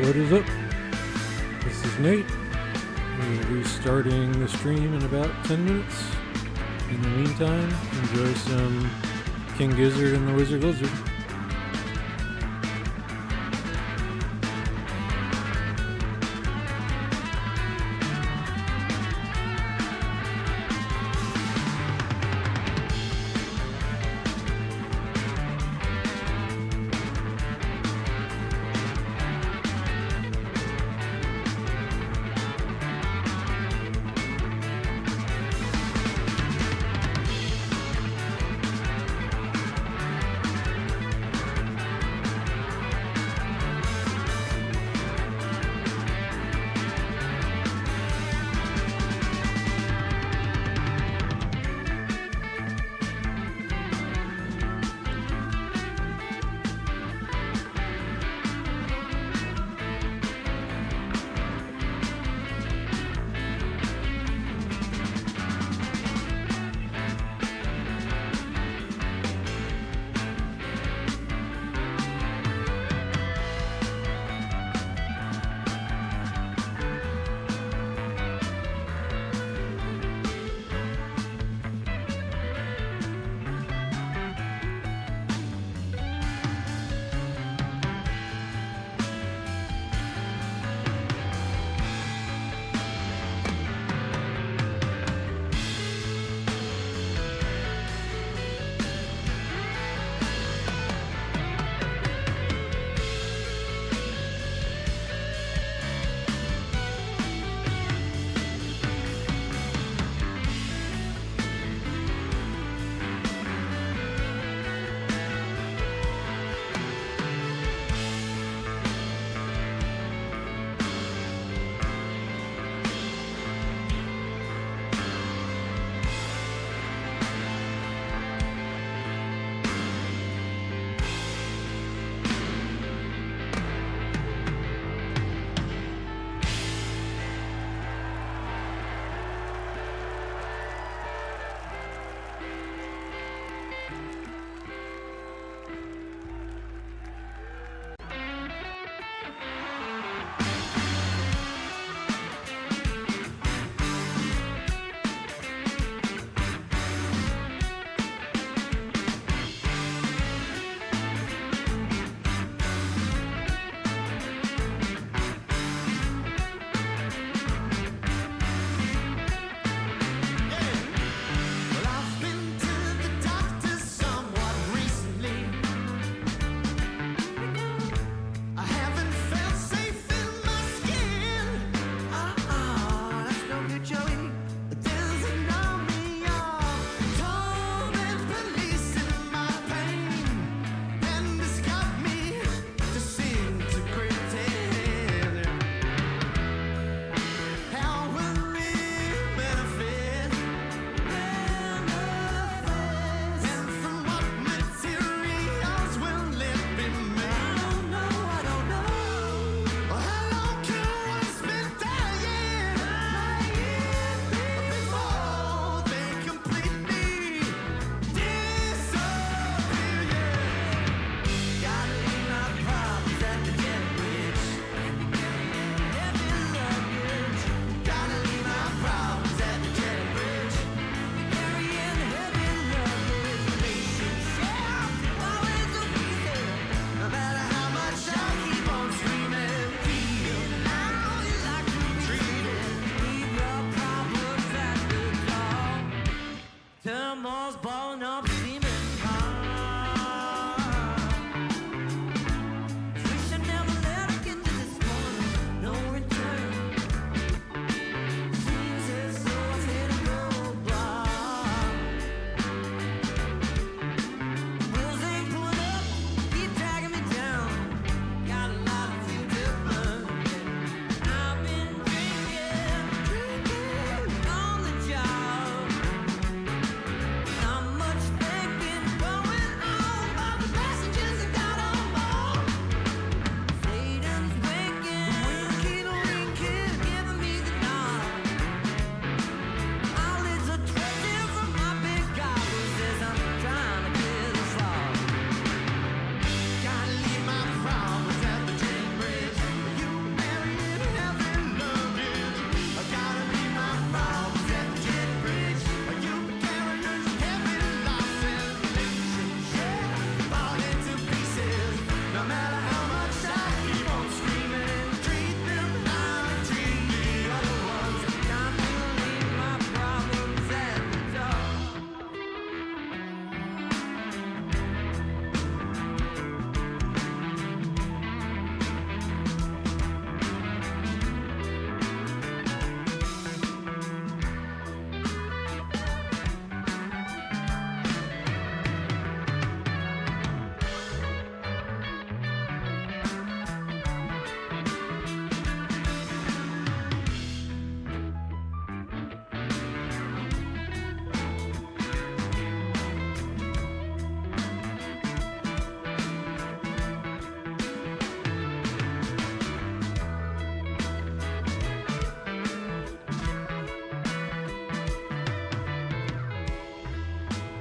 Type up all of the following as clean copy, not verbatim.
What is up? This is Nate. We'll be starting the stream in about 10 minutes. In the meantime, enjoy some King Gizzard and the Wizard Lizard.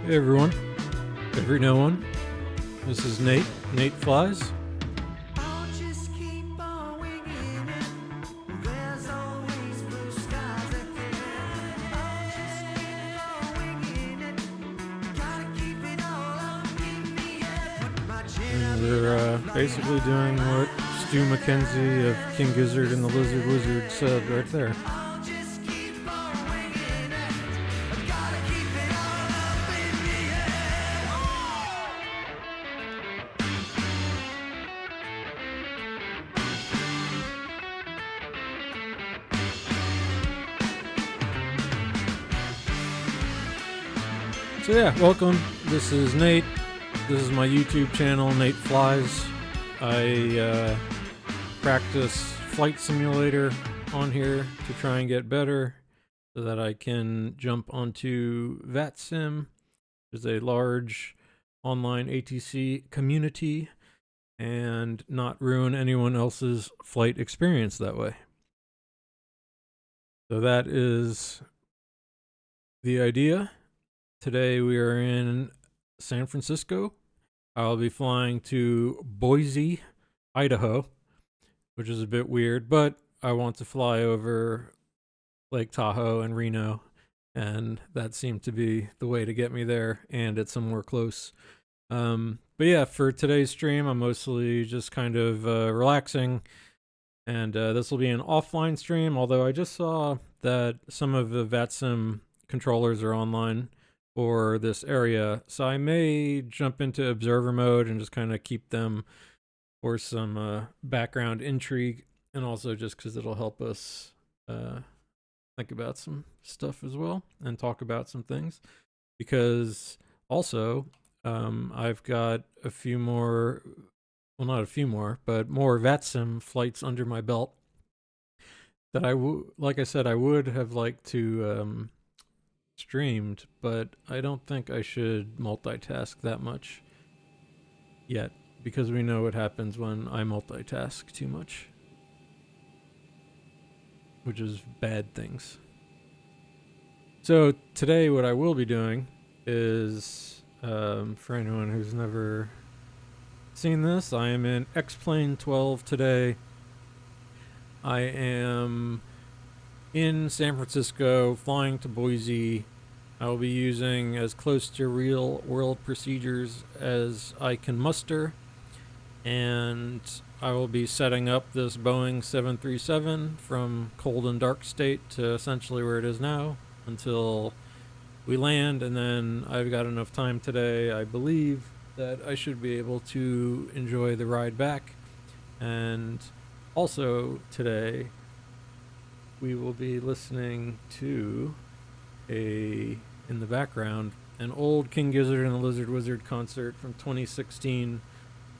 Hey everyone, every no one. This is Nate. Nate Flies. And we're basically doing what Stu McKenzie of King Gizzard and the Lizard Wizard said right there. So yeah, welcome. This is Nate. This is my YouTube channel, Nate Flies. I practice flight simulator on here to try and get better so that I can jump onto VATSIM. There's a large online ATC community and not ruin anyone else's flight experience that way. So that is the idea. Today we are in San Francisco. I'll be flying to Boise, Idaho, which is a bit weird, but I want to fly over Lake Tahoe and Reno, and that seemed to be the way to get me there, and it's somewhere close. But yeah, for today's stream, I'm mostly just kind of relaxing, and this will be an offline stream, although I just saw that some of the VATSIM controllers are online for this area, so I may jump into observer mode and just kind of keep them for some background intrigue, and also just because it'll help us think about some stuff as well and talk about some things, because also I've got a few more, well, not a few more, but more VATSIM flights under my belt that like I said, I would have liked to streamed, but I don't think I should multitask that much yet, because we know what happens when I multitask too much, which is bad things. So today what I will be doing is, for anyone who's never seen this, I am in XP12 today. I am in San Francisco, flying to Boise. I will be using as close to real world procedures as I can muster, and I will be setting up this Boeing 737 from cold and dark state to essentially where it is now until we land, and then I've got enough time today, I believe, that I should be able to enjoy the ride back. And also today we will be listening to in the background, an old King Gizzard and the Lizard Wizard concert from 2016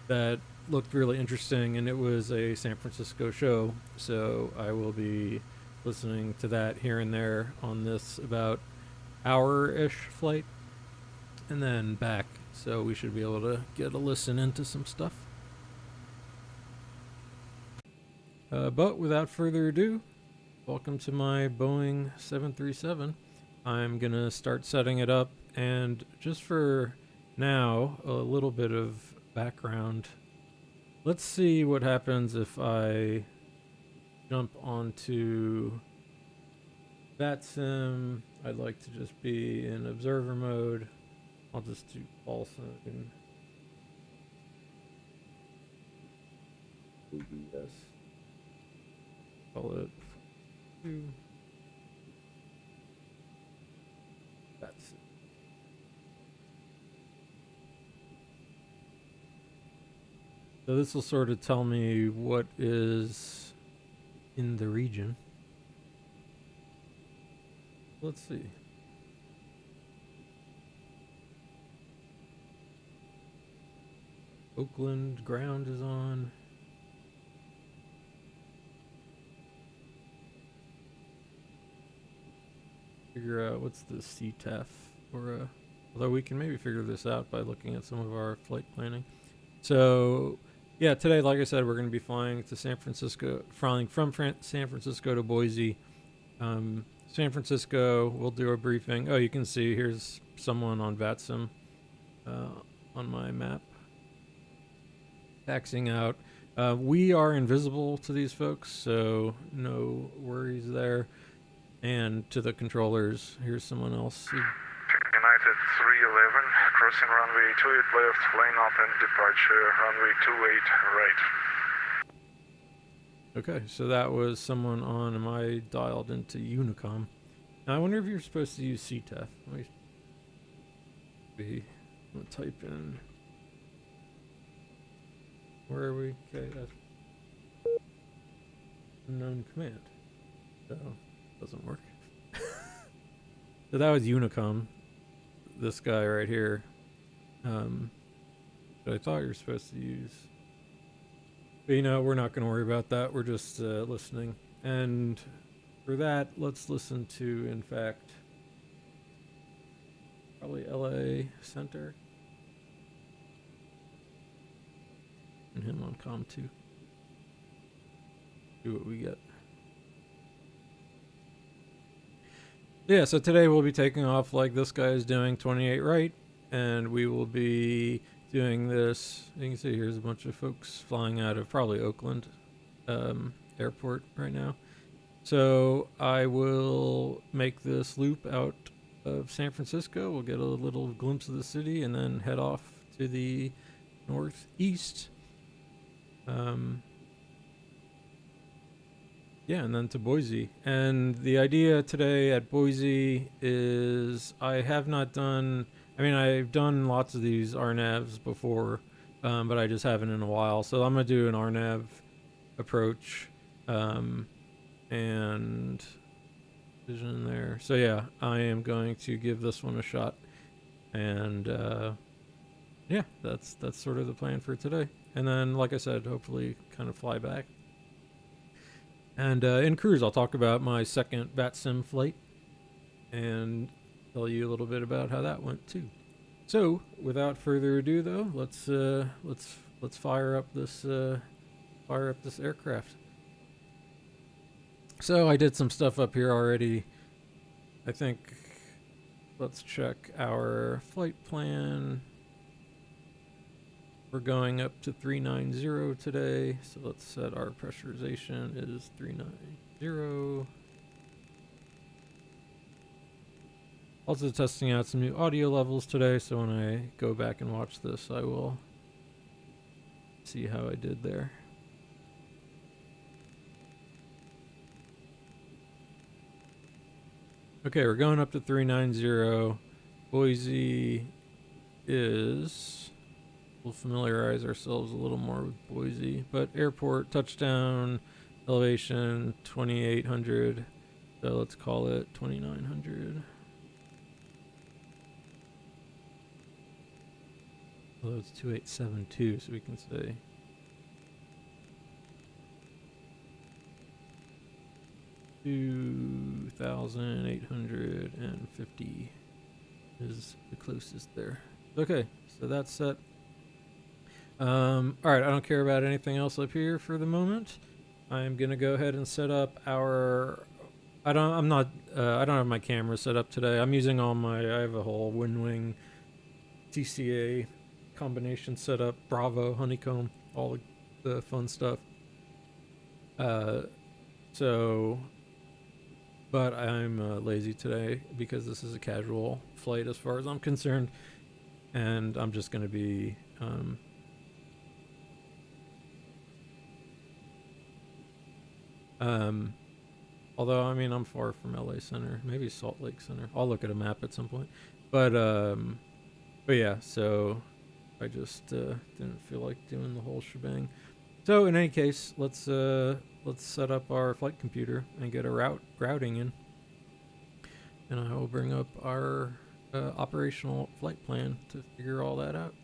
that looked really interesting, and it was a San Francisco show, so I will be listening to that here and there on this about hour-ish flight, and then back, so we should be able to get a listen into some stuff. But without further ado, welcome to my Boeing 737. I'm going to start setting it up, and just for now, a little bit of background. Let's see what happens if I jump onto VATSIM. I'd like to just be in observer mode. I'll just do pulse and OBS. Call it 2. That's it. So this will sort of tell me what is in the region. Let's see. Oakland ground is on. Figure out what's the CTAF, or although we can maybe figure this out by looking at some of our flight planning. So yeah, today, like I said, we're going to be flying to San Francisco, flying from San Francisco to Boise. San Francisco, we'll do a briefing. Oh, you can see here's someone on VATSIM on my map. Taxing out. We are invisible to these folks, so no worries there. And to the controllers, here's someone else. United 311, crossing runway 28 left, plane open, departure, runway 28 right. Okay, so that was someone on, am I dialed into Unicom? Now, I wonder if you're supposed to use CTEF. Let me be, I'm gonna type in, where are we? Okay, that's unknown command. So, doesn't work. So that was Unicom, this guy right here. But I thought you were supposed to use. But you know, we're not going to worry about that. We're just listening. And for that, let's listen to, in fact, probably LA Center. And him on comm too. See what we get. Yeah, so today we'll be taking off like this guy is doing, 28 right, and we will be doing this. You can see here's a bunch of folks flying out of probably Oakland airport right now. So I will make this loop out of San Francisco. We'll get a little glimpse of the city and then head off to the northeast. Yeah, and then to Boise. And the idea today at Boise is I have not done, I mean, I've done lots of these RNAVs before, but I just haven't in a while. So I'm going to do an RNAV approach and vision there. So yeah, I am going to give this one a shot. And yeah, that's sort of the plan for today. And then, like I said, hopefully kind of fly back. And in cruise, I'll talk about my second VATSIM flight and tell you a little bit about how that went too. So, without further ado, though, let's fire up this aircraft. So I did some stuff up here already. I think let's check our flight plan. We're going up to 390 today, so let's set our pressurization is 390. Also testing out some new audio levels today, so when I go back and watch this, I will see how I did there. Okay, we're going up to 390. Boise is... We'll familiarize ourselves a little more with Boise, but airport touchdown elevation 2800, so let's call it 2900. Well, it's 2872, so we can say 2,850 is the closest there. Okay, so that's set. All right, I don't care about anything else up here for the moment. I'm gonna go ahead and set up our. I don't have my camera set up today. I'm using all my. I have a whole WinWing TCA combination set up. Bravo, Honeycomb, all the fun stuff. But I'm lazy today because this is a casual flight as far as I'm concerned, and I'm just gonna be. Although, I mean, I'm far from LA Center, maybe Salt Lake Center. I'll look at a map at some point. But yeah, so I just didn't feel like doing the whole shebang. So in any case, let's set up our flight computer and get a routing in. And I will bring up our operational flight plan to figure all that out.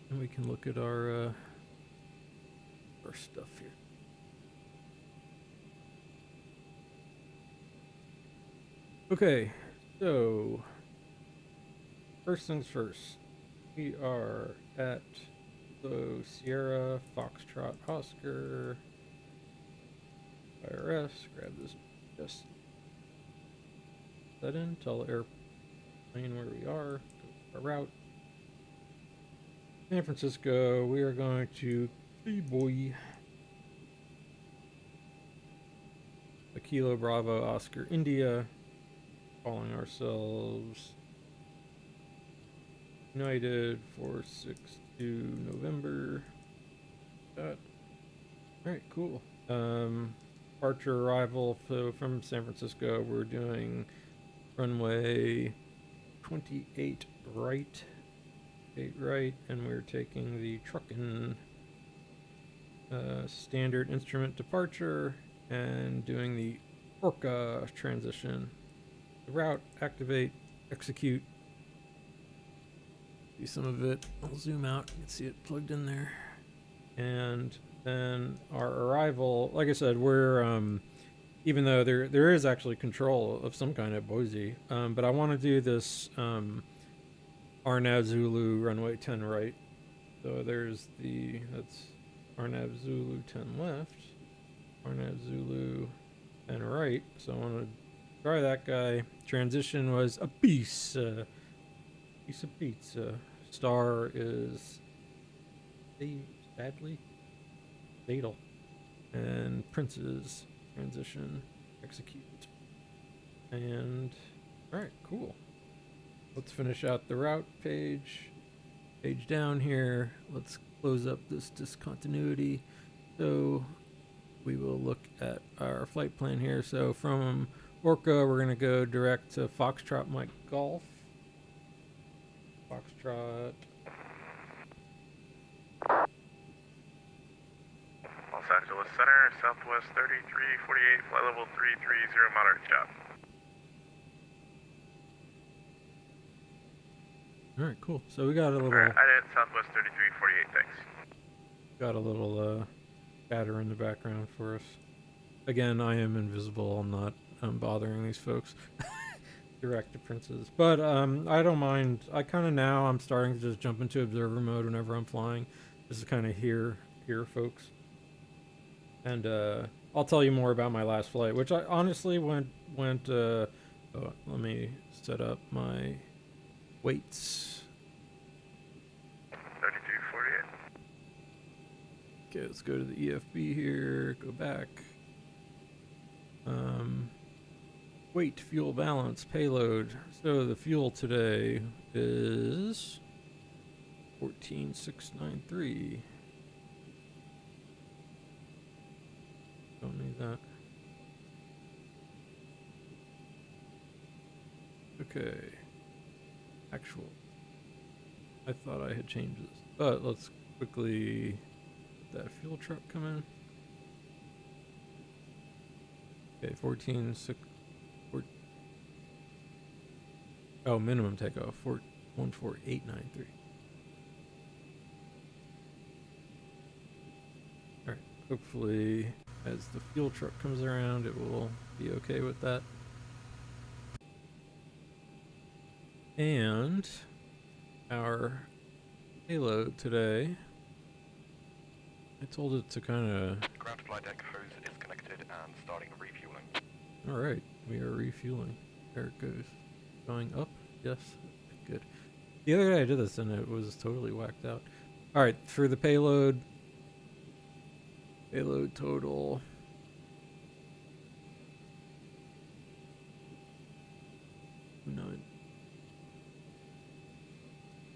And we can look at our stuff here. Okay, so first things first, we are at the Sierra Foxtrot Oscar IRS. Grab this, just set in, tell the explain where we are, our route. San Francisco, we are going to KBOI. A Kilo Bravo Oscar India, calling ourselves United 462 November. Alright, cool. Departure arrival, so from San Francisco we're doing runway 28 right, 8 right, and we're taking the Truckin' standard instrument departure and doing the Orca transition. The route, activate, execute. See some of it. I'll zoom out. You can see it plugged in there. And then our arrival, like I said, we're even though there is actually control of some kind at Boise, but I want to do this RNAV Zulu runway 10 right. So that's RNAV Zulu 10 left, RNAV Zulu 10 right. So I want to try that guy. Transition was a piece of pizza. Star is sadly fatal, and Prince's transition execute. And all right, cool. Let's finish out the route page down here. Let's close up this discontinuity. So we will look at our flight plan here. So from Orca, we're going to go direct to Foxtrot Mike Golf. Foxtrot. Los Angeles Center, Southwest 3348, flight level 330, moderate chop. All right, cool. So we got a little. Alright, I did Southwest 3348, thanks. Got a little chatter in the background for us. Again, I am invisible. I'm not bothering these folks. Direct to Prince's, but I don't mind. I'm starting to just jump into observer mode whenever I'm flying, just to kind of hear folks. And I'll tell you more about my last flight, which I honestly went. Let me set up my weights. 3348. Okay, let's go to the EFB here. Go back. Weight, fuel balance, payload. So the fuel today is 14,693. Don't need that. Okay. Actual. I thought I had changed this, but let's quickly let that fuel truck come in. Okay, 14,6. Oh, minimum takeoff, 14893. Alright, hopefully as the fuel truck comes around, it will be okay with that. And our payload today, I told it to kind of... Ground flight deck hose is connected and starting refueling. Alright, we are refueling. There it goes. Going up? Yes. Good. The other day I did this and it was totally whacked out. Alright, for the payload total.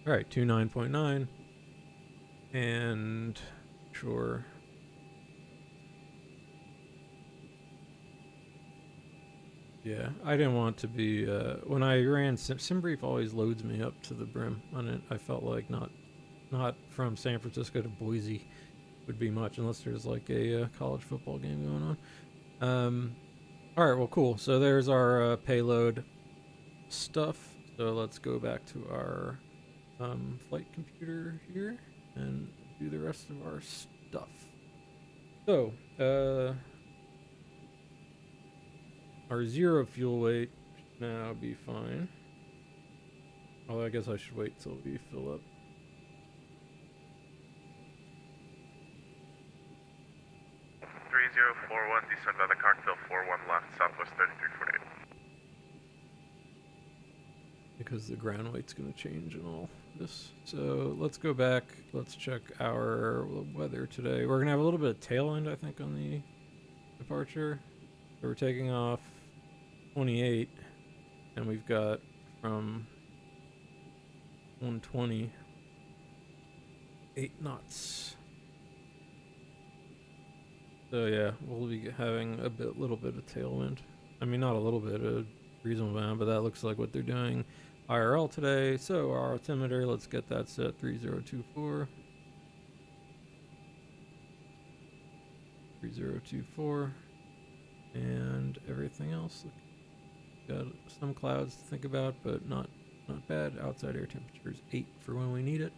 Alright, 29.9. And sure. Yeah, I didn't want to be, when I ran SimBrief always loads me up to the brim on it. I felt like not from San Francisco to Boise would be much unless there's like a college football game going on. All right, well, cool. So there's our payload stuff. So let's go back to our flight computer here and do the rest of our stuff. So, our zero fuel weight should now be fine. Well, I guess I should wait till we fill up. Descend by the Cartfield 41 left, Southwest 3348. because the ground weight's going to change and all this. So let's go back. Let's check our weather today. We're going to have a little bit of tail end, I think, on the departure. So we're taking off 28, and we've got from 120, 8 knots. So yeah, we'll be having a little bit of tailwind. I mean, not a little bit, a reasonable amount, but that looks like what they're doing IRL today. So our altimeter, let's get that set 3024. 3024. And everything else. Got some clouds to think about, but not bad. Outside air temperature is 8 for when we need it.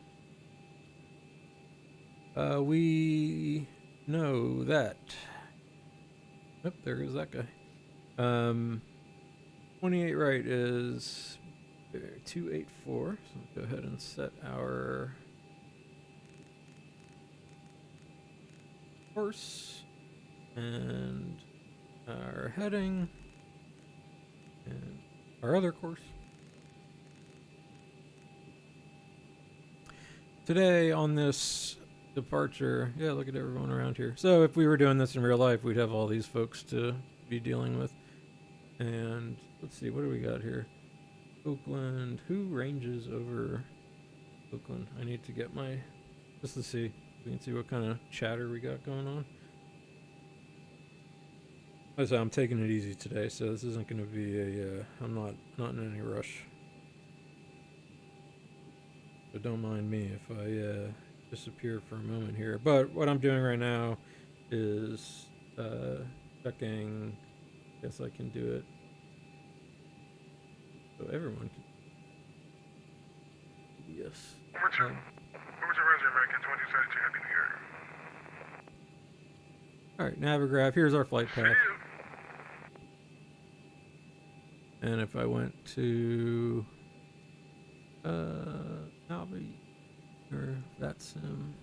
We know that. Yep, there goes that guy. 28 right is 284. So go ahead and set our course and our heading and our other course. Today on this departure, yeah, look at everyone around here. So if we were doing this in real life, we'd have all these folks to be dealing with. And let's see, what do we got here? Oakland. Who ranges over Oakland? I need to get my, just to see. We can see what kind of chatter we got going on. As I'm taking it easy today, so this isn't going to be a, I'm not in any rush. So don't mind me if I disappear for a moment here. But what I'm doing right now is checking. I guess I can do it so everyone can. Yes. Richard American 2032, Happy New Year. All right, Navigraph. Here's our flight path. And if I went to Albi or VATSIM.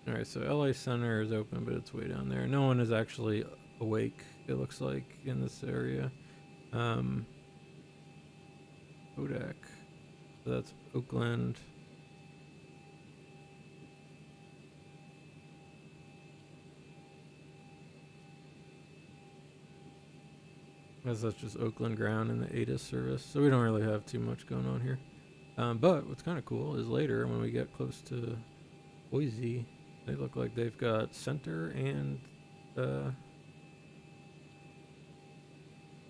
Alright, so LA Center is open, but it's way down there. No one is actually awake, it looks like, in this area. Kodak. So that's Oakland. As that's just Oakland ground and the ATIS service. So we don't really have too much going on here. But what's kind of cool is later when we get close to Boise, they look like they've got center and the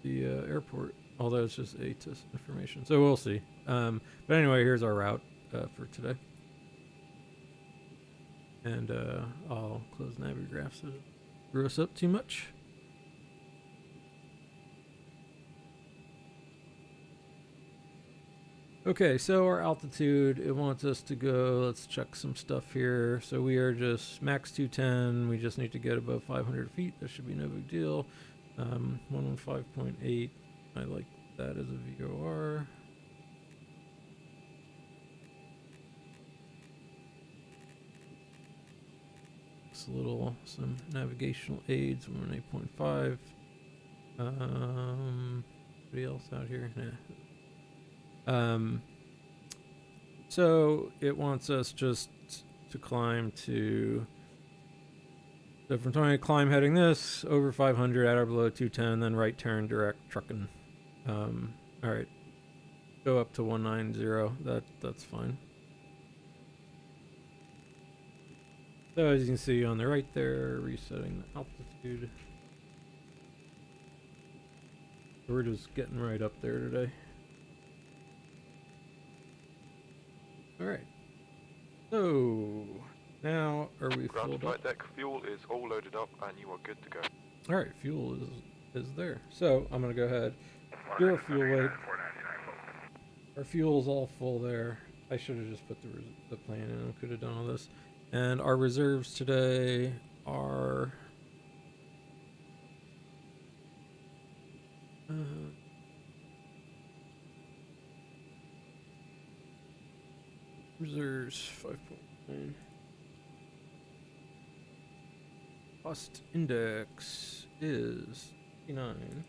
airport. Although it's just ATIS information. So we'll see. But anyway, here's our route for today. And I'll close Navigraph so it doesn't screw us up too much. Okay, so our altitude, it wants us to go, let's check some stuff here. So we are just max 210, we just need to get above 500 feet. That should be no big deal. 115.8, I like that as a VOR. It's a little, some navigational aids, 118.5. Anybody else out here? Nah. So it wants us just to climb to, so from 20 climb heading this, over 500 at or below 210, then right turn direct trucking. All right, go up to 190, that's fine. So as you can see on the right there, resetting the altitude. We're just getting right up there today. Alright, so now are we Ground filled flight up? deck fuel is all loaded up and you are good to go. Alright, fuel is there. So I'm going to go ahead, do our fuel weight. Our fuel's all full there. I should have just put the plan in, I could have done all this. And our reserves today are... reserves 5.9. Cost index is 59.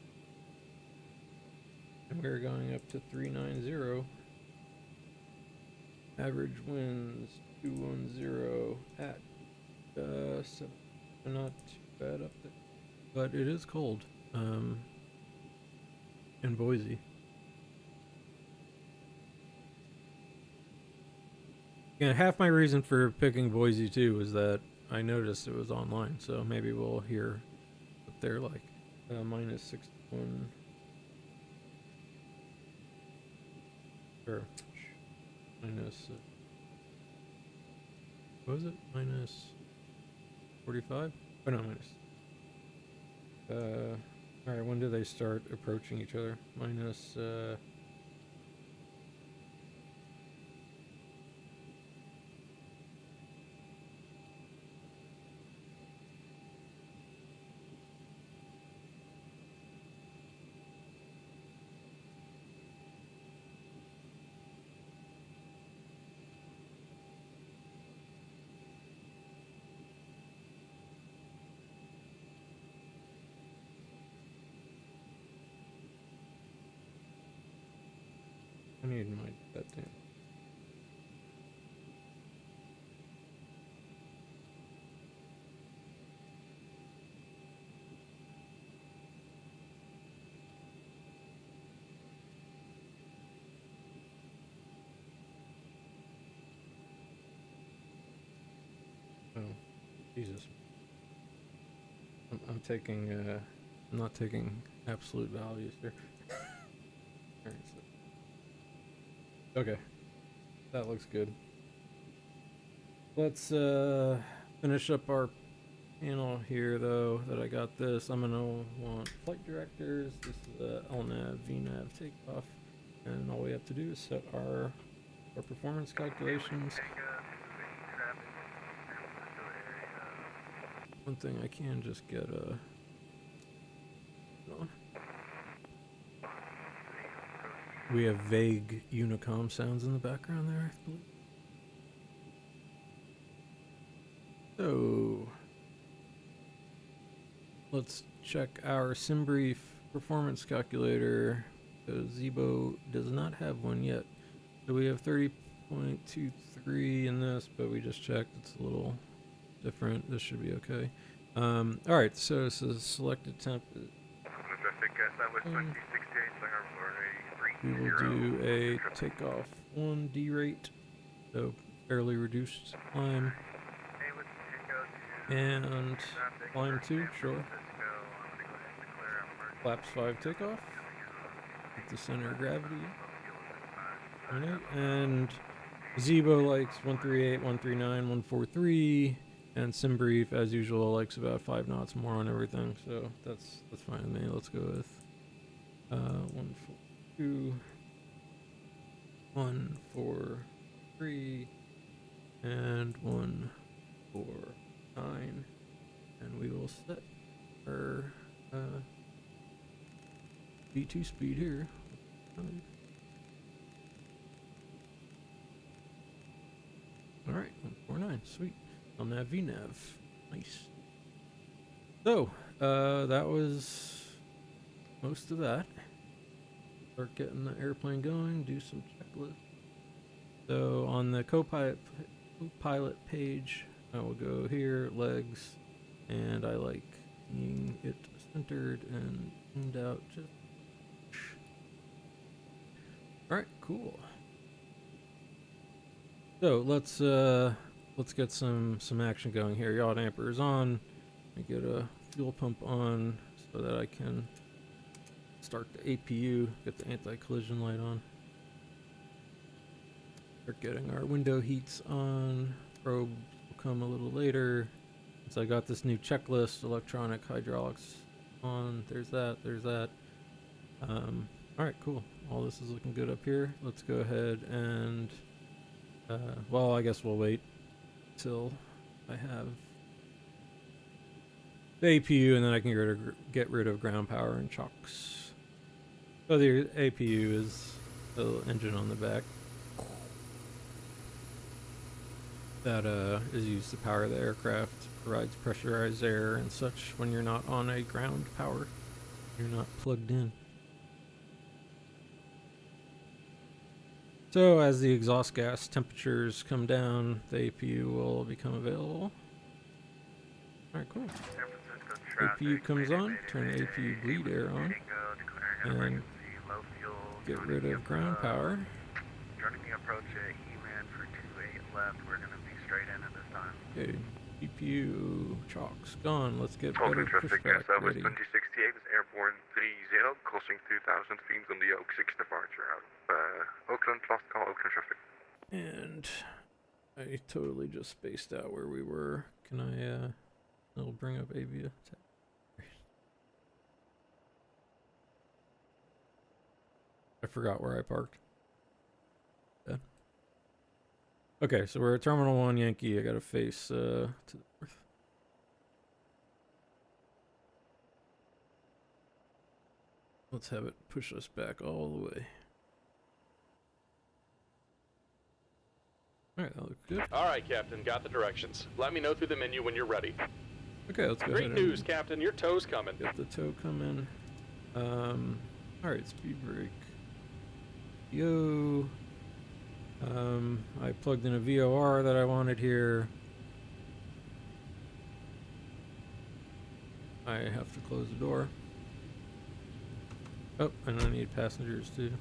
And we're going up to 390. Average winds 210 at 7. Not too bad up there. But it is cold. In Boise. Yeah, half my reason for picking Boise too was that I noticed it was online, so maybe we'll hear what they're like. Minus 61. Or minus. What was it? Minus 45? Oh no, minus. Alright, when do they start approaching each other? Minus, I need my that thing. Oh, Jesus. I'm taking, I'm not taking absolute values here. Alright, so. Okay. That looks good. Let's, finish up our panel here, though, that I got this. I'm gonna want flight directors. This is LNAV, VNAV takeoff. And all we have to do is set our performance calculations. One thing I can just get we have vague Unicom sounds in the background there, I believe. So let's check our SimBrief performance calculator. The Zebo does not have one yet. So we have 30.23 in this, but we just checked. It's a little different. This should be okay. Alright, so this is selected temp. We will do a takeoff 1 rate, so fairly reduced climb. And climb 2, sure. Flaps 5 takeoff. At the center of gravity. Alright, and Zebo likes 138, 139, 143. And SimBrief, as usual, likes about 5 knots more on everything, so that's fine with me. Let's go with 142, 143, and 149, and we will set our V2 speed here. All right, 149, sweet. On that VNAV. Nice. So, that was most of that. Start getting the airplane going, do some checklists. So, on the co-pilot page, I will go here, legs, and I like seeing it centered and zoomed out just. Alright, cool. So, let's get some action going here. Yaw damper is on. Let me get a fuel pump on so that I can start the APU, get the anti-collision light on. Start getting our window heats on. Probe will come a little later. So I got this new checklist, electronic hydraulics on. There's that. Alright, cool. All this is looking good up here. Let's go ahead and well, I guess we'll wait till I have the APU, and then I can get rid of ground power and chocks. So the APU is the engine on the back that is used to power the aircraft. provides pressurized air and such when you're not on a ground power. You're not plugged in. So as the exhaust gas temperatures come down, the APU will become available. Alright, cool. APU comes on, turn the APU bleed air on, and get rid of ground power. Turning the approach at E-man for 28 left, we're going to be straight in at this time. Okay, EPU chocks gone. Let's get Oakland better traffic, pushback Southwest ready. 2068 is airborne 30, crossing 2,000 feet on the Oak 6 departure out. Oakland, last call, Oakland traffic. And I totally just spaced out where we were. Can I, it'll bring up Avia. I forgot where I parked. Yeah. Okay, so we're at Terminal 1 Yankee. I gotta face to the north. Let's have it push us back all the way. Alright, that looks good. Alright, Captain, got the directions. Let me know through the menu when you're ready. Okay, let's go Great ahead news, and Captain, your tow's coming. get the tow coming. Alright, speed brake. Yo. I plugged in a VOR that I wanted here. I have to close the door. Oh, and I need passengers too.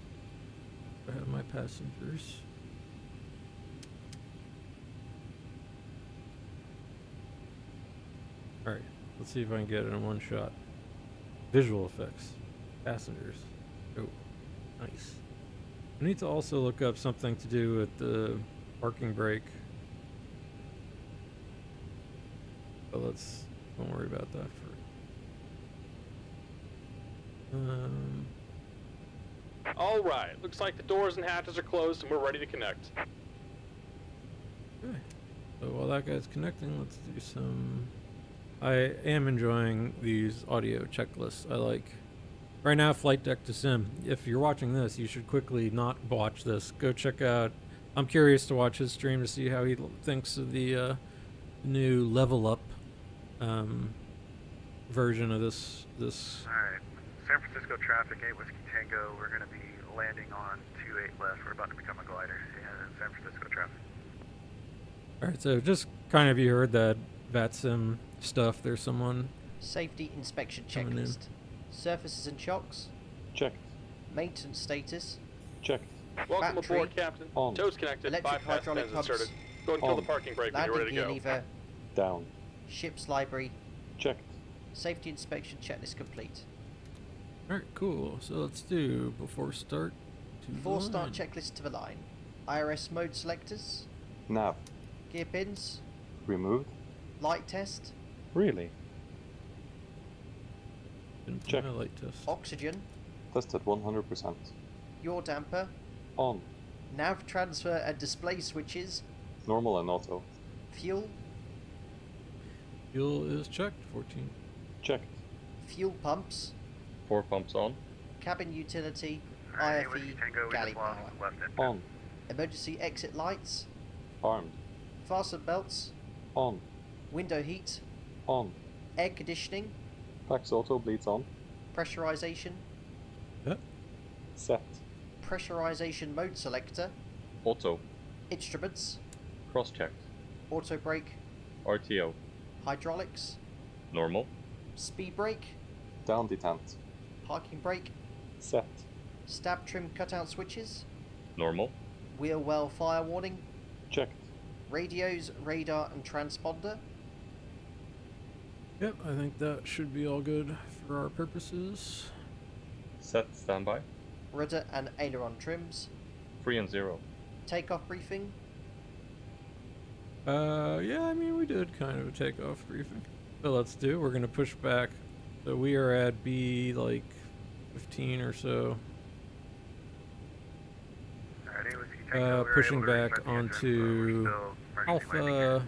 I have my passengers. Alright, let's see if I can get it in one shot. Visual effects. Passengers. Oh, nice. I need to also look up something to do with the parking brake. But don't worry about that for Alright, looks like the doors and hatches are closed and we're ready to connect. okay. So while that guy's connecting, let's do some... I am enjoying these audio checklists. I like... Right now, Flight Deck to Sim. If you're watching this, you should quickly not watch this. Go check out... I'm curious to watch his stream to see how he thinks of the new level up version of this. Alright, San Francisco traffic, 8 Whiskey Tango, we're going to be landing on 28 left, we're about to become a glider. Yeah, San Francisco traffic. Alright, so just kind of you heard that VATSIM stuff. There's someone... Safety inspection Coming in. checklist. Surfaces and shocks. Checked. Maintenance status. Checked. Welcome Battery aboard, Captain. on. Tow's connected, Electric 5 fast hydraulic pins pumps. inserted. Go ahead and kill the On. parking brake when you're Landing ready to gear go. lever. Down. Ship's library. Checked. Safety inspection checklist complete. Alright, cool. So let's do before start to Before the start line. checklist to the line. IRS mode selectors. Nav. Gear pins. Removed. Light test. Really? Didn't do Check. my light test. Oxygen. Tested 100%. Yaw damper. On. Nav transfer and display switches. Normal and auto. Fuel. Fuel is checked. 14. Checked. Fuel pumps. 4 pumps on. Cabin utility. Alright, 8 IFE. Whiskey Tango, we Galley just lost power. left end. On. Emergency exit lights. Armed. Fasten belts. On. Window heat. On. Air conditioning. Pax auto bleeds on. Pressurization. Set. Pressurization mode selector. Auto. Instruments. Cross-checked. Auto brake. RTO. Hydraulics. Normal. Speed brake. Down detent. Parking brake. Set. Stab trim cutout switches. Normal. Wheel well fire warning. Checked. Radios, radar and transponder. Yep, I think that should be all good for our purposes. Set standby. Rudder and aileron trims. 3 and 0. Takeoff briefing. Yeah, I mean, we did kind of a takeoff briefing. So we're gonna push back. So we are at B, like, 15 or so. Alright, 8 Whiskey Tango, we were Pushing able to back reset the engine, onto but we're still emergency landing gear. Alpha,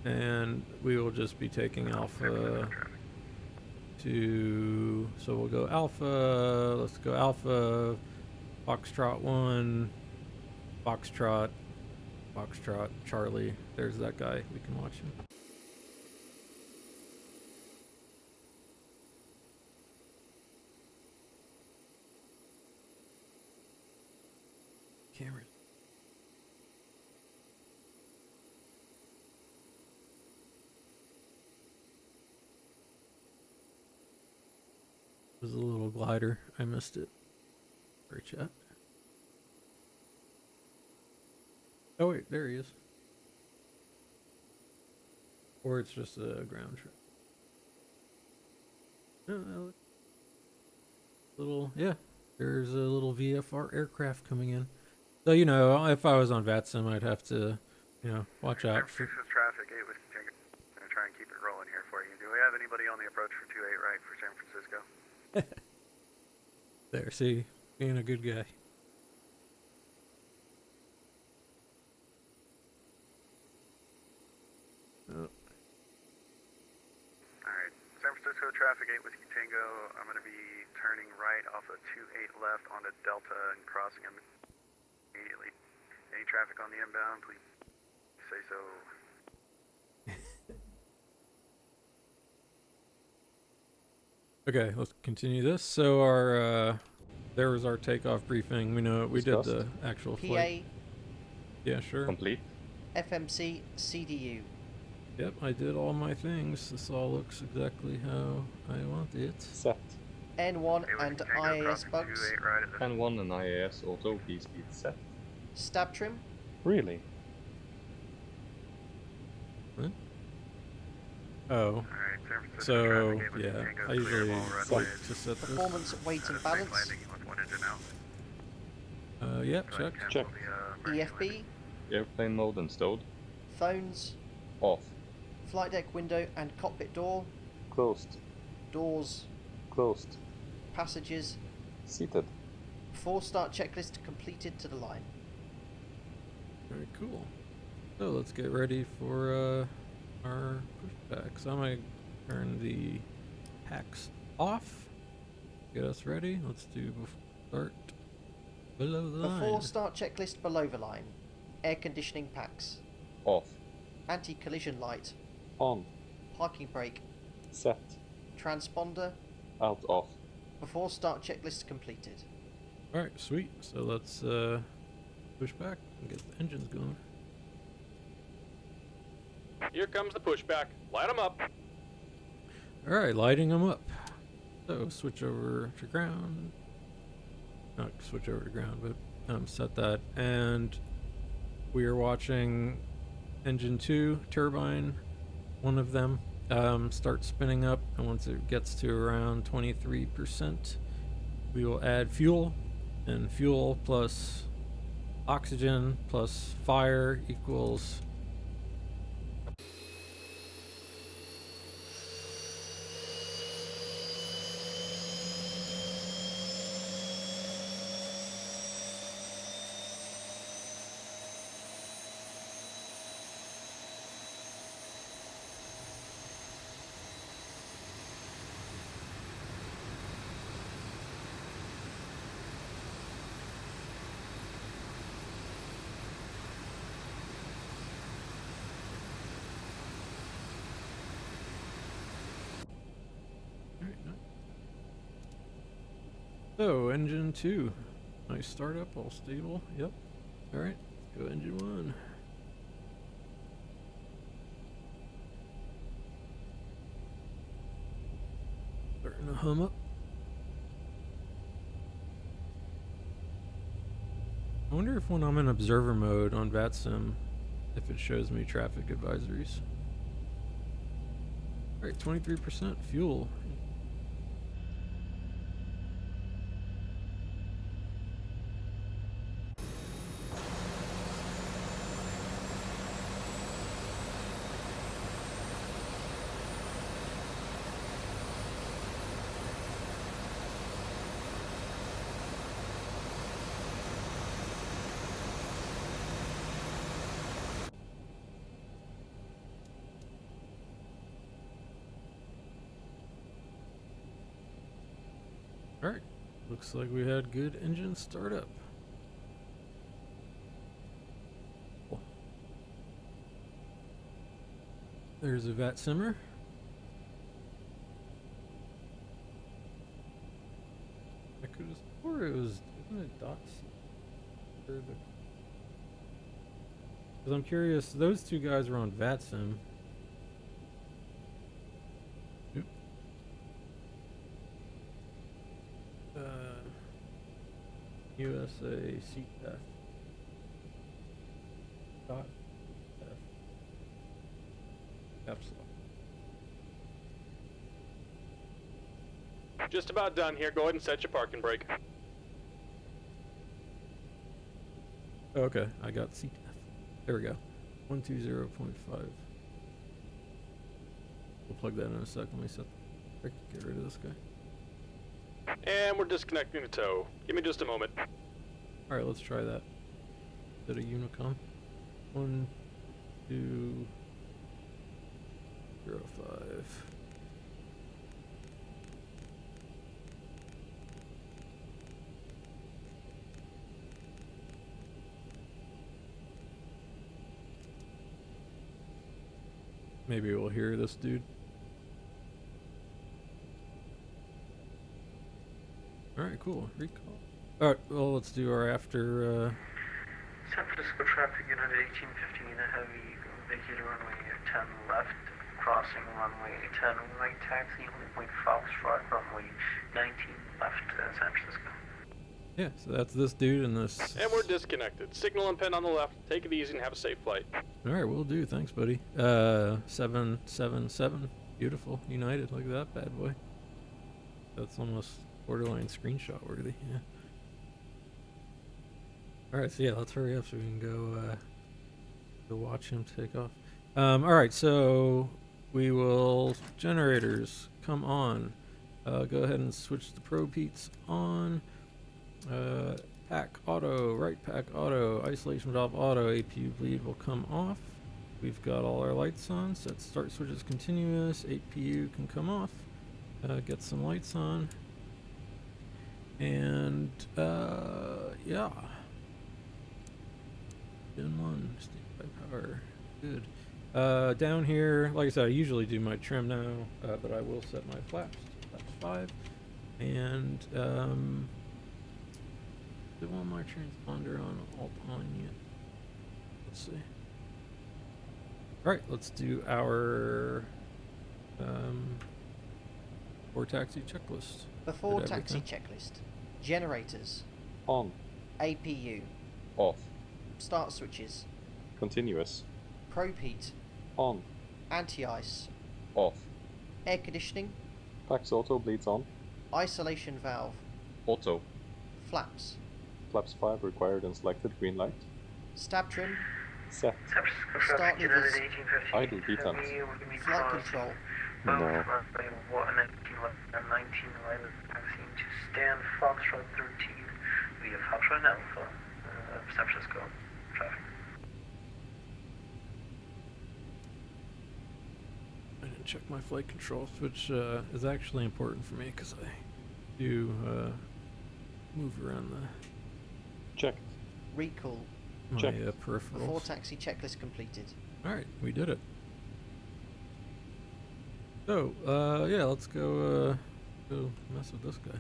and we will just be taking San Alpha Francisco traffic. to, so we'll go Alpha, let's go Alpha, Foxtrot 1, Foxtrot, Charlie, there's that guy, we can watch him. Camera. It was a little glider. I missed it. Sorry, chat. Oh wait, there he is. Or it's just a ground trip. No, no, little, yeah. There's a little VFR aircraft coming in. So, you know, if I was on VATSIM, I'd have to, you know, watch out for... San Francisco traffic 8 with Tango. I'm going to try and keep it rolling here for you. Do we have anybody on the approach for 28 right for San Francisco? There, see? Being a good guy. Oh. Alright, San Francisco traffic 8 with Tango. I'm going to be turning right off of 28 left onto Delta and crossing them immediately. Any traffic on the inbound, please say so. Okay, let's continue this. So our, there was our takeoff briefing. We know we did the actual PA, flight. Yeah, sure. Complete. FMC, CDU. Yep, I did all my things. This all looks exactly how I want it. Set. N1 Hey, and with Tango IAS crossing bugs. 28 right at the N1 and IAS auto V-speed set. Stab trim. Really? Oh, Alright, San Francisco so traffic 8 with yeah, Tango, I clear usually all like runways. to set this. Performance, weight and Safe balance. landing with one engine out. Yep, Go ahead check. and Check. cancel the, emergency landing. EFB. Airplane mode and stowed. Phones. Off. Flight deck window and cockpit door. Closed. Doors. Closed. Passages. Seated. Before start checklist completed to the line. Very cool. So let's get ready for our pushback. So I'm gonna turn the hacks off. Get us ready. Let's do start below the line. Before start checklist below the line. Air conditioning packs. Off. Anti-collision light. On. Parking brake. Set. Transponder. Out. Off. Before start checklist completed. All right, sweet. So let's push back and get the engines going. Here comes the pushback. Light them up. All right, lighting them up. So switch over to ground. Not switch over to ground, but set that. And we are watching engine 2 turbine, one of them, start spinning up. And once it gets to around 23%, we will add fuel. And fuel plus oxygen plus fire equals so engine 2. Nice startup, all stable. Yep. All right, let's go engine 1. Starting to hum up. I wonder if when I'm in observer mode on VATSIM, if it shows me traffic advisories. All right, 23% fuel. Alright, looks like we had good engine startup. Cool. There's a VATSIMmer. I could have swore it was, isn't it dots? Because I'm curious, those two guys were on VATSIM. Oop. USA CTF. Dot F. Caps lock. Just about done here. Go ahead and set your parking brake. Okay, I got CTF. There we go. 120.5. We'll plug that in a second. Let me set the brake. Get rid of this guy. And we're disconnecting the tow. Give me just a moment. Alright, let's try that. Is it a Unicom? 1, 2, 0, 5. Maybe we'll hear this dude. Alright, cool. Recall. Alright, well, let's do our after, San Francisco traffic, United 1815, a heavy vacator runway 10 left, crossing runway 10 right, taxi, 1 Foxtrot, runway 19 left, San Francisco. yeah, so that's this dude and this. And we're disconnected. Signal and pin on the left. Take it easy and have a safe flight. Alright, will do. Thanks, buddy. 777. Beautiful. United. Look at that bad boy. That's almost borderline screenshot worthy. Yeah. Alright, so yeah, let's hurry up so we can go watch him take off. Alright, so we will generators come on. Go ahead and switch the probe heats on. Pack auto, right pack auto, isolation valve auto, APU bleed will come off. We've got all our lights on. Set start switches continuous. APU can come off. Get some lights on. And yeah. Gen 1, standby power. Good. Down here, like I said, I usually do my trim now, but I will set my flaps to flaps 5. And do want my transponder on alt on yet? Let's see. Alright, let's do our before taxi checklist. Before Did taxi everything? checklist. Generators. On. APU. Off. Start switches. Continuous. Probe heat. On. Anti-ice. Off. Air conditioning. Pax auto bleeds on. Isolation valve. Auto. Flaps. Flaps 5 required and selected. Green light. Stab trim. Set. San Francisco Start traffic, United levers. 1815. Idle detents. Flight control. No. Runway 19 left and 19 right of taxiing to stand Foxtrot 13 via Foxtrot Alpha, San Francisco traffic. I didn't check my flight controls, which is actually important for me because I do move around Checked. Recall. my Check. Before peripherals. taxi checklist completed. Alright, we did it. So, yeah, let's go mess with this guy.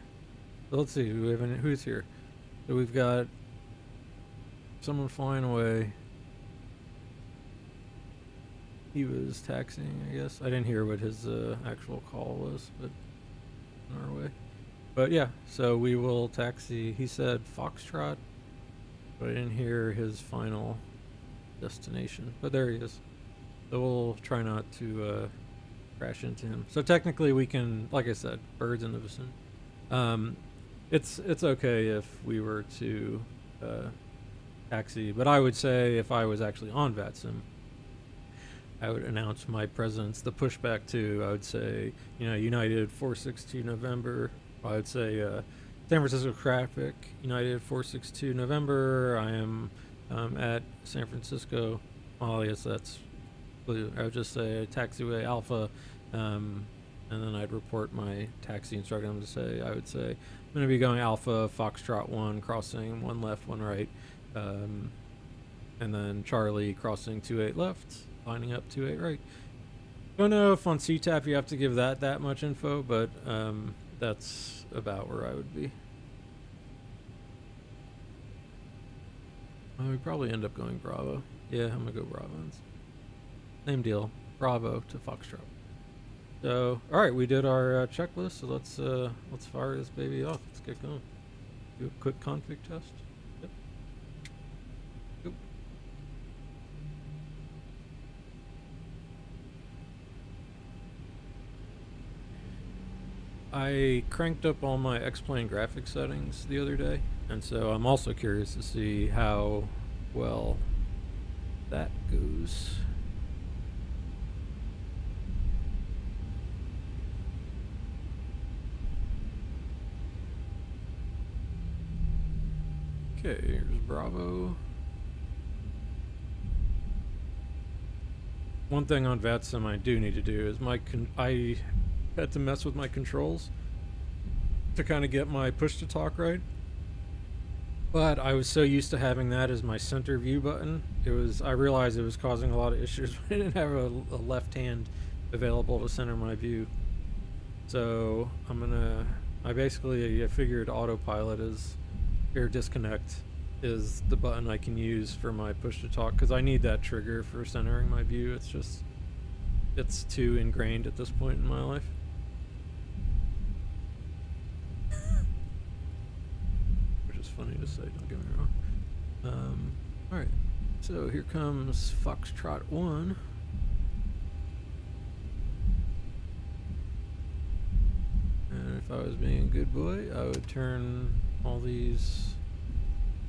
So let's see, we have who's here. So we've got someone flying away. He was taxiing, I guess. I didn't hear what his actual call was, but on our way. But yeah, so we will taxi. He said Foxtrot, but I didn't hear his final destination. But there he is. So we'll try not to crash into him. So technically we can, like I said, birds in the vicinity. It's okay if we were to taxi, but I would say if I was actually on VATSIM, I would announce my presence. The pushback to, I would say, United 462 November. I would say San Francisco traffic, United 462 November. I am at San Francisco. Well, I guess that's blue. I would just say taxiway Alpha, and then I'd report my taxi instructor. I would say I'm going to be going Alpha Foxtrot 1, crossing 1 left, 1 right, and then Charlie crossing 28 left, lining up 28 right. Don't know if on CTAP you have to give that much info, but that's about where I would be. We probably end up going Bravo. Yeah, I'm gonna go Bravo. Same deal. Bravo to Foxtrot. So, all right, we did our checklist. So let's fire this baby off. Let's get going. Do a quick config test. Yep. Yep. I cranked up all my X-Plane graphics settings the other day, and so I'm also curious to see how well that goes. Okay, here's Bravo. One thing on VATSIM I do need to do is I had to mess with my controls to kind of get my push to talk right. But I was so used to having that as my center view button, I realized it was causing a lot of issues when I didn't have a left hand available to center my view. So I figured autopilot is air disconnect is the button I can use for my push to talk, because I need that trigger for centering my view. It's too ingrained at this point in my life. Which is funny to say, don't get me wrong. Alright, so here comes Foxtrot 1. And if I was being a good boy, I would turn all these.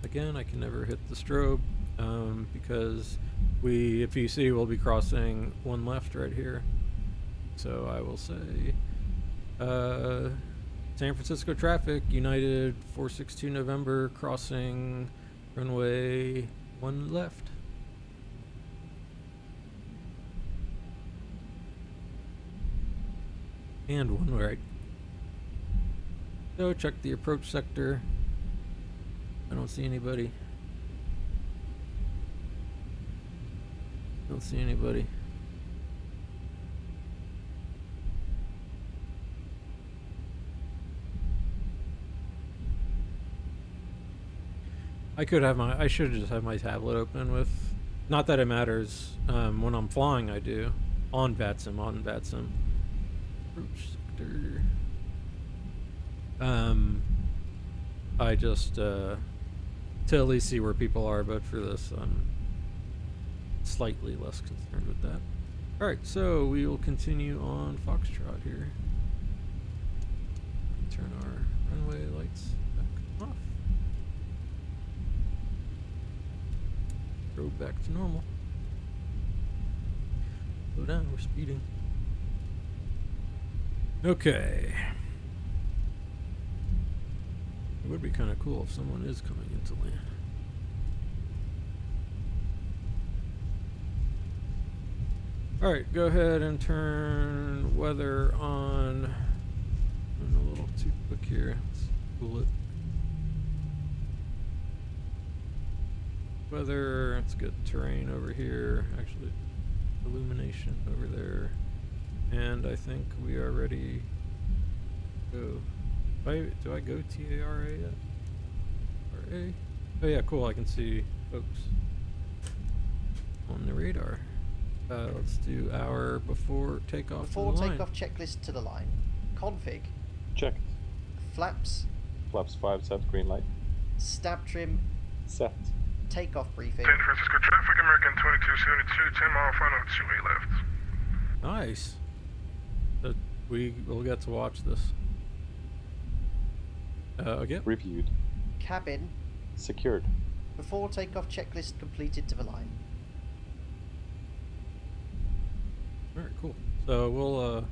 Again, I can never hit the strobe because if you see, we'll be crossing one left right here. So I will say San Francisco traffic, United 462 November, crossing runway 1 left. And 1 right. So check the approach sector. I don't see anybody. Don't see anybody. I should just have my tablet open with, not that it matters, when I'm flying I do, on VATSIM. Approach sector. I just, to at least see where people are, but for this, I'm slightly less concerned with that. Alright, so we will continue on Foxtrot here. Turn our runway lights back off. Go back to normal. Slow down, we're speeding. Okay. It would be kind of cool if someone is coming into land. Alright, go ahead and turn weather on. I'm a little too quick here. Let's cool it. Weather, let's get terrain over here. Actually, illumination over there. And I think we are ready to go. Do I go TARA yet? RA? Oh yeah, cool, I can see folks on the radar. Let's do our before takeoff. Before takeoff checklist to the line. Config. Checked. Flaps. Flaps 5 set, green light. Stab trim. Set. Takeoff briefing. San Francisco traffic, American 2272, 10 mile final, 28 left. Nice. So we will get to watch this. Again? Reviewed. Cabin. Secured. Before takeoff checklist completed to the line. Alright, cool. So we'll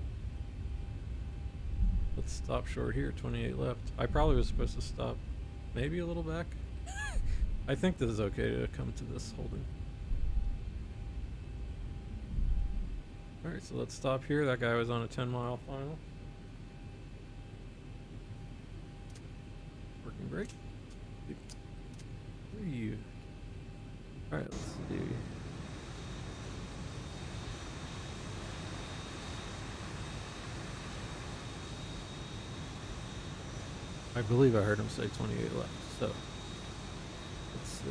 let's stop short here, 28 left. I probably was supposed to stop maybe a little back. I think this is okay to come to this holding. Alright, so let's stop here. That guy was on a 10-mile final. Working brake. Where are you? Alright, let's see. I believe I heard him say 28 left, so let's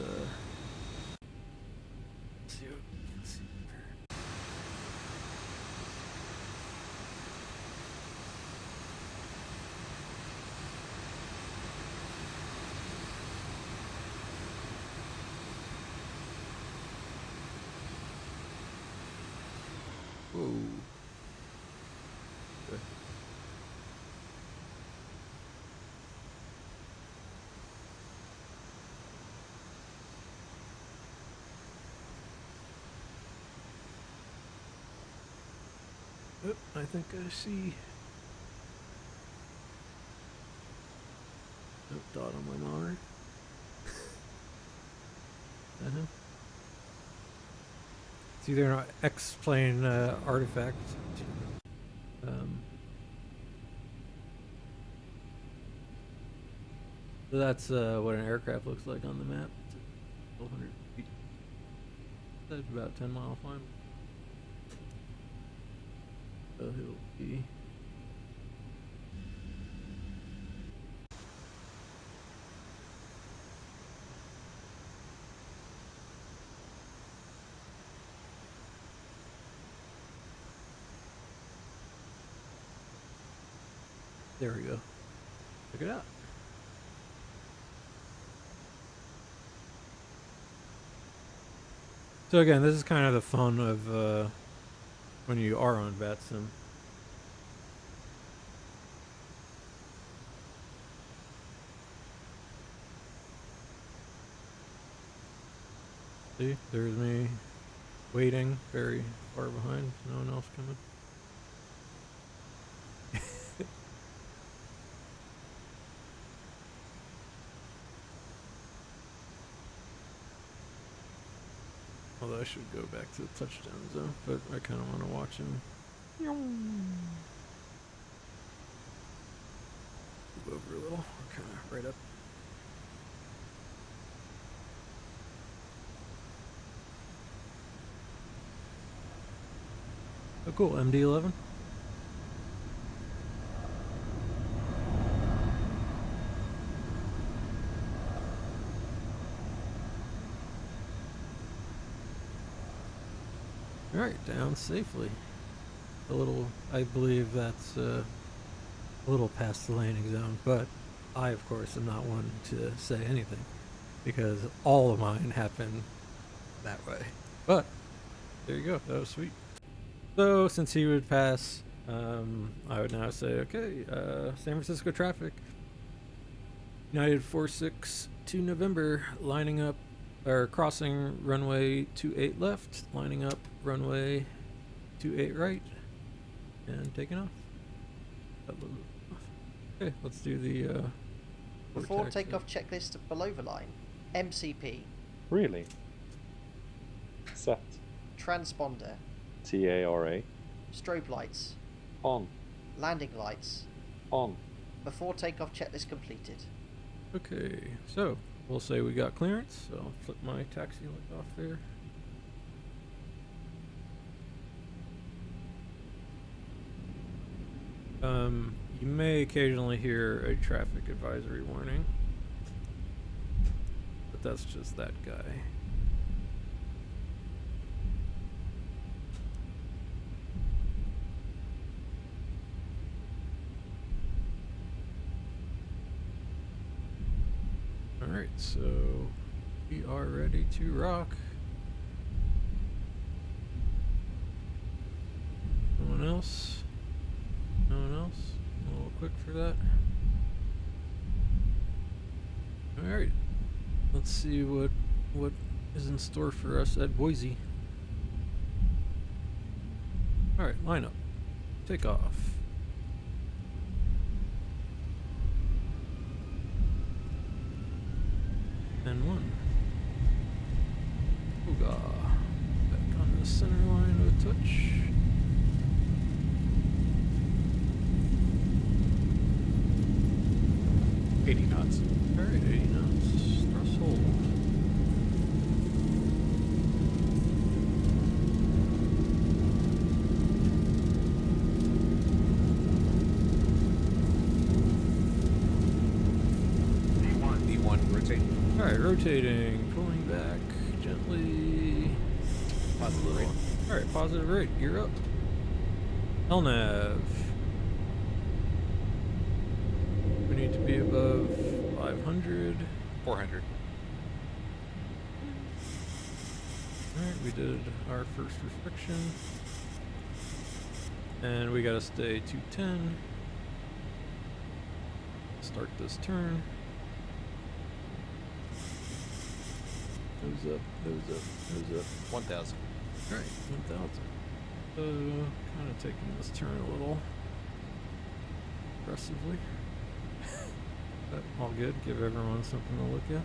Oh, I think I see. Oh, dot on my monitor. Uh-huh. It's either an X-plane artifact. So that's what an aircraft looks like on the map. It's 1,200 feet. That's about 10-mile climb. So he'll be. There we go. Check it out. So again, this is kind of the fun of when you are on VATSIM. See, there's me waiting very far behind. No one else coming. Although I should go back to the touchdown zone, but I kind of want to watch him. Move over a little. We're kind of right up. Oh, cool. MD-11. Alright, down safely. A little, I believe that's a little past the landing zone, but I, of course, am not one to say anything because all of mine happen that way. But there you go. That was sweet. So since he would pass, I would now say, okay, San Francisco traffic, United 462 November, lining up, or crossing runway 28 left, lining up runway 28 right, and taking off. Okay, let's do the Before vortex takeoff checklist below the line. MCP. Really? Set. Transponder. TARA. Strobe lights. On. Landing lights. On. Before takeoff checklist completed. Okay, so we'll say we got clearance, so I'll flip my taxi light off there. You may occasionally hear a traffic advisory warning, but that's just that guy. Alright, so we are ready to rock. No one else? No one else? A little quick for that. Alright. Let's see what is in store for us at Boise. Alright, line up. Take off. And one. Ooga. Back on the center line with a touch. knots. Alright, 80 knots. Thrust hold. V1 rotating. Alright, rotating, pulling back gently. Positive rate. Alright, positive rate, gear up. LNAV. We need to be above 500. 400. Alright, we did our first restriction. And we gotta stay 210. Start this turn. Nose up, nose up, nose up. 1,000. Alright, 1000. So, kind of taking this turn a little aggressively. But all good. Give everyone something to look at.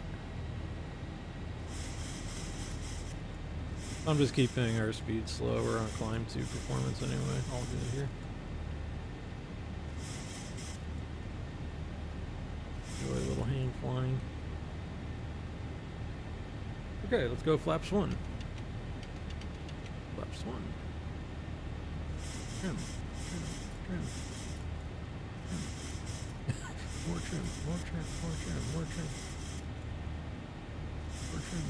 I'm just keeping our speed slow. We're on climb 2 performance anyway. All good here. Enjoy a little hand flying. Okay, let's go flaps 1. Flaps 1. Trim, trim, trim. More trim, more trim, more trim, more trim. More trim.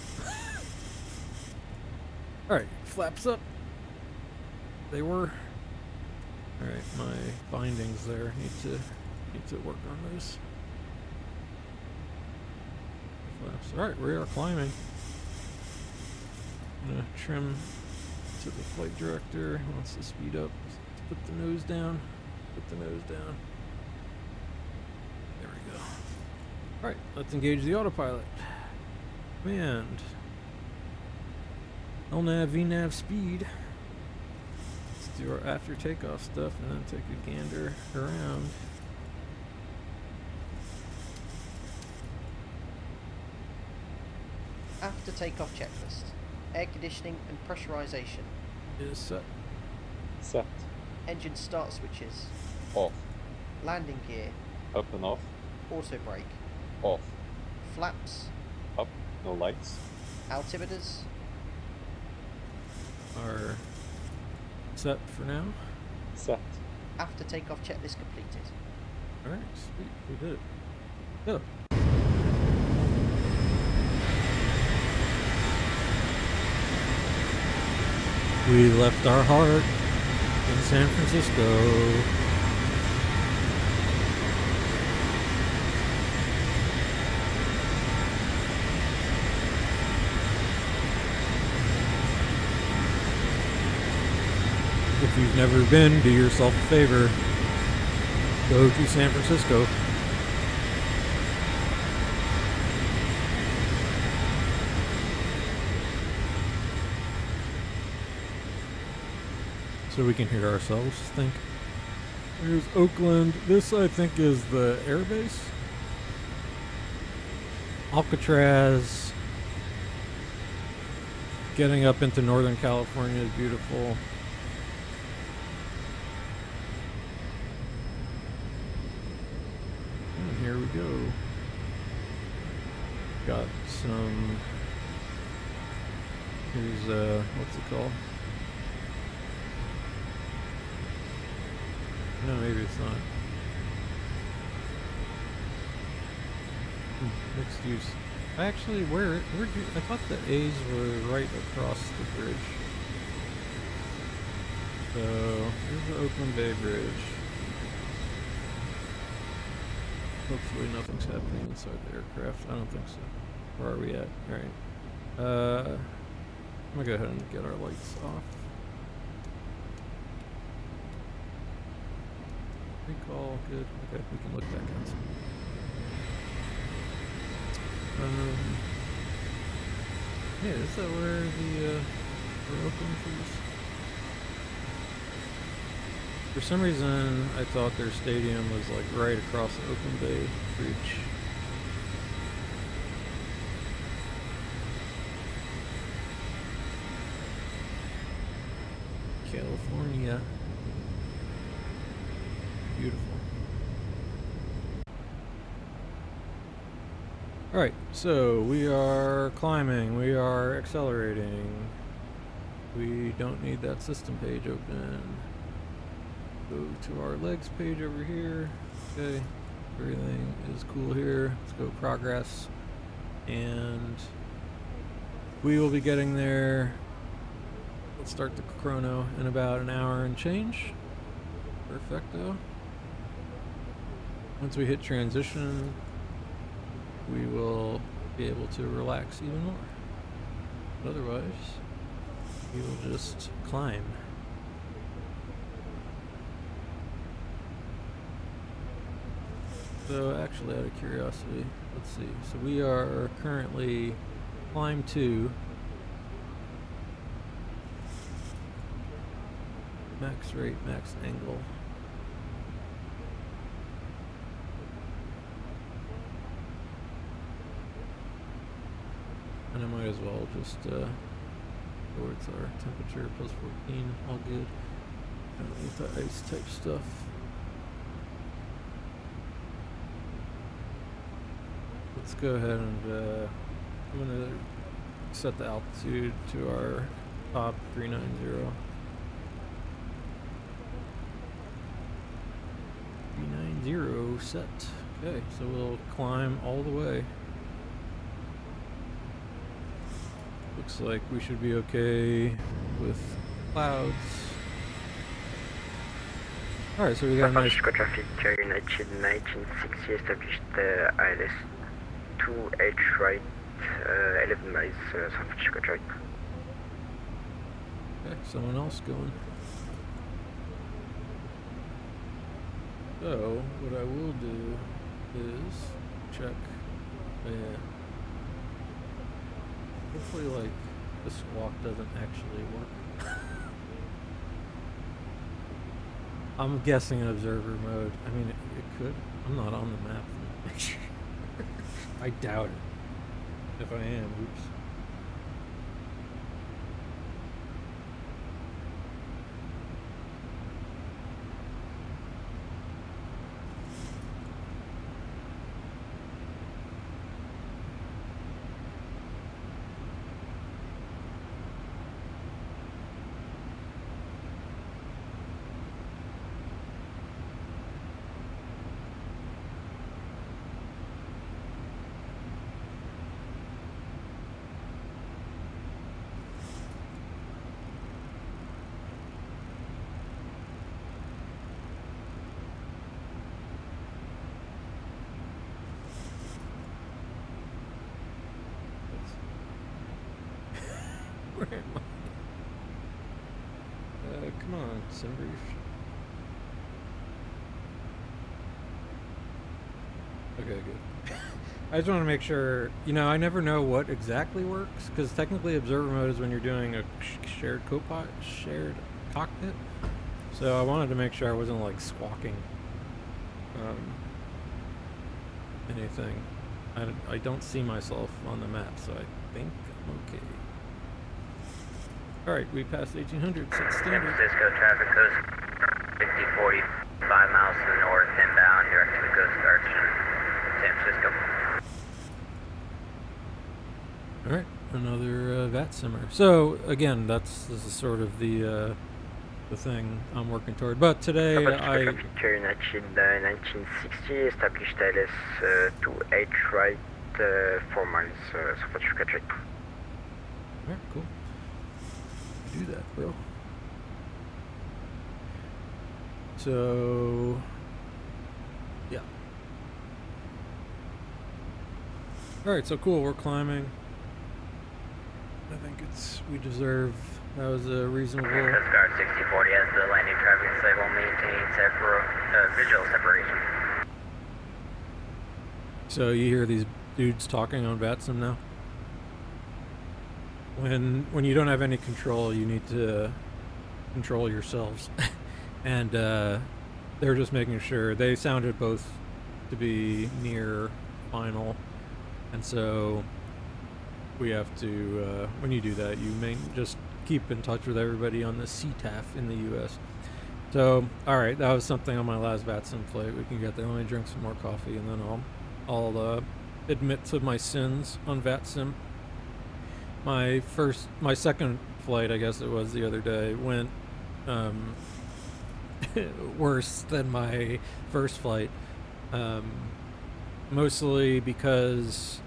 Alright, flaps up. They were. Alright, my bindings there. Need to work on those. Flaps. Alright, we are climbing. I'm gonna trim to the flight director. He wants to speed up. Put the nose down. Put the nose down. There we go. Alright, let's engage the autopilot. Command. LNAV, VNAV speed. Let's do our after takeoff stuff and then take a gander around. After takeoff checklist. Air conditioning and pressurization. Is set. Set. Engine start switches. Off. Landing gear. Up and off. Auto brake. Off. Flaps. Up. No lights. Altimeters. Are set for now. Set. After takeoff checklist completed. Alright, sweet. We did it. Go. We left our heart in San Francisco. If you've never been, do yourself a favor. Go to San Francisco. So we can hear ourselves think. Here's Oakland. This, I think, is the airbase. Alcatraz. Getting up into Northern California is beautiful. And here we go. Got some. Here's, what's it called? No, maybe it's not. Mixed use. Actually, where'd you? I thought the A's were right across the bridge. So here's the Oakland Bay Bridge. Hopefully nothing's happening inside the aircraft. I don't think so. Where are we at? Alright. I'm gonna go ahead and get our lights off. I think all good. Okay, we can look back at some. Yeah, is that where the we're open for this? For some reason, I thought their stadium was like right across the Oakland Bay Bridge. California. Beautiful. Alright, so we are climbing, we are accelerating. We don't need that system page open. Go to our legs page over here. Okay, everything is cool here. Let's go progress. And we will be getting there. Let's start the chrono in about an hour and change. Perfecto. Once we hit transition, we will be able to relax even more. But otherwise, we will just climb. So actually, out of curiosity, let's see. So we are currently climb 2. max rate, max angle. And I might as well just go with our temperature plus 14, all good. And with the ice type stuff. Let's go ahead and I'm gonna set the altitude to our top 390. 390 set. Okay, so we'll climb all the way. Looks like we should be okay with clouds. Alright, so we got a nice... traffic, United 1960 established ILS 2H right, 11 miles, San Francisco right. Okay, someone else going. So, what I will do is check. Yeah. Hopefully, like, this walk doesn't actually work. I'm guessing in observer mode. I mean, it could. I'm not on the map. I doubt it. If I am, oops. Where am I? Come on, Simbrief. Okay, good. I just want to make sure, you know, I never know what exactly works, because technically observer mode is when you're doing a shared cockpit. So I wanted to make sure I wasn't like squawking anything. I don't see myself on the map, so I think I'm okay. Alright, we passed 1800, set San standard. Francisco traffic goes 5045 miles to the north, inbound, direct to the coast direction, San Francisco. Alright, another VATSIMmer. So, again, this is sort of the thing I'm working toward. But today I... United 1960, established ILS 2H right, 4 miles, San Francisco right. Alright, cool. Do that, bro. So, yeah. Alright, so cool, we're climbing. I think we deserve, that was a reasonable... Coast Guard 6040 has the landing traffic site will maintain visual separation. So you hear these dudes talking on VATSIM now? When you don't have any control, you need to control yourselves. And they're just making sure. They sounded both to be near final. And so we have to, when you do that, you may just keep in touch with everybody on the CTAF in the US. So, alright, that was something on my last VATSIM flight. We can get there. Let me drink some more coffee and then I'll admit to my sins on VATSIM. My second flight, I guess it was the other day, went worse than my first flight. Mostly because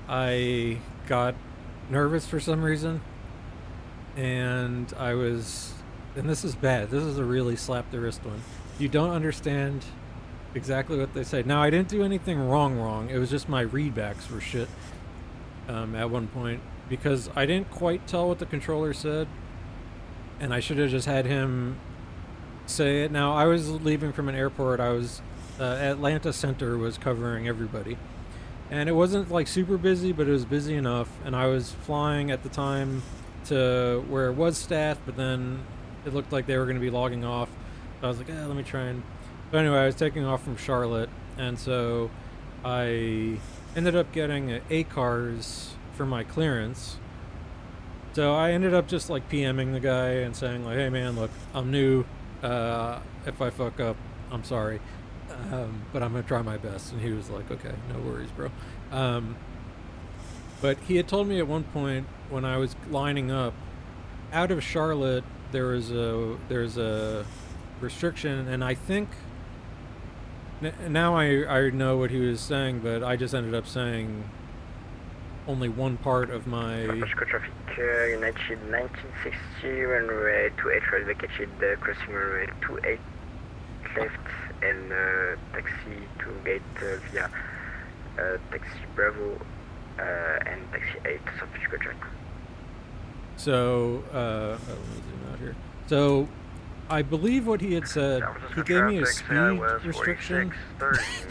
I got nervous for some reason. And this is bad. This is a really slap the wrist one. You don't understand exactly what they say. Now, I didn't do anything wrong. It was just my readbacks were shit. At one point, because I didn't quite tell what the controller said, and I should have just had him say it. Now, I was leaving from an airport. I was Atlanta Center was covering everybody, and it wasn't like super busy, but it was busy enough. And I was flying at the time to where it was staffed, but then it looked like they were going to be logging off. So I was like, let me try and... So anyway, I was taking off from Charlotte, and so I ended up getting ACARS for my clearance. So I ended up just like PMing the guy and saying like, hey man, look, I'm new. If I fuck up, I'm sorry. But I'm going to try my best. And he was like, okay, no worries, bro. But he had told me at one point when I was lining up, out of Charlotte, there's a restriction, and I think now I know what he was saying, but I just ended up saying only one part of my... Francisco traffic, United 1960, runway 28 right vacated, crossing runway 28 left, and taxi to gate via taxi Bravo and taxi 8, San Francisco track. So, let me zoom out here. So, I believe what he had said, he gave me a speed restriction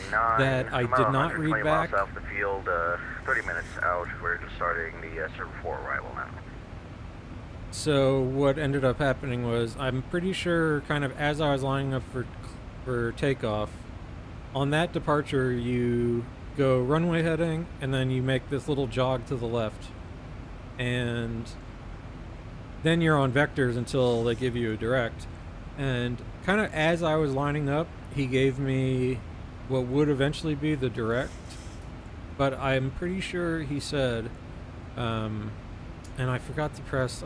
that I did not read back. Miles off the field, 30 minutes out. We're just starting the Server 4 arrival now. So what ended up happening was, I'm pretty sure kind of as I was lining up for takeoff, on that departure you go runway heading and then you make this little jog to the left. And then you're on vectors until they give you a direct. And kind of as I was lining up, he gave me what would eventually be the direct. But I'm pretty sure he said, and I forgot to press,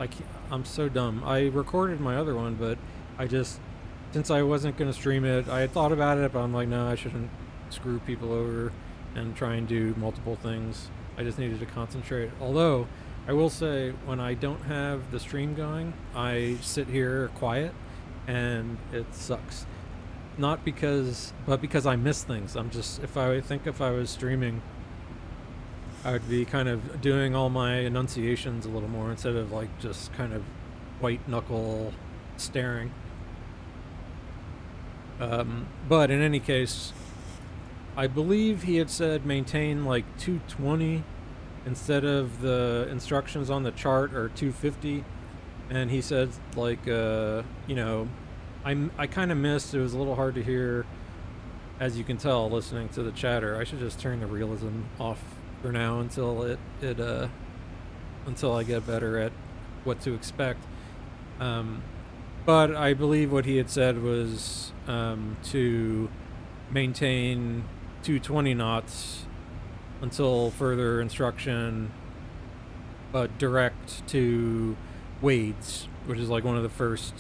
I'm so dumb. I recorded my other one, but I just, since I wasn't going to stream it, I had thought about it, but I'm like, no, I shouldn't screw people over and try and do multiple things. I just needed to concentrate. Although, I will say, when I don't have the stream going, I sit here quiet, and it sucks. Not because, but because I miss things. I'm just, if I was streaming, I would be kind of doing all my enunciations a little more instead of like just kind of white knuckle staring. But in any case, I believe he had said maintain like 220 instead of the instructions on the chart are 250. And he said like, you know, I kind of missed. It was a little hard to hear, as you can tell, listening to the chatter. I should just turn the realism off for now until until I get better at what to expect. But I believe what he had said was to maintain 220 knots until further instruction, but direct to Wade's, which is like one of the first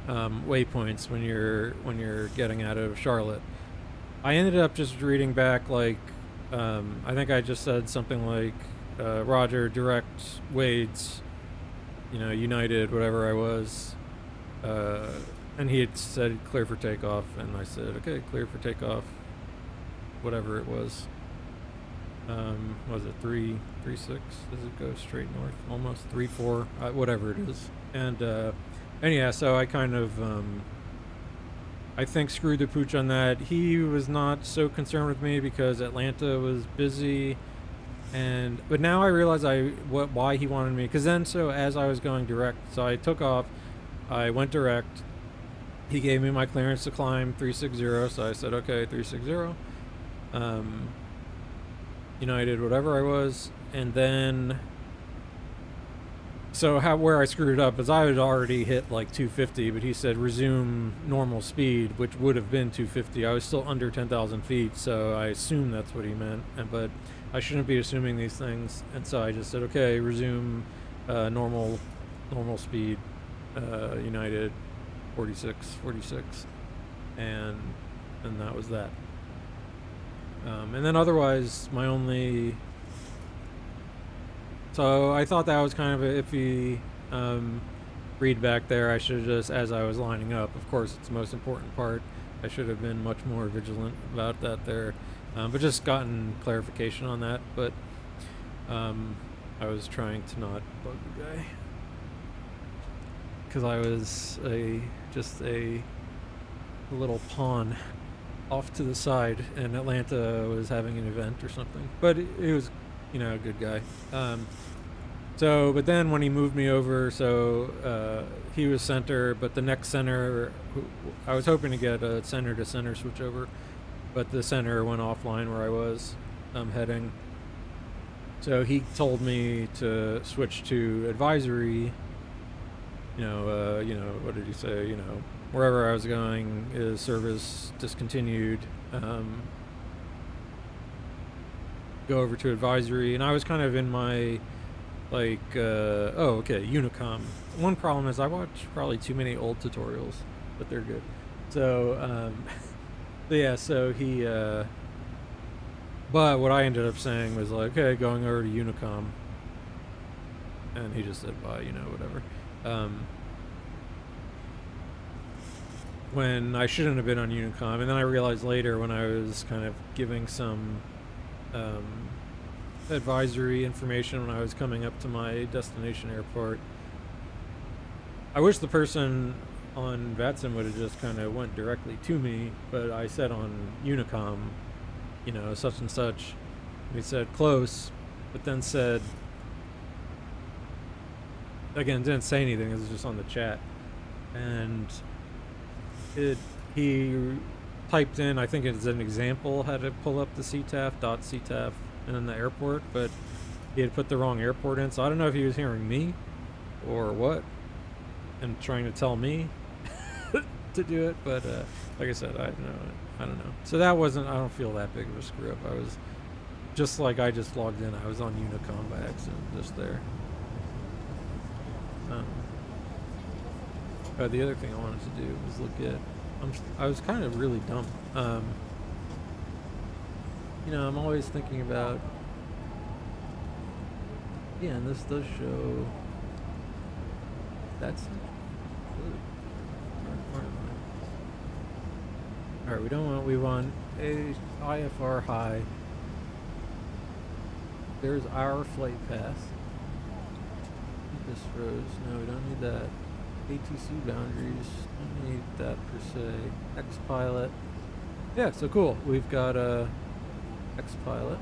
waypoints when you're getting out of Charlotte. I ended up just reading back like I think I just said something like Roger, direct Wade's, you know, United, whatever I was, and he had said clear for takeoff, and I said okay, clear for takeoff, whatever it was. Was it 3-6? Does it go straight north? Almost 3-4, whatever it is. And yeah, so I kind of I think screwed the pooch on that. He was not so concerned with me because Atlanta was busy, but now I realize why he wanted me. Because then, so as I was going direct, so I took off, I went direct. He gave me my clearance to climb 360, so I said okay, 360. United, whatever I was, and then. So where I screwed up is I had already hit like 250, but he said resume normal speed, which would have been 250. I was still under 10,000 feet, so I assumed that's what he meant. But I shouldn't be assuming these things, and so I just said okay, resume normal speed, United 46, and that was that. And then otherwise, my only. So I thought that was kind of a iffy read back there. I should have just, as I was lining up, of course it's the most important part, I should have been much more vigilant about that there. But just gotten clarification on that. But I was trying to not bug the guy. Because I was just a little pawn off to the side, and Atlanta was having an event or something. But it was, you know, a good guy. So, but then when he moved me over, he was center, but the next center, I was hoping to get a center to center switch over, but the center went offline where I was heading. So he told me to switch to advisory. What did he say? Wherever I was going is service discontinued. Go over to advisory, and I was kind of in my Unicom. One problem is I watch probably too many old tutorials, but they're good. So so he but what I ended up saying was like, okay, going over to Unicom, and he just said bye, whatever. When I shouldn't have been on Unicom, and then I realized later when I was kind of giving some advisory information when I was coming up to my destination airport. I wish the person on VATSIM would have just kind of went directly to me, but I said on Unicom, such and such. We said close, but then said, again, didn't say anything, it was just on the chat. And he typed in, I think it's an example, how to pull up the CTAF, and then the airport, but he had put the wrong airport in, so I don't know if he was hearing me or what and trying to tell me to do it, but like I said, I don't know. So that wasn't, I don't feel that big of a screw up. I was just like, I just logged in, I was on Unicom by accident, just there. The other thing I wanted to do was look at, I was kind of really dumb. I'm always thinking about, and this does show, that's alright, we want a IFR high. There's our flight path. This rose, no, we don't need that. ATC boundaries, don't need that per se. X pilot. Yeah, so cool. We've got a X pilot.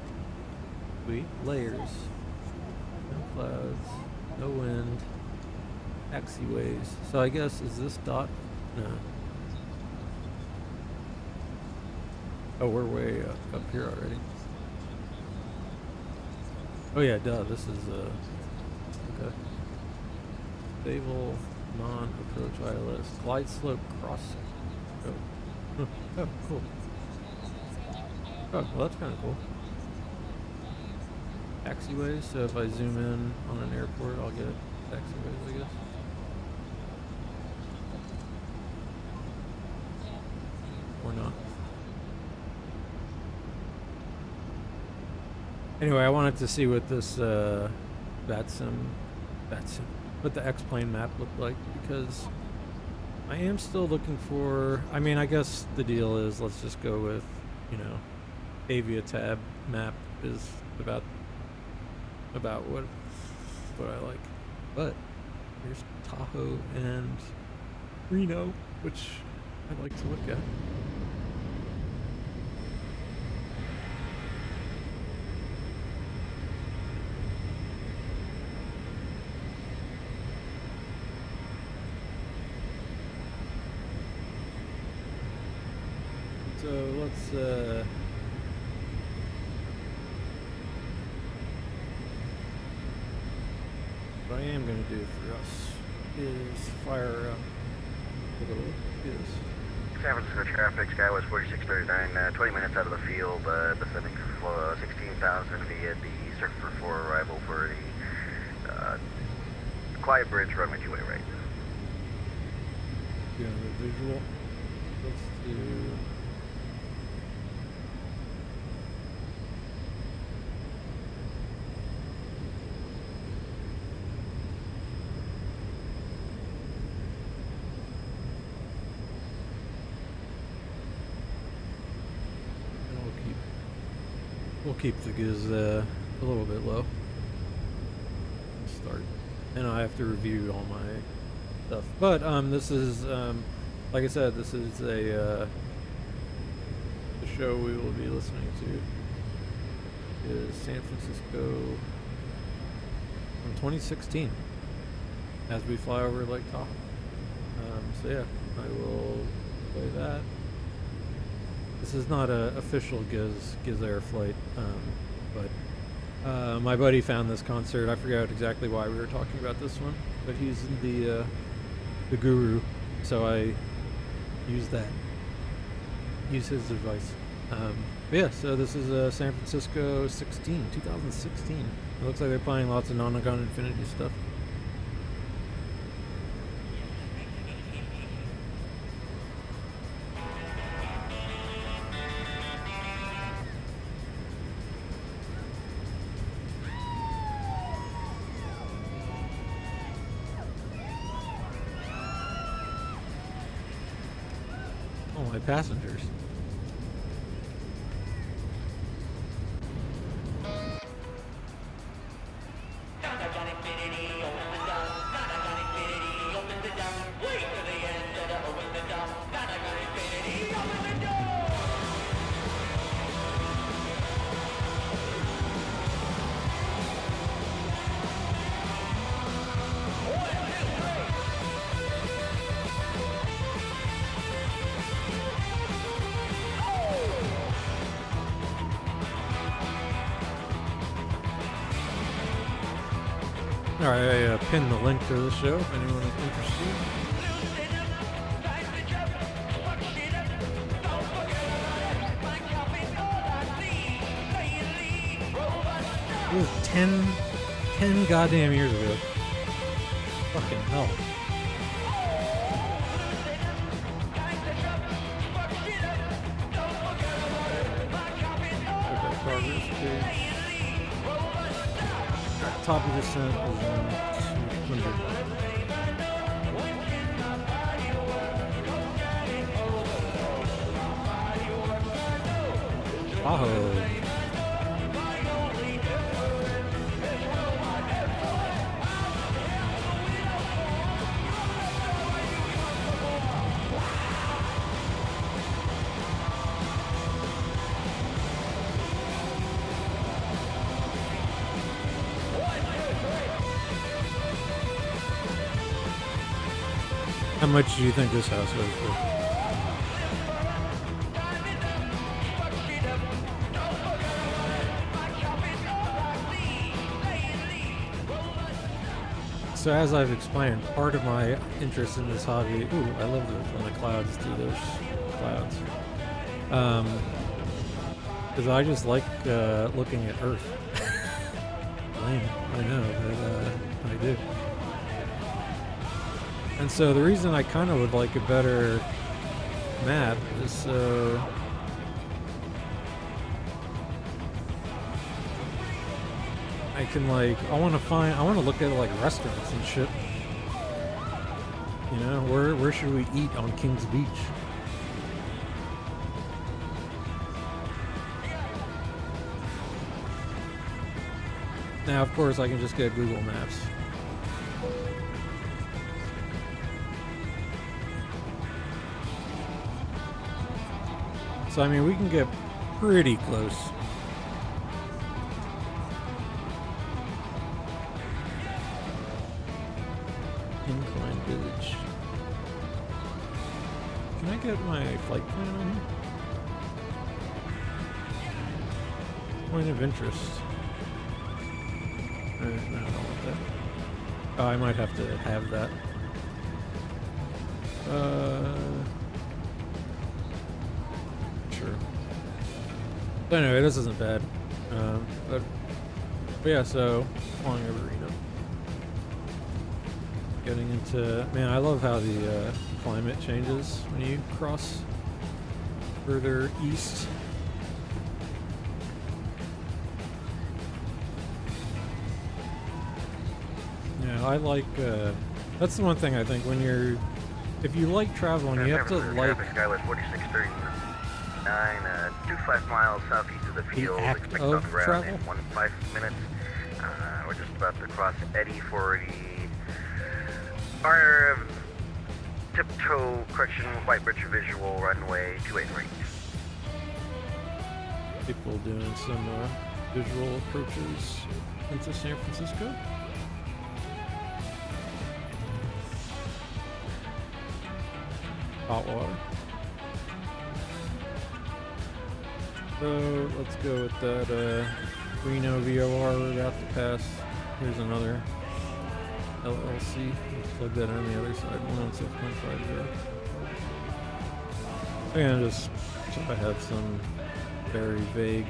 Sweet. Layers. No clouds. No wind. Taxiways. So I guess, is this dot? No. Oh, we're way up here already. Oh yeah, duh, this is okay. Stable, non-approach ILS. Glide slope crossing. Oh. Oh, cool. Oh, well that's kind of cool. Taxiways, so if I zoom in on an airport, I'll get taxiways, I guess. Or not. Anyway, I wanted to see what this VATSIM, what the X-plane map looked like, because I am still looking for, I mean, I guess the deal is, let's just go with, Avia tab map is about what I like. But here's Tahoe and Reno, which I'd like to look at. So let's what I am going to do for us is fire up a little is San Francisco traffic, Skywest 4639, 20 minutes out of the field, descending 16,000 via the Surfer 4 arrival for the Quiet Bridge, runway 28 right. Yeah, the visual. Let's do. We'll keep the GIZZ a little bit low. Start, and I have to review all my stuff. But this is like I said, this is the show we will be listening to is San Francisco from 2016 as we fly over Lake Tahoe. So yeah, I will play that. This is not a official GIZZ Air flight, but my buddy found this concert. I forgot exactly why we were talking about this one, but he's the guru, so I use his advice. But yeah, so this is San Francisco 2016. It looks like they're playing lots of Nonagon Infinity stuff. Oh, my passengers. Alright, I pinned the link to the show if anyone is interested. It was 10 goddamn years ago. Fucking hell. Okay, progress page. Top of descent is 200. Tahoe. How much do you think this house was for? So as I've explained, part of my interest in this hobby, I love when the clouds do those clouds, because I just like looking at Earth. Lame, I know, but I do. And so the reason I kind of would like a better map is so I can I want to look at like restaurants and shit. You know, where should we eat on Kings Beach? Now, of course, I can just get Google Maps. So, I mean, we can get pretty close. Incline Village. Can I get my flight plan on here? Point of interest. No, I don't want that. Oh, I might have to have that. Sure. But anyway, this isn't bad. But yeah, so flying over Reno. Getting into, man, I love how the climate changes when you cross further east. Yeah, I like, that's the one thing I think when if you like traveling, you have to like... Skywest 4639, 25 miles southeast of the field, expect on ground travel? in 15 minutes. We're just about to cross Eddy for our tiptoe correction, White Bridge visual runway 28 right. People doing some visual approaches into San Francisco. hot water. So let's go with that Reno VOR we're about to pass. Here's another LLC. Let's plug that on the other side, 106.50. And just so I had some very vague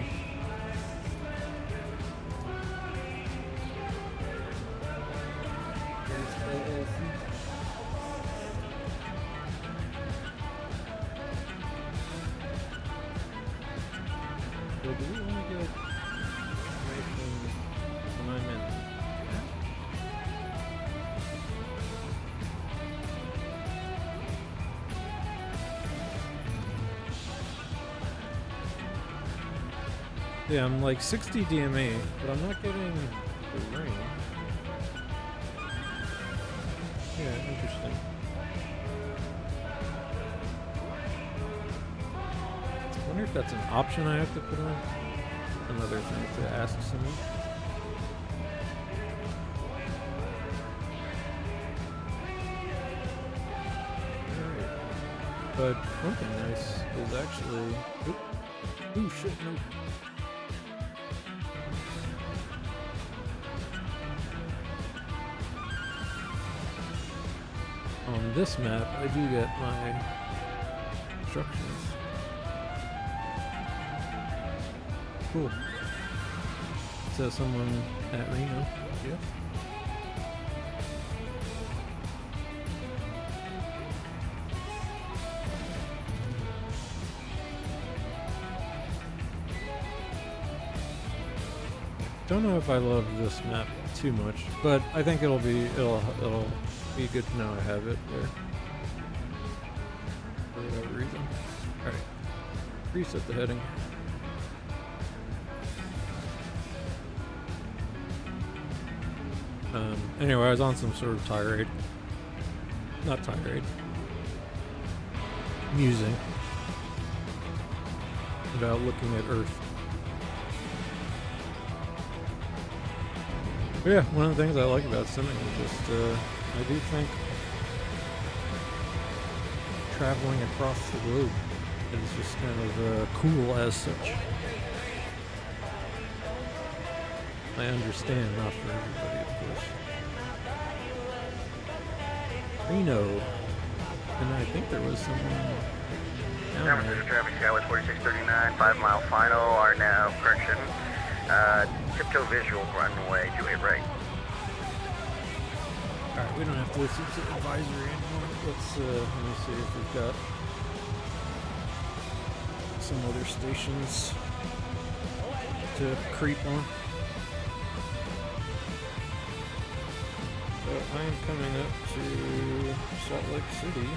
So do we want to get information when I'm in? Yeah, I'm like 60 DMA, but I'm not getting the ring. Yeah, interesting. I wonder if that's an option I have to put on. Another thing to ask someone. Alright. But one thing nice is actually... Ooh, shit, no. On this map, I do get my instructions. Cool. It says someone at Reno. Yeah. Don't know if I love this map too much, but I think it'll be good to know I have it there for whatever reason. All right, reset the heading. Anyway, I was on some sort of tirade. Not tirade. Musing about looking at Earth. But yeah, one of the things I like about simming is just, I do think traveling across the globe is just kind of cool as such. I understand, not for everybody, of course. Reno, and I think there was someone down there. Traffic Skywest 4639, 5 mile final, RNAV, correction. Tiptoe visual runway 28 right. Alright, we don't have to listen to advisory anymore. Let's, let me see if we've got some other stations to creep on. So I am coming up to Salt Lake City.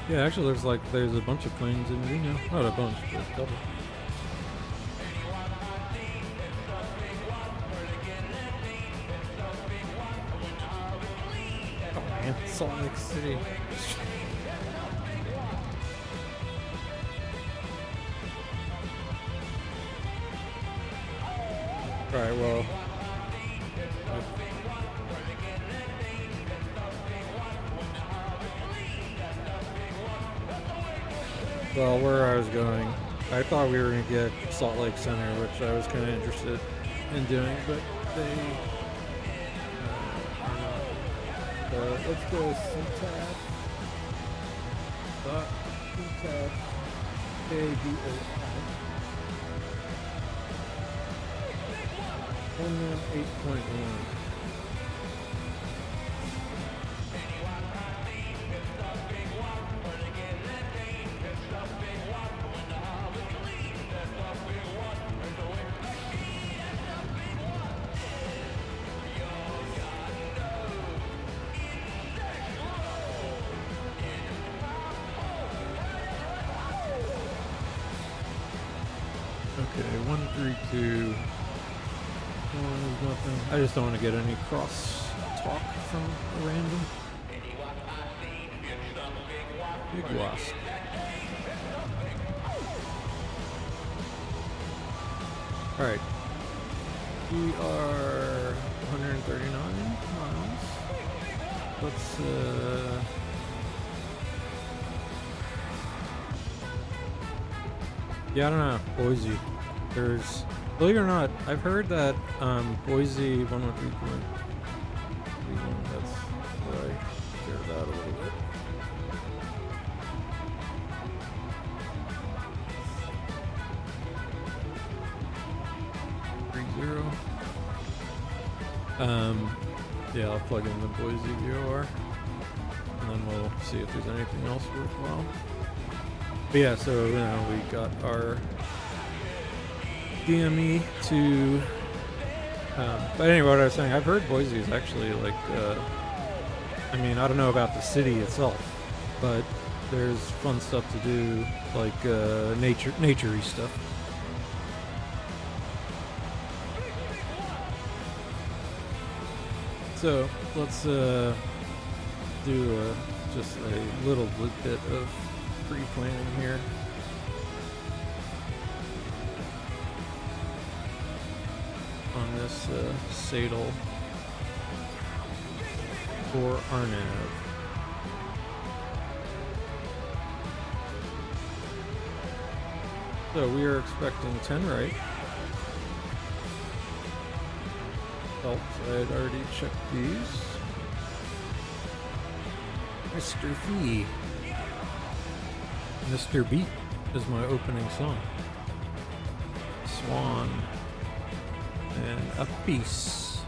Yeah, actually looks like there's a bunch of planes in Reno. Not a bunch, but a couple. Oh man, Salt Lake City. Alright, well. Well, where I was going, I thought we were going to get Salt Lake Center, which I was kind of interested in doing, but they are not. Let's go CTAF. CTAF KBOI. 118.1. Okay, 132. Nothing. I just don't want to get any cross talk from a random. Big wasp. Alright. We are 139 miles. Let's yeah, I don't know. Boise. There's, believe it or not, I've heard that Boise 113.31, that's what I care about a little bit. Yeah, I'll plug in the Boise VOR, and then we'll see if there's anything else worthwhile. But yeah, so you know, we got our DME to. But anyway, what I was saying, I've heard Boise is actually like. I mean, I don't know about the city itself, but there's fun stuff to do, like naturey stuff. So let's do just a little bit of pre-planning here. On this saddle for RNAV. So we are expecting 10 right. Oh, I had already checked these. Mr. V. Mr. Beat is my opening song. Swan. And a piece.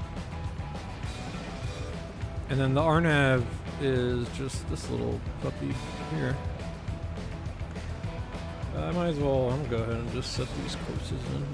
And then the RNAV is just this little puppy here. I might as well, I'm gonna go ahead and just set these courses in.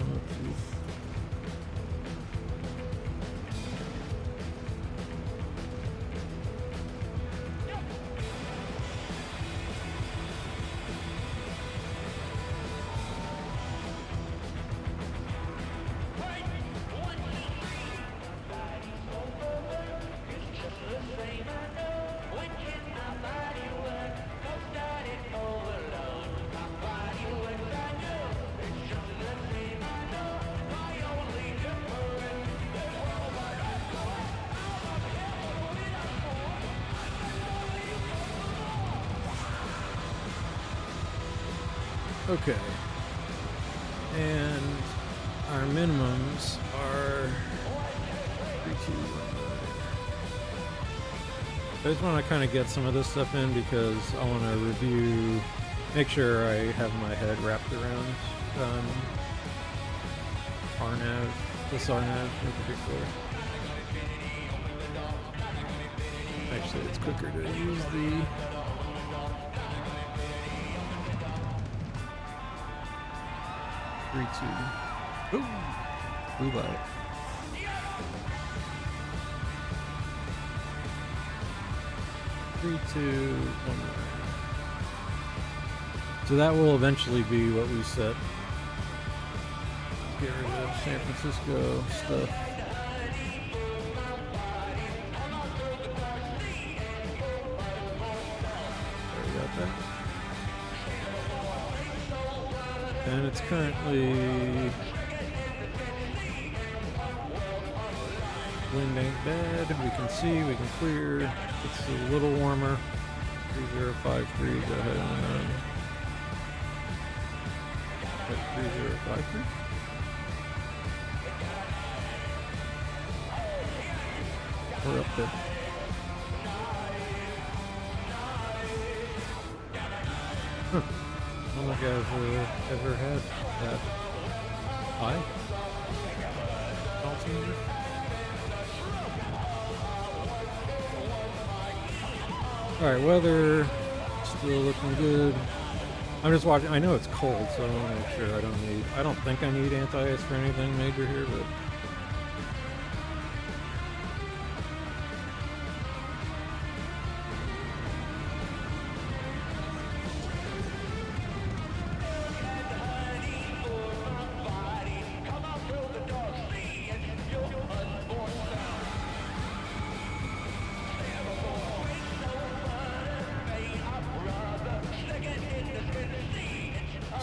Okay, and our minimums are 3, 2, 1. I just want to kind of get some of this stuff in because I want to review, make sure I have my head wrapped around RNAV, this RNAV in particular. Actually, it's quicker to use the 3, 2. Ooh, blew by it. Three, 2, 1. So that will eventually be what we set. Get rid of San Francisco stuff. Sorry about that. And it's currently wind ain't bad. We can see, we can clear. It's a little warmer. 3053. Go ahead and hit 3053. We're up there. Huh. I don't think I've ever had that high altimeter. Alright, weather still looking good. I'm just watching. I know it's cold, so I want to make sure I don't think I need anti-ice for anything major here, but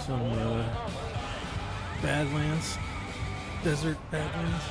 some Badlands, desert Badlands.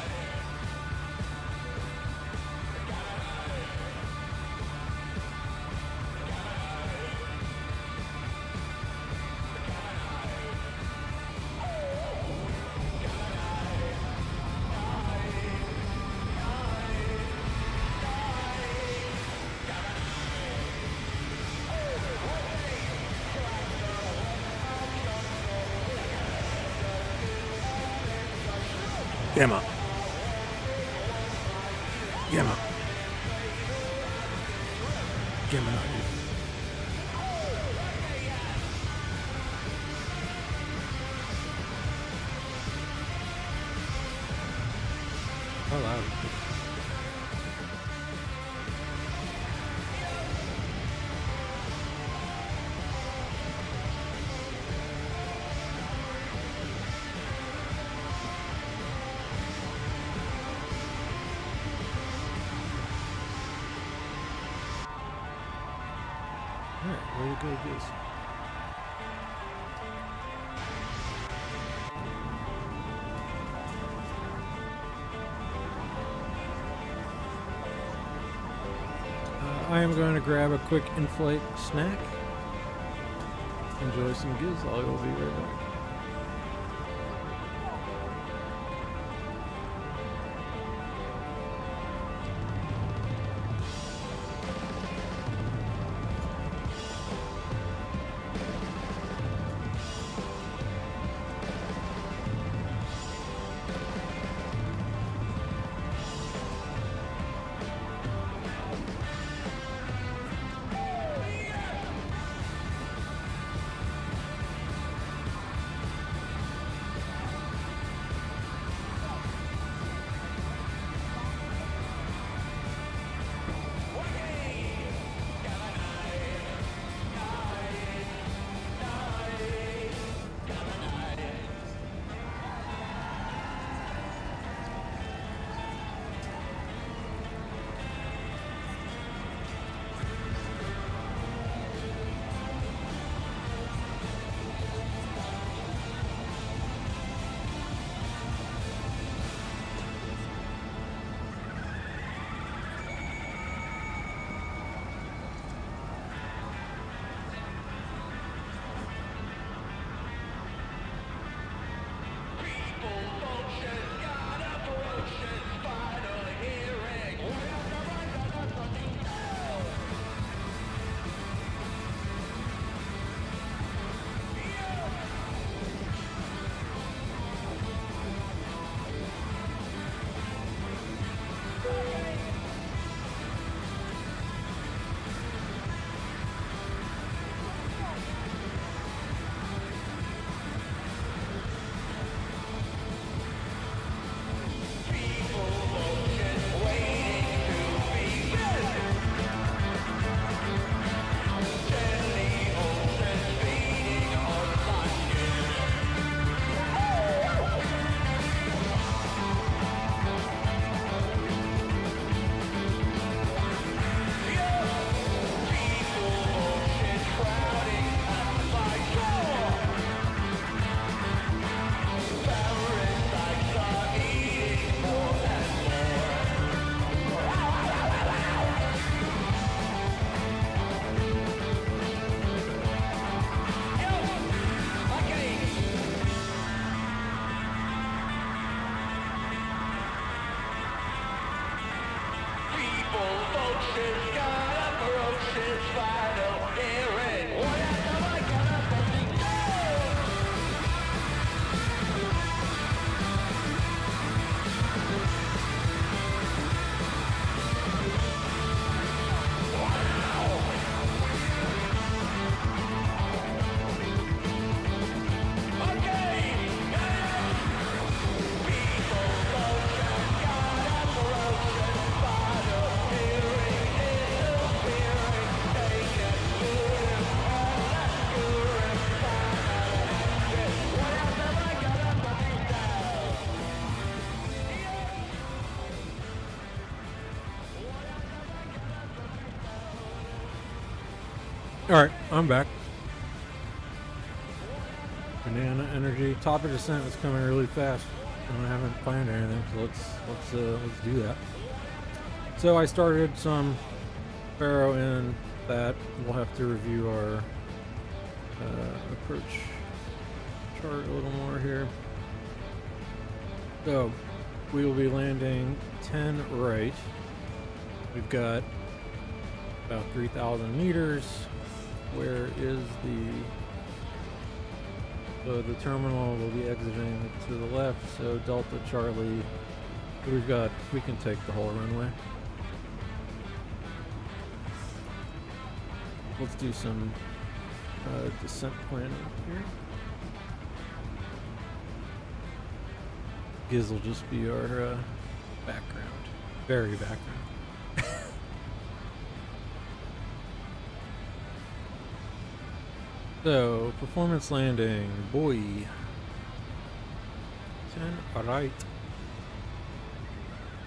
Gamma. Gamma. Gemini. How loud? Alright, way to go, GIZZ. I am going to grab a quick in-flight snack. Enjoy some GIZZ. I will be right back. Alright, I'm back. Banana energy. Top of descent is coming really fast, and I haven't planned anything, so let's do that. So I started some Faro in that. We'll have to review our approach chart a little more here. So we will be landing 10 right. We've got about 3,000 meters. Where is so the terminal will be exiting to the left, so Delta Charlie, we can take the whole runway. Let's do some descent planning here. GIZZ will just be our background, very background. So, performance landing, boy. 10 right.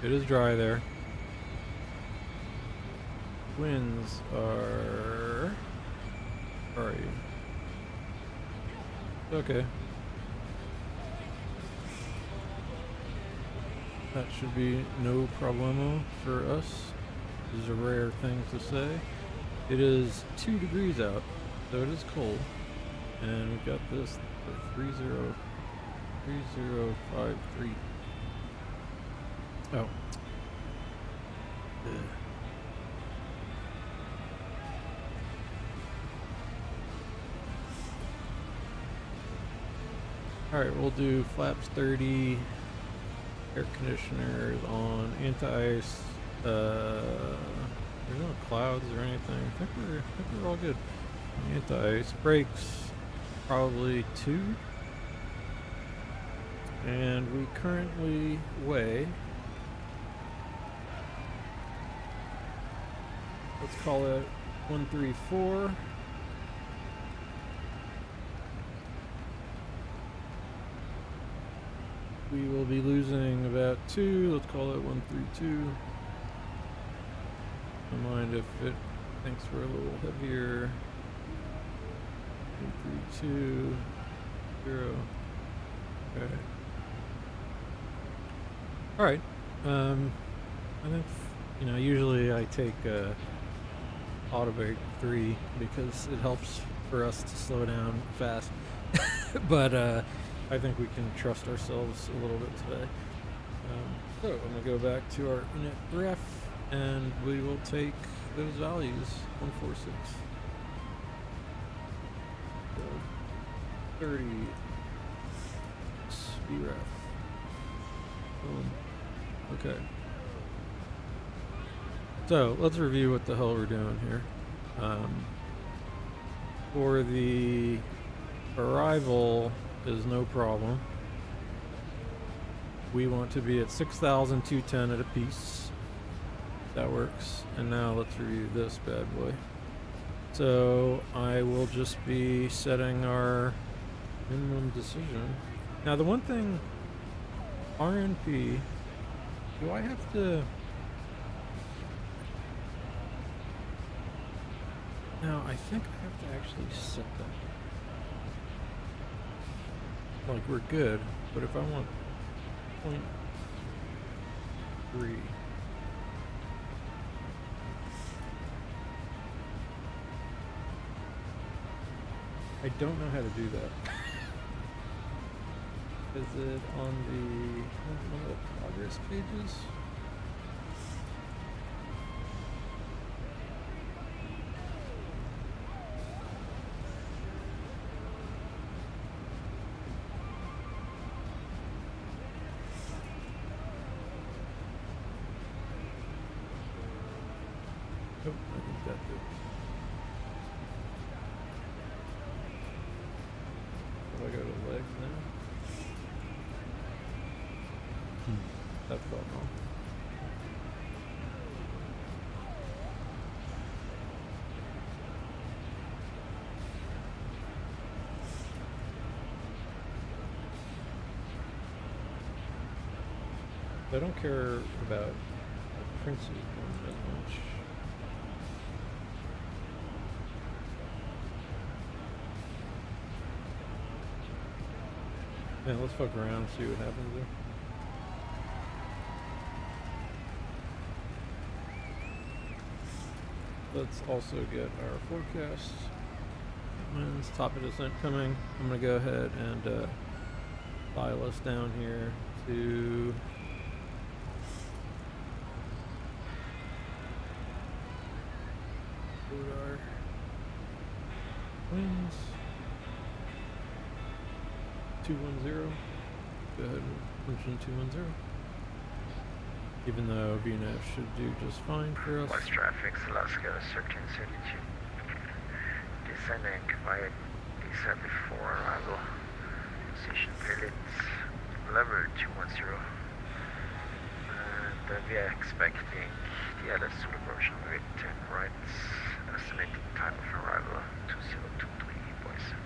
It is dry there. Winds are... Where are you? Okay. That should be no problemo for us. This is a rare thing to say. It is 2 degrees out, so it is cold. And we've got this for 3053. Oh. Ugh. Alright, we'll do flaps 30, air conditioners on, anti-ice, there's no clouds or anything. I think we're all good. Anti-ice, brakes, probably 2. And we currently weigh, let's call it 134. We will be losing about 2, let's call it 132. Don't mind if it thinks we're a little heavier. 132, 0. Okay. Alright. I think, usually I take auto brake 3 because it helps for us to slow down fast. But I think we can trust ourselves a little bit today. So I'm going to go back to our init ref and we will take those values, 146. 30 VREF. Boom. Okay. So let's review what the hell we're doing here. For the arrival is no problem. We want to be at 6,210 at a piece. That works. And now let's review this bad boy. So I will just be setting our minimum decision. Now the one thing, RNP, do I have to... No, I think I have to actually set that. Like we're good, but if I want 0.3. I don't know how to do that. Is it on one of the progress pages? Nope, I think that did. Do I go to legs now? That felt wrong. I don't care about Prince's one as much. Yeah, let's fuck around and see what happens there. Let's also get our forecast. Winds, top of descent coming. I'm gonna go ahead and dial us down here to our winds. 210. Go ahead and mention 210. Even though VNAV should do just fine for us. West traffic, Alaska 1332. Descending via Lisa before arrival. Position pilots, level 210. And we are expecting the LS Zulu version with 10 rights. Estimating time of arrival 2023, boys.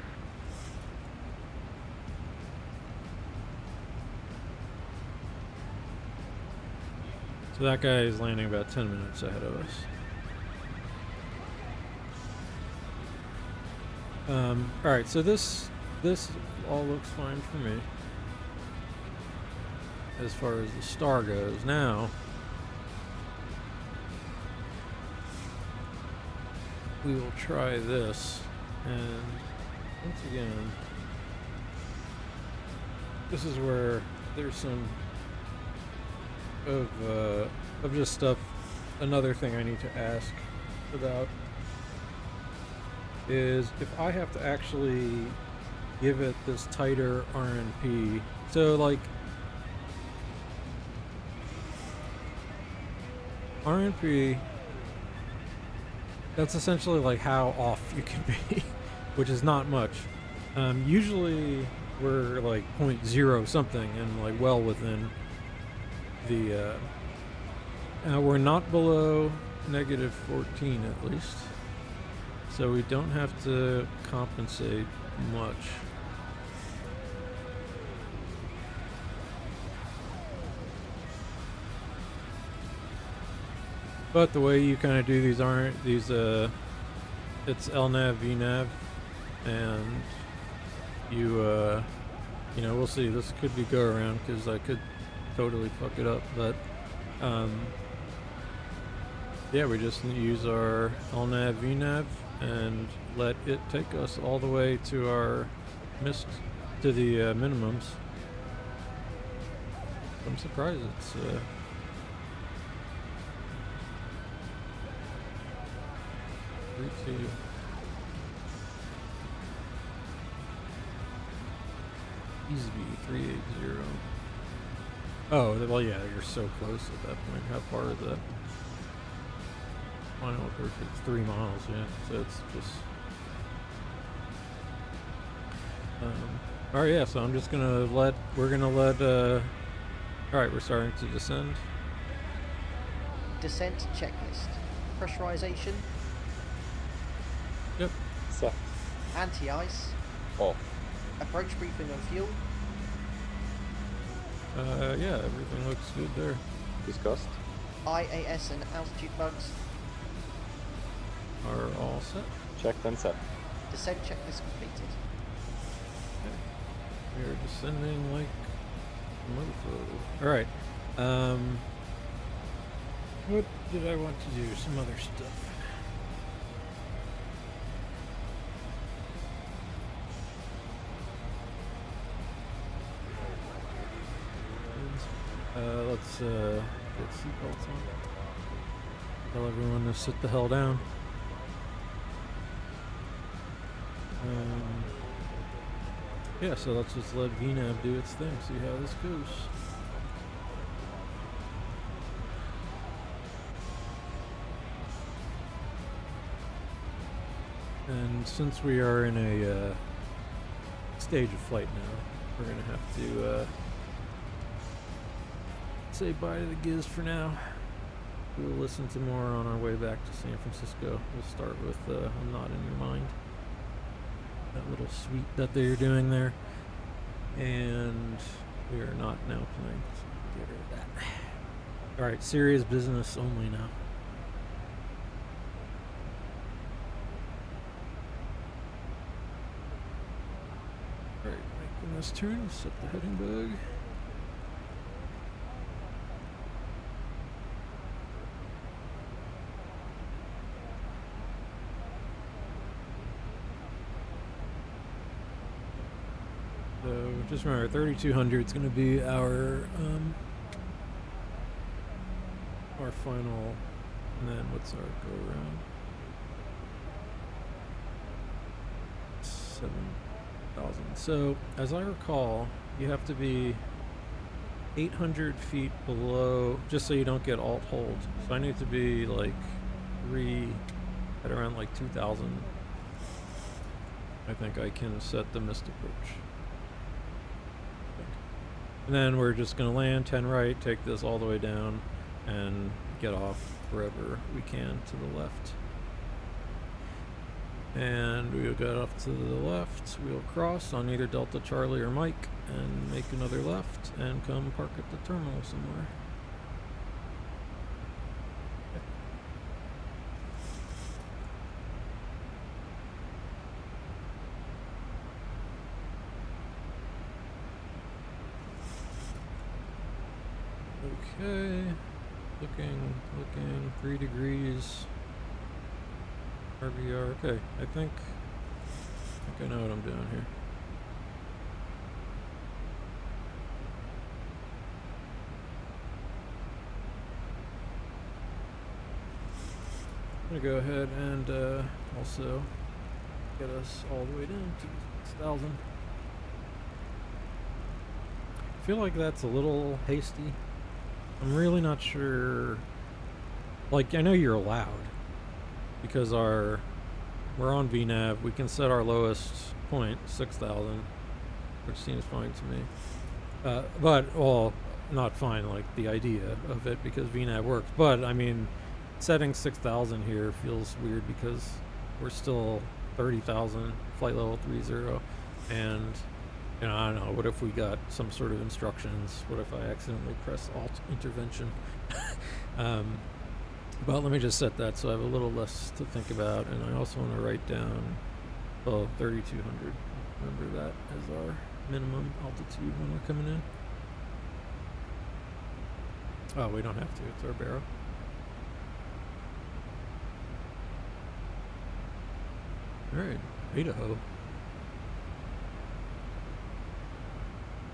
So that guy is landing about 10 minutes ahead of us. Alright, so this all looks fine for me as far as the star goes. Now we will try this, and once again this is where there's some of just stuff. Another thing I need to ask about is if I have to actually give it this tighter RNP. So like RNP, that's essentially like how off you can be, which is not much. Usually we're like 0.0 something and like well within the we're not below -14 at least, so we don't have to compensate much. But the way you kind of do these it's LNAV, VNAV, and you know, we'll see. This could be go around because I could totally fuck it up, but yeah, we just use our LNAV, VNAV, and let it take us all the way to our to the minimums. I'm surprised it's Easy 380. Oh, well, yeah, you're so close at that point. How far is that? I don't know if it's 3 miles, yeah. So it's just. Alright, yeah, so I'm just gonna let. Alright, we're starting to descend. Descent checklist. Pressurization. Yep. Set. Anti-ice. Off. Approach briefing on fuel. Yeah, everything looks good there. Discussed. IAS and altitude bugs. Are all set. Checked and set. Descent checklist completed. We are descending like a motherfucker. Alright. What did I want to do? Some other stuff. Let's get seatbelts on. Tell everyone to sit the hell down. Yeah, so let's just let VNAV do its thing, see how this goes. And since we are in a stage of flight now, we're going to have to say bye to the GIZZ for now. We'll listen to more on our way back to San Francisco. We'll start with I'm Not In Your Mind. That little suite that they're doing there. And we are not now playing, so get rid of that. Alright, serious business only now. Alright, making last turn, set the heading bug. So just remember, 3200 is going to be our final, and then what's our go around? 7,000. So as I recall, you have to be 800 feet below, just so you don't get alt hold. So I need to be like at around like 2,000. I think I can set the missed approach. And then we're just going to land 10 right, take this all the way down, and get off wherever we can to the left. And we'll get off to the left. We'll cross on either Delta, Charlie, or Mike, and make another left, and come park at the terminal somewhere. Okay, looking, 3 degrees, RVR, okay, I think I know what I'm doing here. I'm gonna go ahead and also get us all the way down to 6,000. I feel like that's a little hasty. I'm really not sure. Like, I know you're allowed because we're on VNAV. We can set our lowest point 6,000, which seems fine to me. But well, not fine like the idea of it because VNAV works. But I mean, setting 6,000 here feels weird because we're still 30,000 flight level 30, and you know, I don't know, what if we got some sort of instructions? What if I accidentally press Alt intervention? But let me just set that so I have a little less to think about. And I also want to write down 3,200. Remember that as our minimum altitude when we're coming in. Oh, we don't have to. It's our barrel. Alright, Idaho.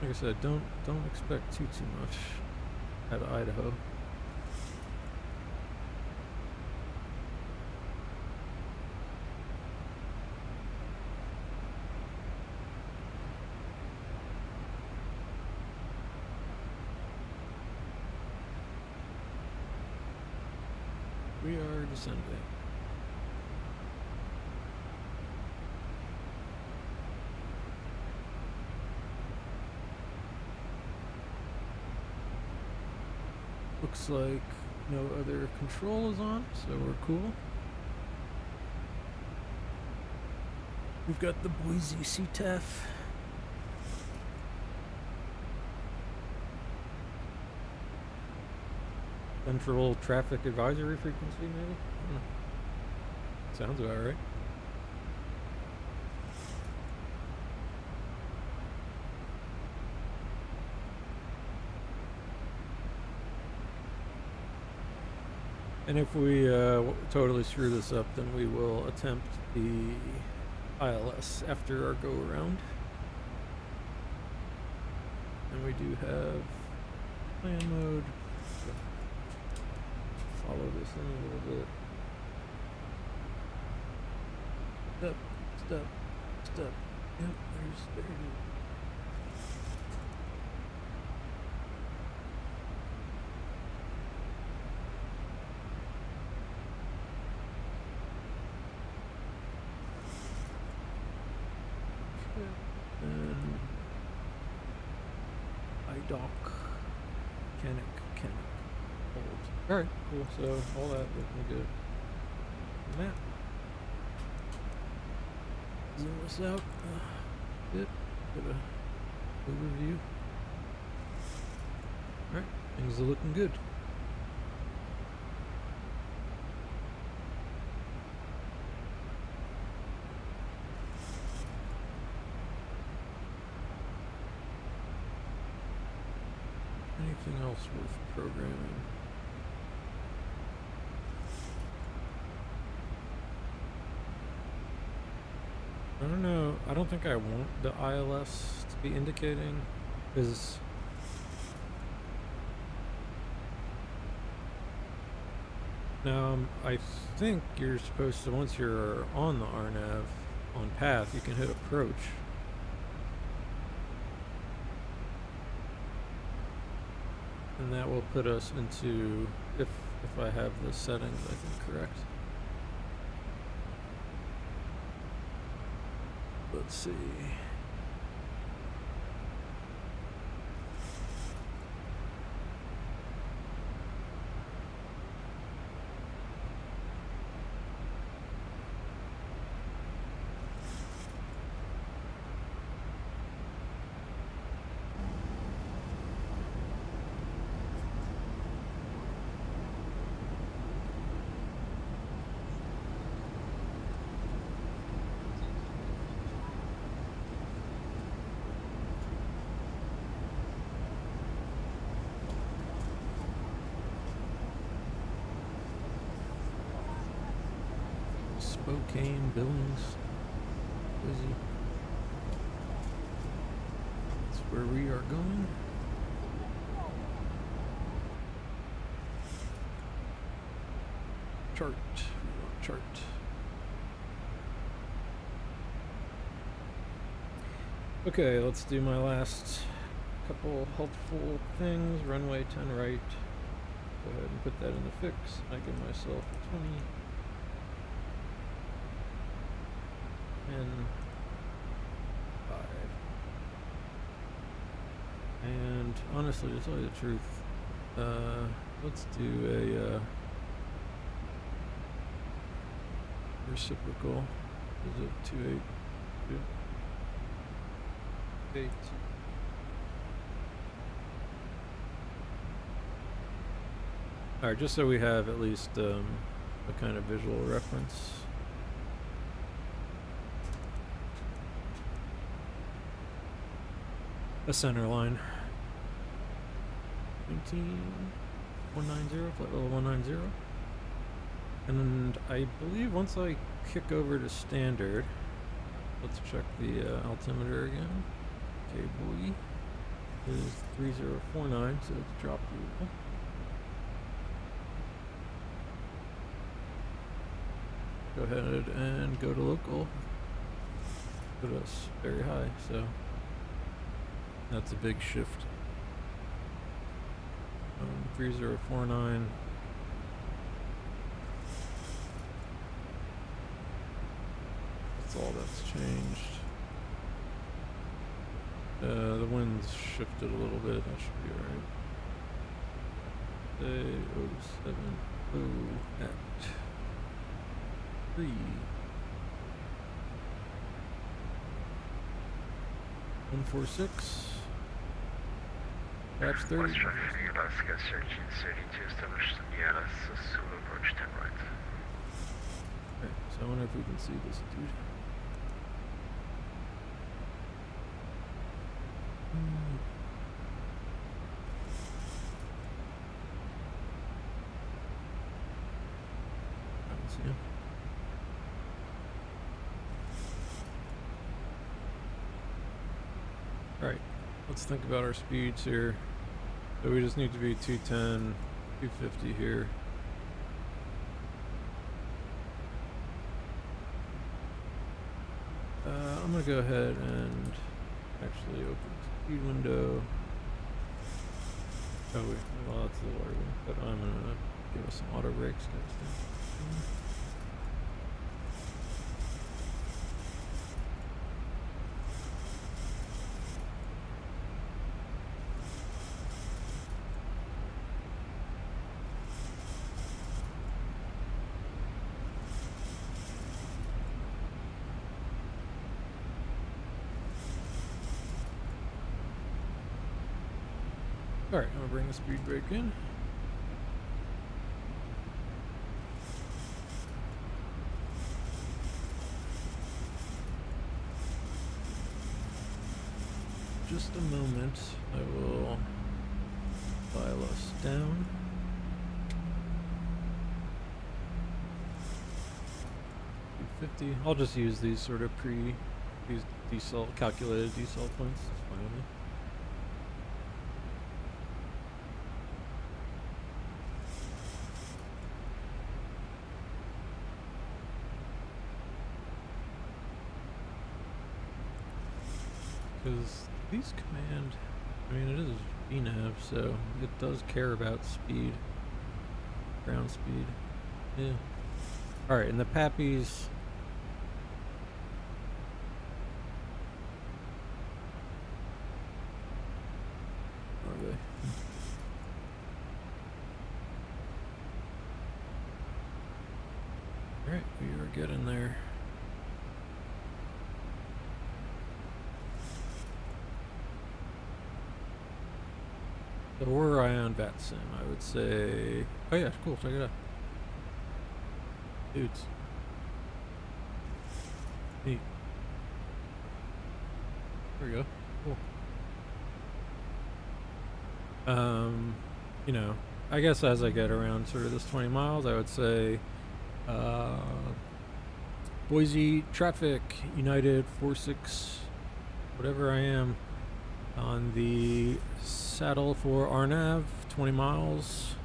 Like I said, don't expect too much out of Idaho. We are descending. Looks like no other control is on, so we're cool. We've got the Boise CTAF. Central Traffic Advisory Frequency, maybe? Sounds about right. And if we totally screw this up, then we will attempt the ILS after our go around. And we do have plan mode. Follow this in a little bit. Step. Yep, there it is. And IDOC, mechanic, hold. Alright, cool. So all that looking good. Map. Zoom this out. Good. Get a overview. Alright, things are looking good. else worth programming? I don't know. I don't think I want the ILS to be indicating, because now I think you're supposed to, once you're on the RNAV on path, you can hit approach. And that will put us into, if I have the settings, I think, correct. Let's see. Spokane, Billings, Boise. That's where we are going. Chart. We want chart. Okay, let's do my last couple helpful things. Runway 10 right. Go ahead and put that in the fix. I give myself a 20. And 5. And honestly, to tell you the truth, let's do a reciprocal. Is it 2-8? 8. Alright, just so we have at least a kind of visual reference. A center line. 190, flight level 190. And I believe once I kick over to standard, let's check the altimeter again. KBOI is 3049, so it's drop level. Go ahead and go to local. Put us very high, so that's a big shift. 3049. That's all that's changed. The wind's shifted a little bit. That should be alright. 070 at 3. 146. Patch 30. West traffic, Alaska 1332, establish the ILS, Sulu approach 10 right. Okay, so I wonder if we can see this dude. I don't see him. Alright, let's think about our speeds here. So we just need to be 210, 250 here. I'm gonna go ahead and actually open the speed window. Oh wait, well that's the water one, but I'm gonna give us some auto brakes, guys. Alright, I'm gonna bring the speed brake in. Just a moment, I will Dial us down. $250. I'll just use these sort of these calculated decel points. It's fine with me. Because these command, I mean, it is VNAV, so it does care about speed, ground speed. Yeah. All right, and the Pappies. Are they? All right, we are getting there. So were I on VATSIM, I would say, oh yeah, cool, check it out. Dudes. Neat. There we go. Cool. You know, I guess as I get around sort of this 20 miles, I would say, Boise traffic, United 46, whatever I am, on the saddle for RNAV, 20 miles,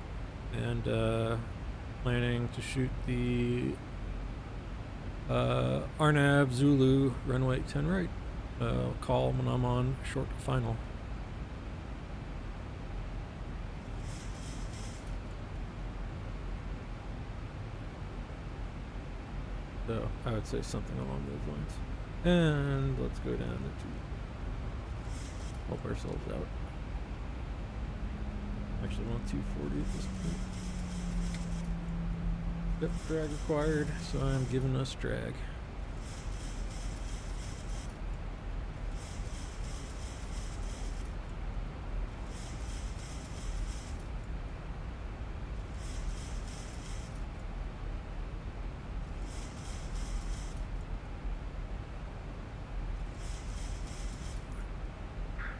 and planning to shoot the RNAV Zulu runway 10 right. I'll call when I'm on short to final. So I would say something along those lines. And let's go down to help ourselves out. Actually want 240 at this point. Yep, drag required, so I'm giving us drag.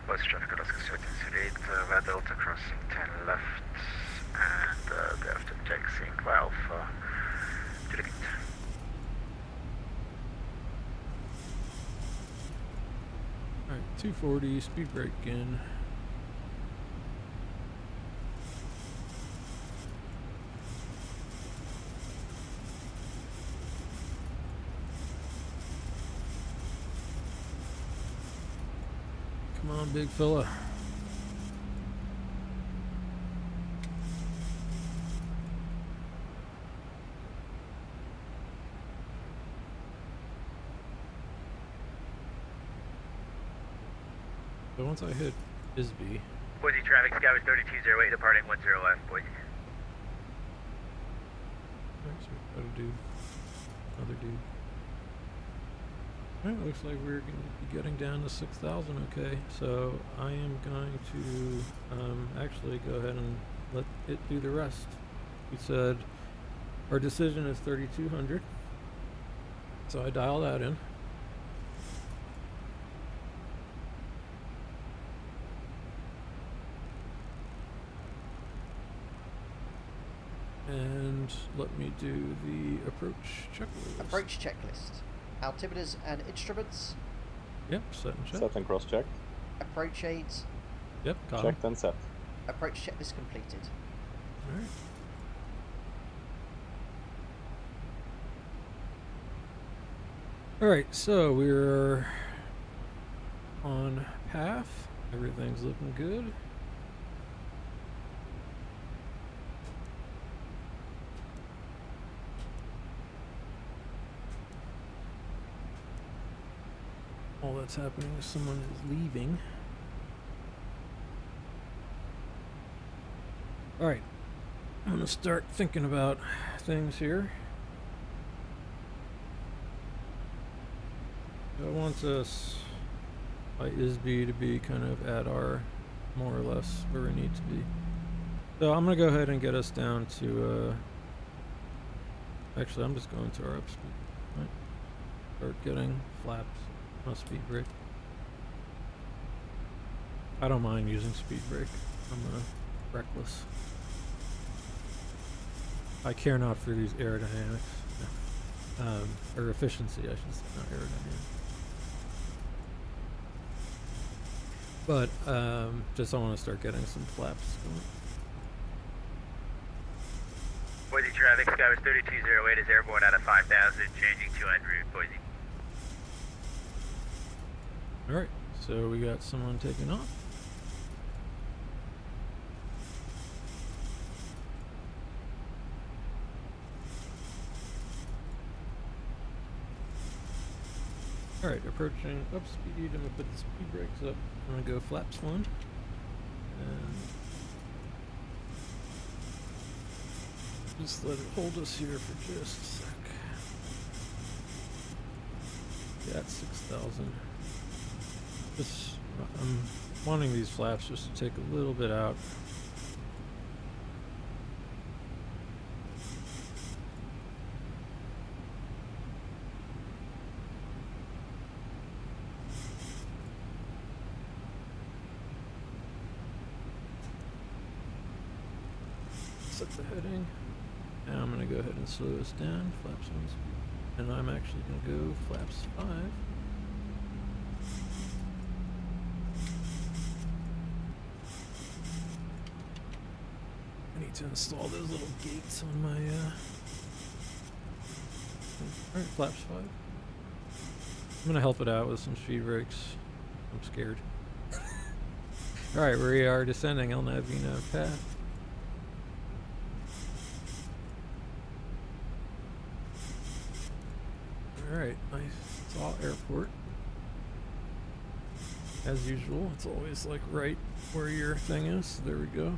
Both traffic Alaska 1338, VA Delta crossing 10 left, and thereafter taxiing by Alpha to the gate. Alright, 240, speed brake in. Come on, big fella. So once I hit Bisbee, Boise traffic, Skyway 3208, departing 10 left, Boise. alright, so we got a dude, another dude. Alright, looks like we're going to be getting down to 6,000, okay. So I am going to actually go ahead and let it do the rest. We said our decision is 3,200. So I dial that in. And let me do the approach checklist. Approach checklist. Altimeters and instruments. Yep, set and check. Set and cross checked. Approach aids. Yep, got 'em. Checked and set. Approach checklist completed. Alright. Alright, so we're on path. Everything's looking good. All that's happening is someone is leaving. Alright, I'm gonna start thinking about things here. I want us by ISB to be kind of at our more or less where we need to be. So I'm gonna go ahead and get us down to actually I'm just going to our up speed. Right? Start getting flaps on speed brake. I don't mind using speed brake. I'm gonna reckless. I care not for these aerodynamics. Or efficiency, I should say, not aerodynamics. But just I want to start getting some flaps going. Boise traffic, Sky was 3208 is airborne out of 5000, changing to en route, Boise. Alright, so we got someone taking off. Alright, approaching up speed. I'm gonna put the speed brakes up. I'm gonna go flaps 1. And just let it hold us here for just a sec. Yeah, it's 6,000. Just, I'm wanting these flaps just to take a little bit out. Set the heading. Now I'm going to go ahead and slow this down. Flaps 1 speed. And I'm actually going to go flaps 5. I need to install those little gates on my alright, flaps 5. I'm gonna help it out with some speed brakes. I'm scared. Alright, we are descending LNAV VNAV path. Alright, nice. Saw airport. As usual, it's always like right where your thing is. There we go.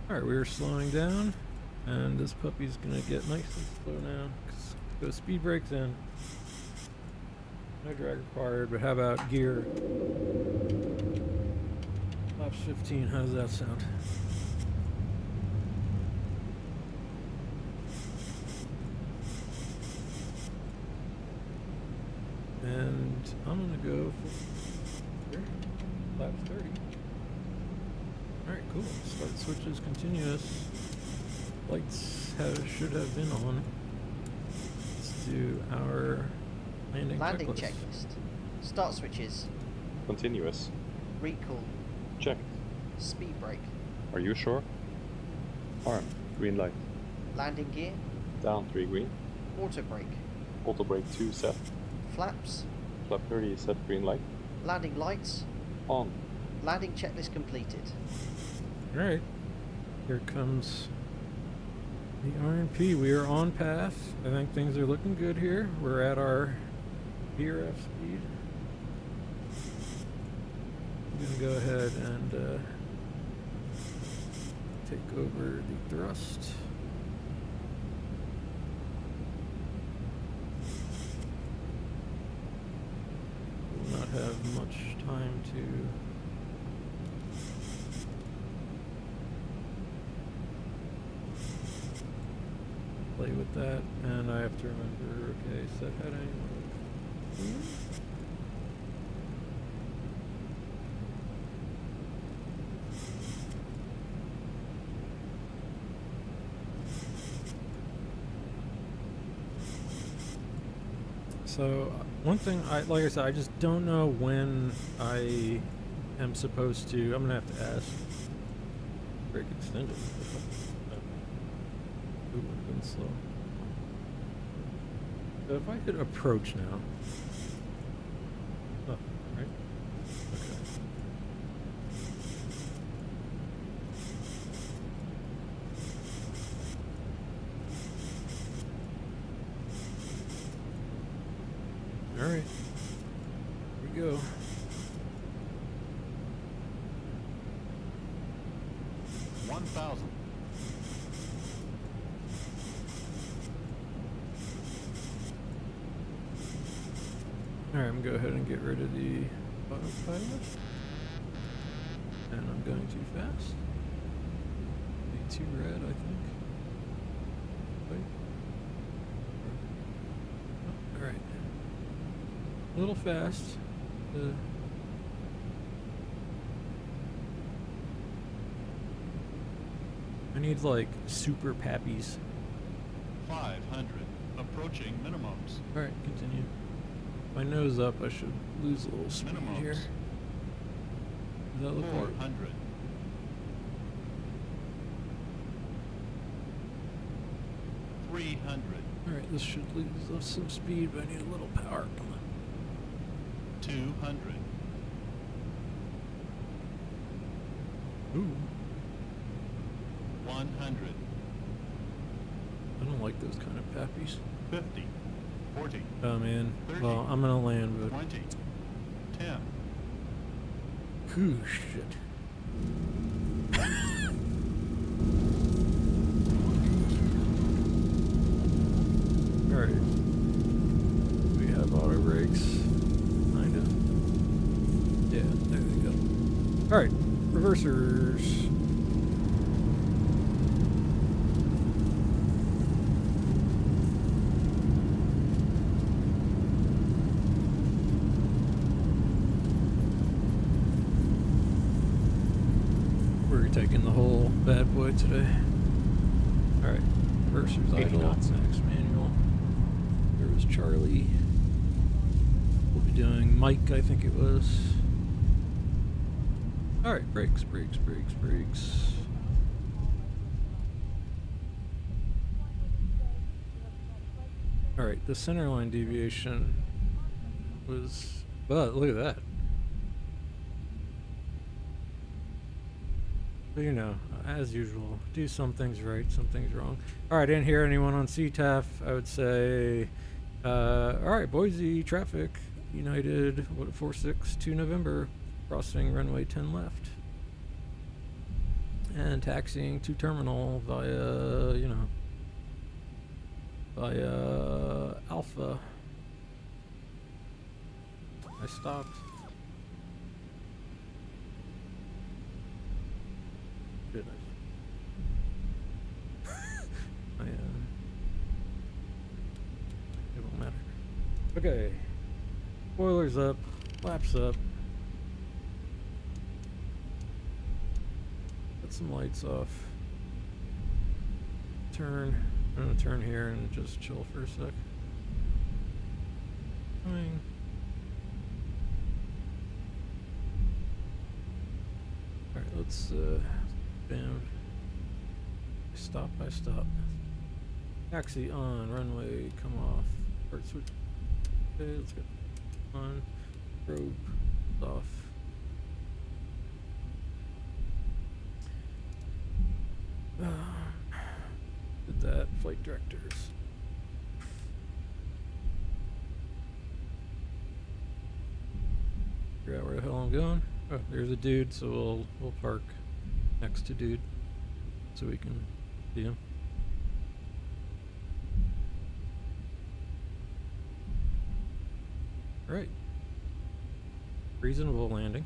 Alright, we are slowing down, and this puppy's gonna get nice and slow now. Go speed brakes in. No drag required, but how about gear? Flaps 15, how does that sound? And I'm gonna go for flaps 30. Alright, cool. Start switches continuous. Lights should have been on. Let's do our landing checklist. Start switches. Continuous. Recall. Check. Speed brake. Are you sure? Arm. Green light. Landing gear. Down 3 green. Auto brake. Auto brake 2 set. Flaps. Flap 30 set green light. Landing lights. On. Landing checklist completed. Alright. Here comes the RNP. We are on path. I think things are looking good here. We're at our BRF speed. I'm going to go ahead and take over the thrust. Will not have much time to play with that, and I have to remember, okay, set heading. So one thing, like I said, I just don't know when I am supposed to. I'm gonna have to ask. Brake extended. It would have been slow. So if I could approach now. Oh, right? Okay. Alright. Here we go. Alright, I'm going to go ahead and get rid of the autopilot. And I'm going too fast. Be too red, I think. Wait. Oh, alright. A little fast. I need like super pappies. 500. Approaching minimums. Alright, continue. My nose up, I should lose a little speed Minimums. here. Does that look like 400. 300. Alright, this should lose us some speed, but I need a little power. Come on. 200. Ooh. 100. I don't like those kind of pappies. 50. 40. Oh man. 30. Well, I'm gonna land, but 20. 10. whew, shit. Alright. We have auto brakes. Kind of. Yeah, there we go. Alright, reversers. We're taking the whole bad boy today. Alright, reversers 80 idle, knots. next manual. There was Charlie. We'll be doing Mike, I think it was. Alright, brakes, brakes, brakes, brakes. Alright, the centerline deviation was... Well, look at that. But you know, as usual, do some things right, some things wrong. Alright, didn't hear anyone on CTAF. I would say... alright, Boise traffic. United, what, 462 November. Crossing runway 10 left. And taxiing to terminal via, you know, via Alpha. I stopped. Goodness. It won't matter. Okay. Spoilers up. Flaps up. Put some lights off. Turn. I'm gonna turn here and just chill for a sec. Coming. Alright, let's bam. Stop by stop. Taxi on, runway, come off. Part switch. Okay, let's go. On. Probe off. Did that. Flight directors. Figure out where the hell I'm going. Oh, there's a dude, so we'll park next to dude so we can see him. Right. Reasonable landing.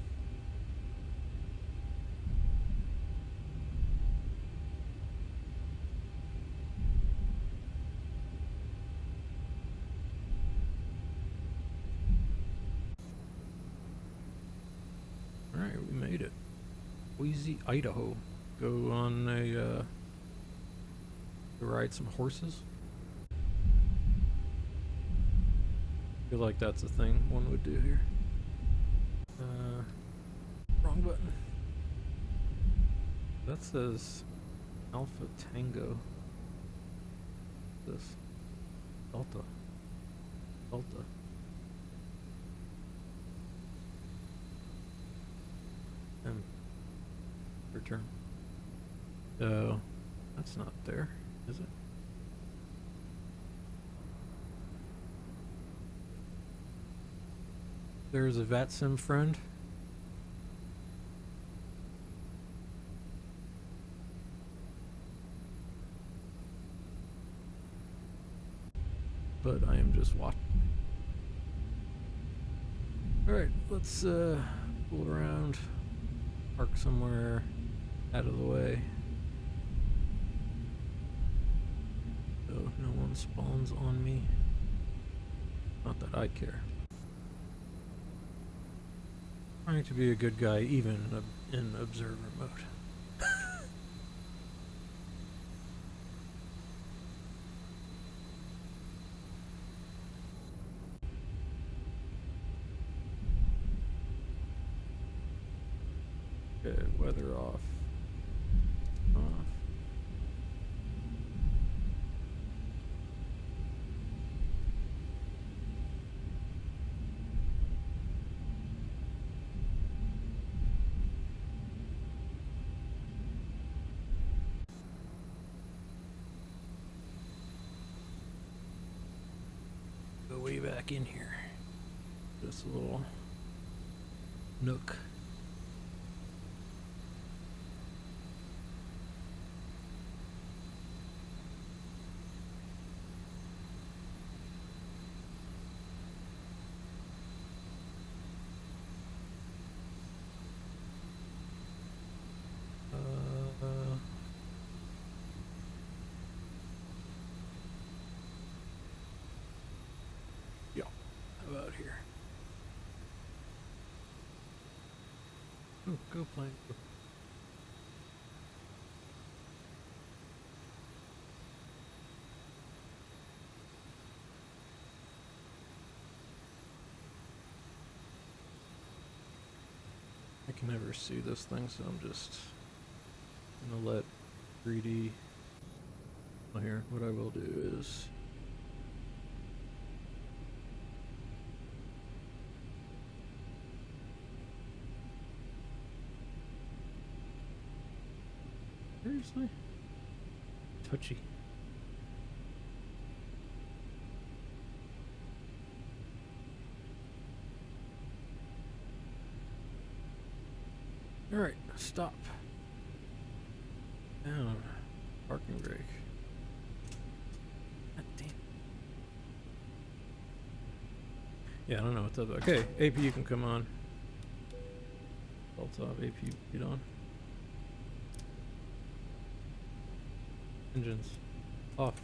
Alright, we made it. Boise, Idaho. Go on a, go ride some horses. Feel like that's a thing one would do here. Wrong button. That says Alpha Tango. This Delta. Delta. Return. So that's not there, is it? There's a VATSIM friend. But I am just watching. Alright, let's pull around, park somewhere out of the way. So no one spawns on me. Not that I care. Trying to be a good guy even in observer mode. weather off. Off. Go way back in here. This little nook. Yeah, how about here? Oh, go plane. I can never see this thing, so I'm just gonna let 3D. Well, here, what I will do is seriously touchy. All right, stop. Down. Parking brake. God damn. Yeah, I don't know what's up. Okay, APU can come on. Belts off, APU get on. Engines off.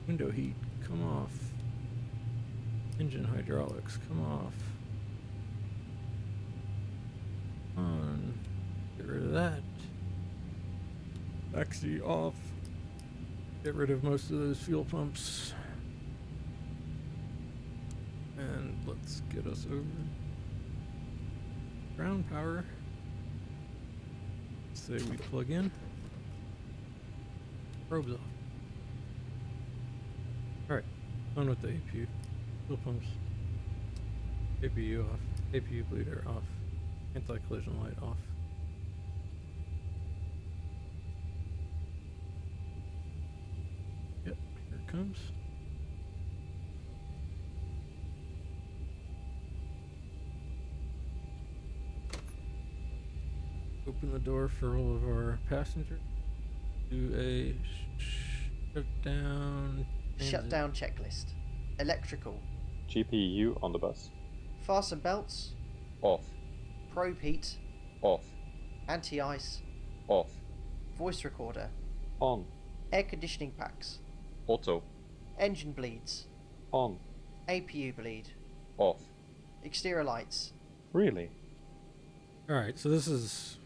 Window heat, come off. Engine hydraulics, come off. On. Get rid of that. Backseat off. Get rid of most of those fuel pumps. And let's get us over. Ground power. Say we plug in. Probes off. Alright, on with the APU. Fuel pumps. APU off. APU bleeder off. Anti-collision light off. Yep, here it comes. Open the door for all of our passengers. Do a shutdown. Shutdown checklist. Electrical. GPU on the bus. Fasten belts. Off. Probe heat. Off. Anti-ice. Off. Voice recorder. On. Air conditioning packs. Auto. Engine bleeds. On. APU bleed. Off. Exterior lights. Really? Alright, so this is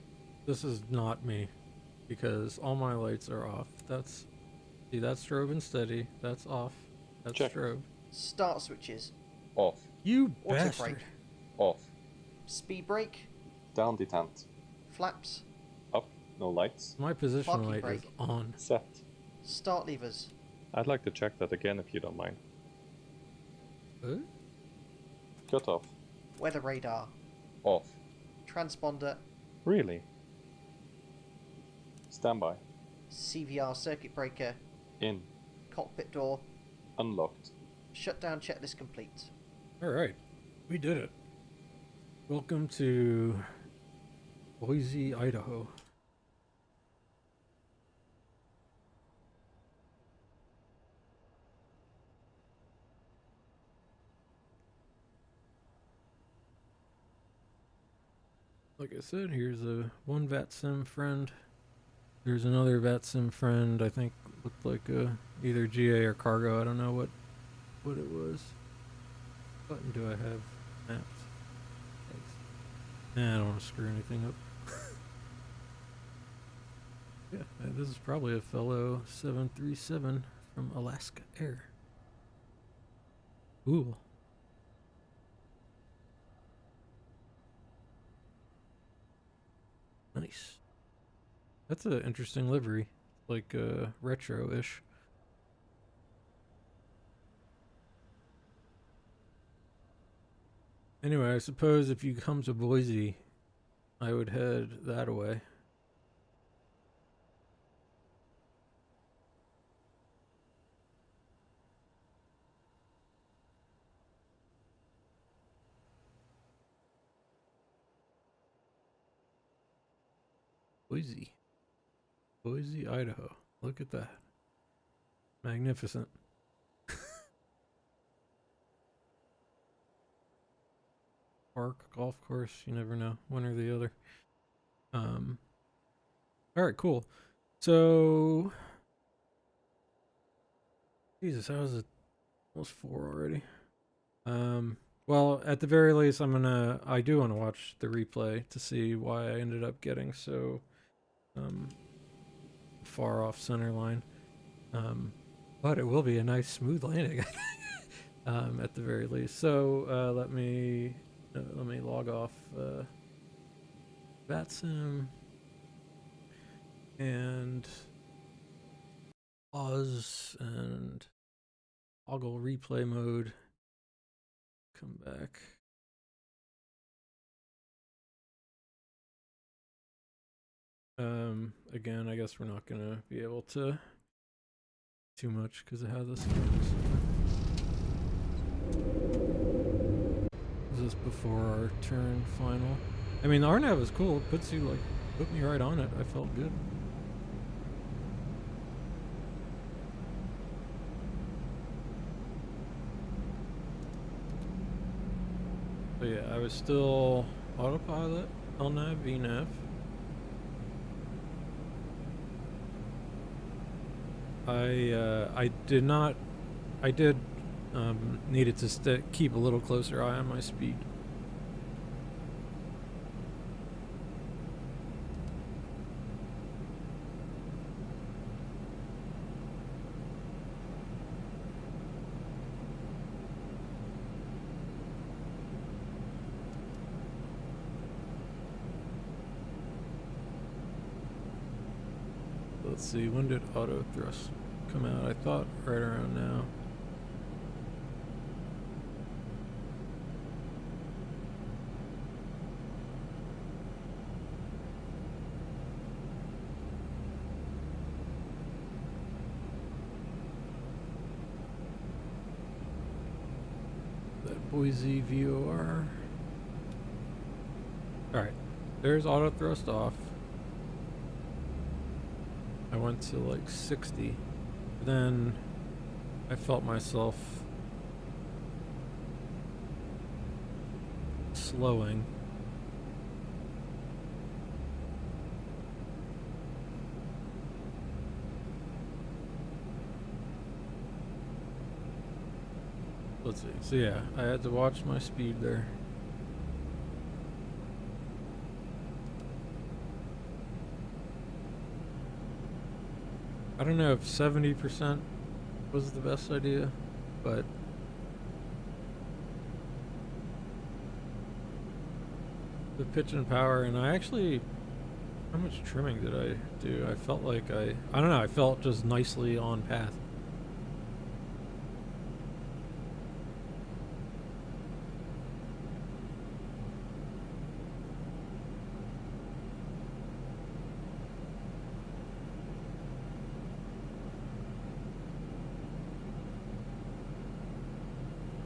not me, because all my lights are off. See, that's strobe and steady. That's off. That's Check. strobe. Start switches. Off. You Auto bastard. brake. Off. Speed brake. Down detent. Flaps. Up. No lights. My position Parking light brake. is on. Set. Start levers. I'd like to check that again if you don't mind. What? Cut off. Weather radar. Off. Transponder. Really? Standby. CVR circuit breaker. In. Cockpit door. Unlocked. Shutdown checklist complete. Alright, we did it. Welcome to Boise, Idaho. Like I said, here's one VATSIM friend. There's another VATSIM friend, I think looked like either GA or cargo. I don't know what it was. What button do I have mapped? Thanks. Nah, I don't want to screw anything up. Yeah, this is probably a fellow 737 from Alaska Air. Ooh. Nice. That's an interesting livery, like retro-ish. Anyway, I suppose if you come to Boise, I would head that way. Boise. Boise, Idaho. Look at that. Magnificent. Park, golf course, you never know, one or the other. Alright, cool. So Jesus, how is it almost 4 already? Well, at the very least I do want to watch the replay to see why I ended up getting so far off center line. But it will be a nice smooth landing at the very least. So let me log off VATSIM and pause and toggle replay mode. Come back. Again, I guess we're not gonna be able to too much because of how this goes. Is this before our turn final? I mean, the RNAV is cool. It puts you like, put me right on it. I felt good. But yeah, I was still autopilot, LNAV, VNAV. I did needed to keep a little closer eye on my speed. Let's see, when did auto thrust come out? I thought right around now. That Boise VOR. Alright, there's auto thrust off. I went to like 60, then I felt myself slowing. Let's see. So yeah, I had to watch my speed there. I don't know if 70% was the best idea, but the pitch and power, and I actually, how much trimming did I do? I felt like I don't know, I felt just nicely on path.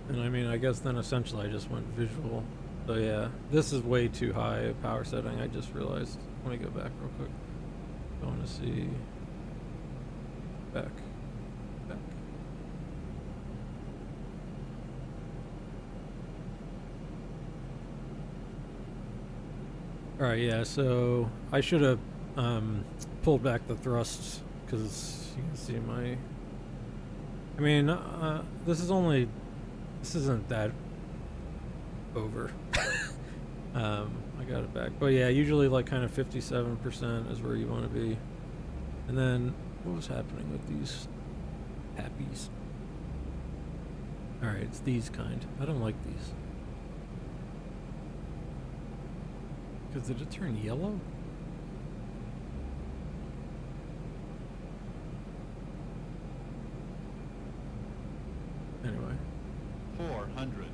And I mean, I guess then essentially I just went visual. So yeah, this is way too high a power setting. I just realized. Let me go back real quick. I want to see. Back. Alright, yeah, so I should have pulled back the thrusts because you can see my. I mean, this isn't that over. I got it back. But yeah, usually like kind of 57% is where you want to be. And then, what was happening with these happies? Alright, it's these kind. I don't like these. Because did it turn yellow? Anyway. 400.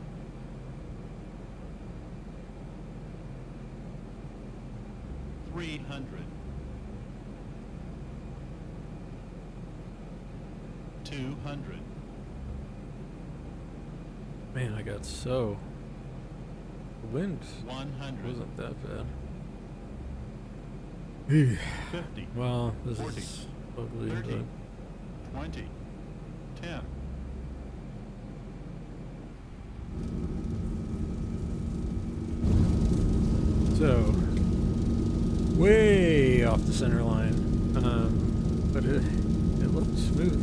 300. 200. Man, I got so... The wind 100. wasn't that bad. 50. Well, this 40, is ugly, 30, but... 20. 10. So, way off the center line, but it looked smooth.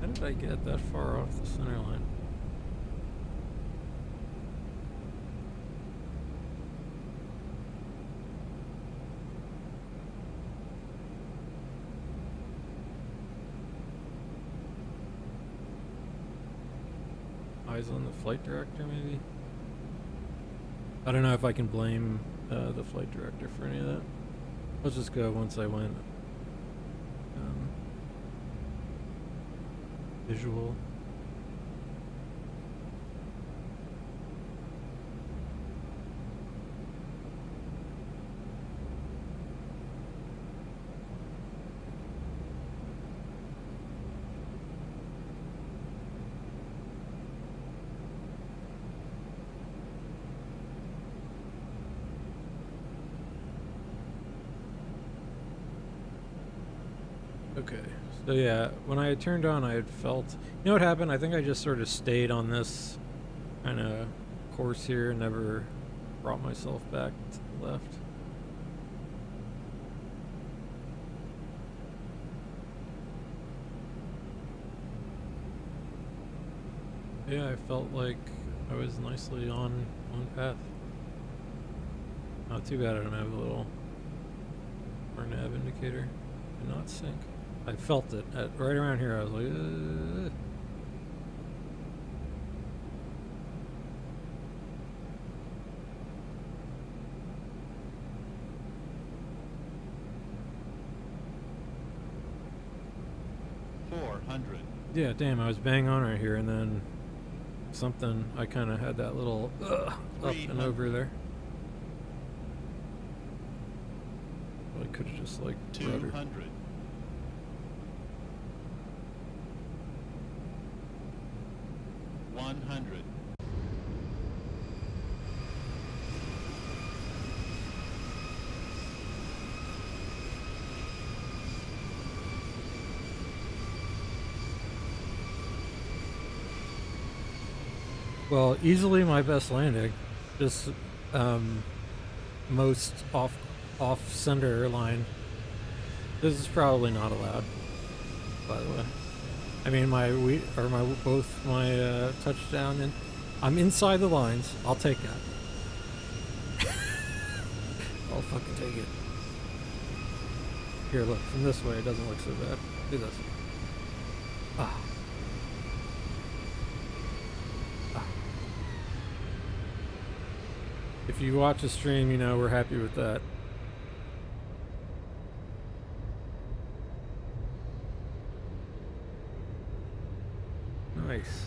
How did I get that far off the center line? Eyes on the flight director, maybe? I don't know if I can blame the flight director for any of that. Let's just go once I went. Visual. Okay, so yeah, when I had turned on, I had felt... You know what happened? I think I just sort of stayed on this kind of course here and never brought myself back to the left. Yeah, I felt like I was nicely on path. Not too bad I don't have a little RNAV indicator. Did not sync. I felt it at right around here. I was like, ugh. Yeah, damn, I was bang on right here, and then something, I kind of had that little up and over there. I could have just, like, ruddered. 200. 100. Well, easily my best landing. Just most off center line. This is probably not allowed, by the way. I mean, both my touchdown, and I'm inside the lines. I'll take that. I'll fucking take it. Here, look, from this way it doesn't look so bad. Do this. Ah. If you watch the stream, you know we're happy with that. Nice.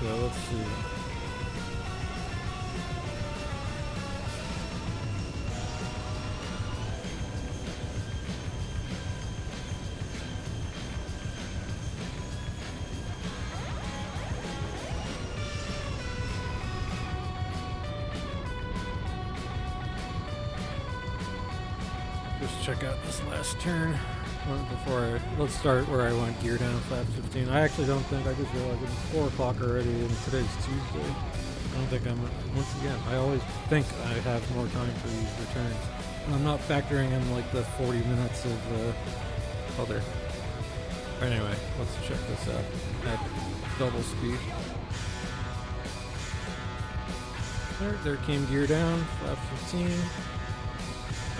So let's see. Just check out this last turn. Let's start where I went gear down flaps 15. I actually don't think, I just realized it's 4 o'clock already and today's Tuesday. I don't think once again, I always think I have more time for these returns. And I'm not factoring in like the 40 minutes of other Anyway, let's check this out at double speed. Alright, there came gear down, flap 15.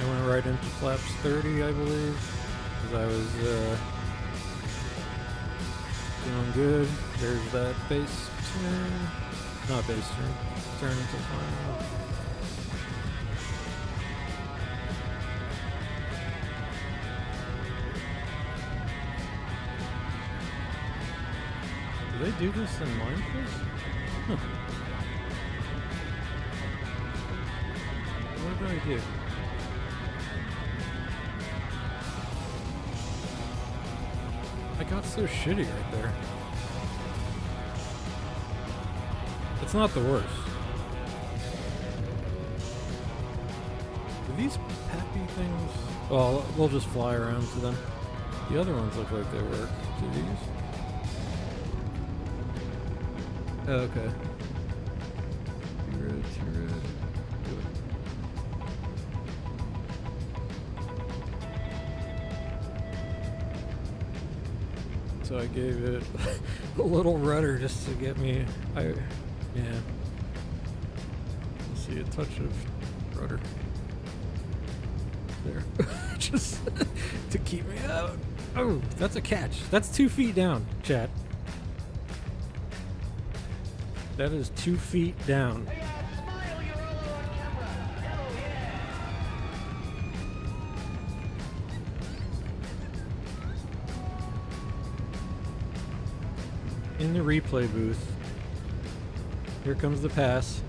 I went right into flaps 30, I believe, because I was doing good. There's that base turn. Not base turn. Turn into final. Do they do this in Mindfulness? Huh. What did I do? I got so shitty right there. It's not the worst. Do these peppy things... Well, we'll just fly around to them. The other ones look like they work. Do these? Oh, okay. Too red, too red. Good. So I gave it a little rudder just to get me... Yeah. See a touch of rudder. There. Just to keep me out. Oh, that's a catch. That's 2 feet down, chat. That is 2 feet down. In the replay booth. Here comes the pass.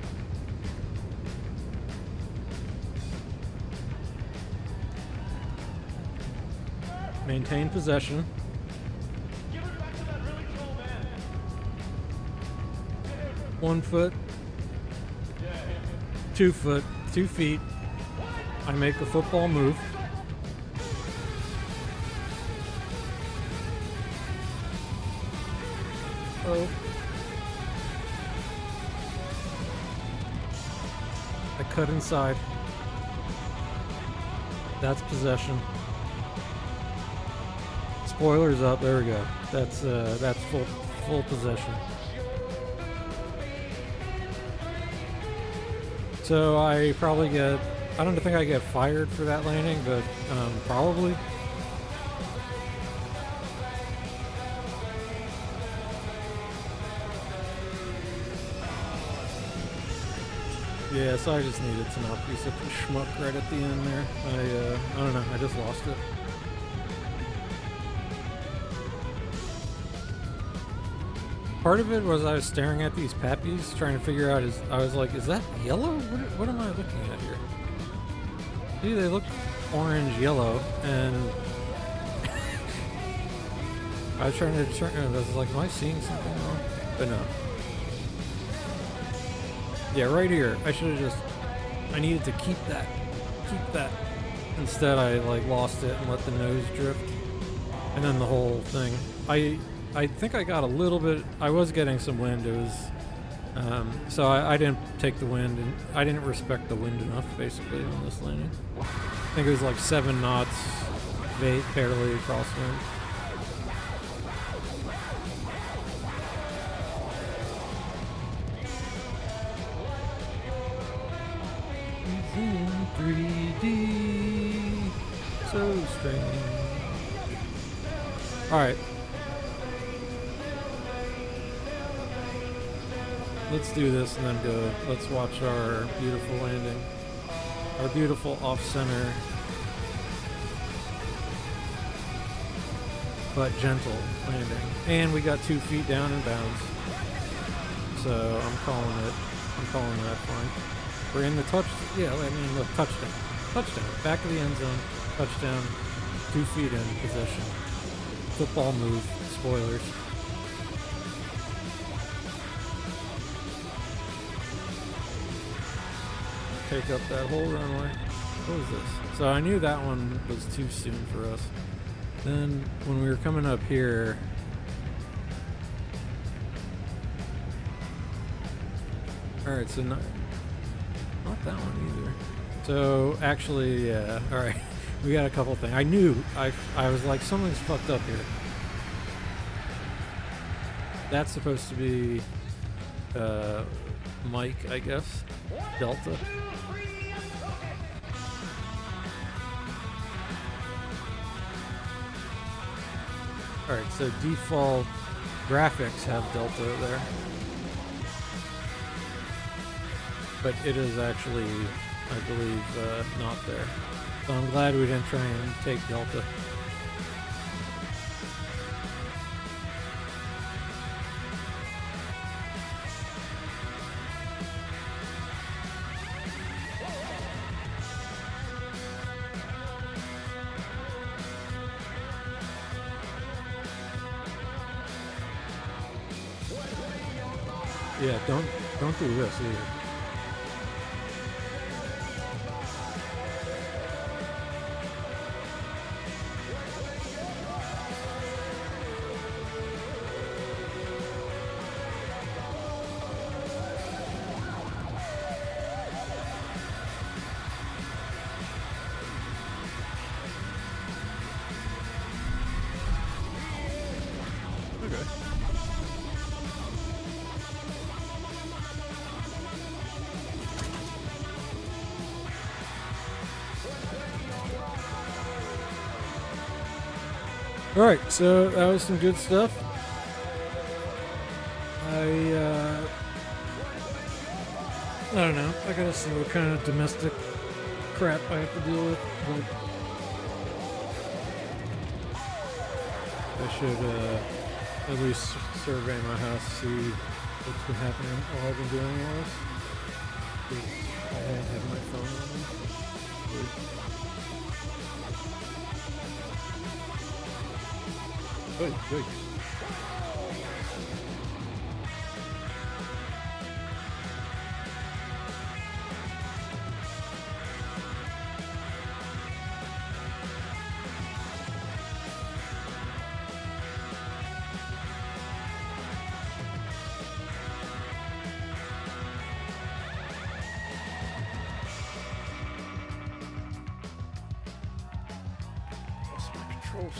Maintain possession. 1 foot. 2 foot. 2 feet. I make a football move. Oh. I cut inside. That's possession. Spoilers up. There we go. That's full possession. So I probably get... I don't think I get fired for that landing, but probably. Yeah, so I just needed to not be such a schmuck right at the end there. I don't know, I just lost it. Part of it was I was staring at these pappies, trying to figure out, I was like, is that yellow? What am I looking at here? See, they look orange-yellow, and I was trying to determine, I was like, am I seeing something wrong? But no. Yeah, right here. I should have just... I needed to keep that. Instead, I like lost it and let the nose drift. And then the whole thing. I think I got a little bit... I was getting some wind. It was... so I didn't take the wind, and I didn't respect the wind enough, basically, on this landing. I think it was like 7 knots, barely crosswind. In 3D, so strange. Alright. Let's do this and then go. Let's watch our beautiful landing. Our beautiful off-center, but gentle landing. And we got 2 feet down in bounds. So I'm calling that fine. We're in the touch, yeah, I mean, look, touchdown. Touchdown. Back of the end zone. Touchdown. 2 feet in possession. Football move. Spoilers. Take up that whole runway. What was this? So I knew that one was too soon for us. Then when we were coming up here, alright, so not that one either. So actually, yeah, alright. We got a couple things. I knew, I was like, something's fucked up here. That's supposed to be Mike, I guess. Delta. Alright, so default graphics have Delta there. But it is actually, I believe, not there. So I'm glad we didn't try and take Delta. Yeah, don't do this either. Alright, so that was some good stuff. I don't know. I gotta see what kind of domestic crap I have to deal with. But I should at least survey my house, see what's been happening while I've been doing all this. 'Cause I have my phone on me. Good. Lost my controls.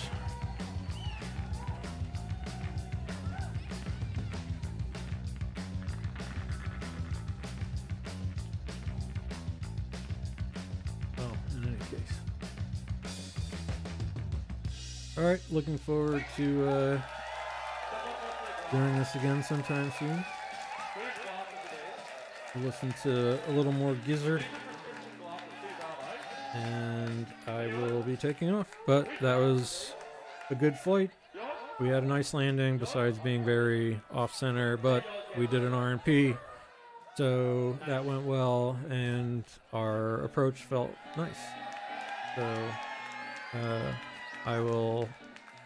Alright, looking forward to doing this again sometime soon. Listen to a little more GIZZ, and I will be taking off. But that was a good flight. We had a nice landing, besides being very off-center, but we did an RNP, so that went well, and our approach felt nice. So, I will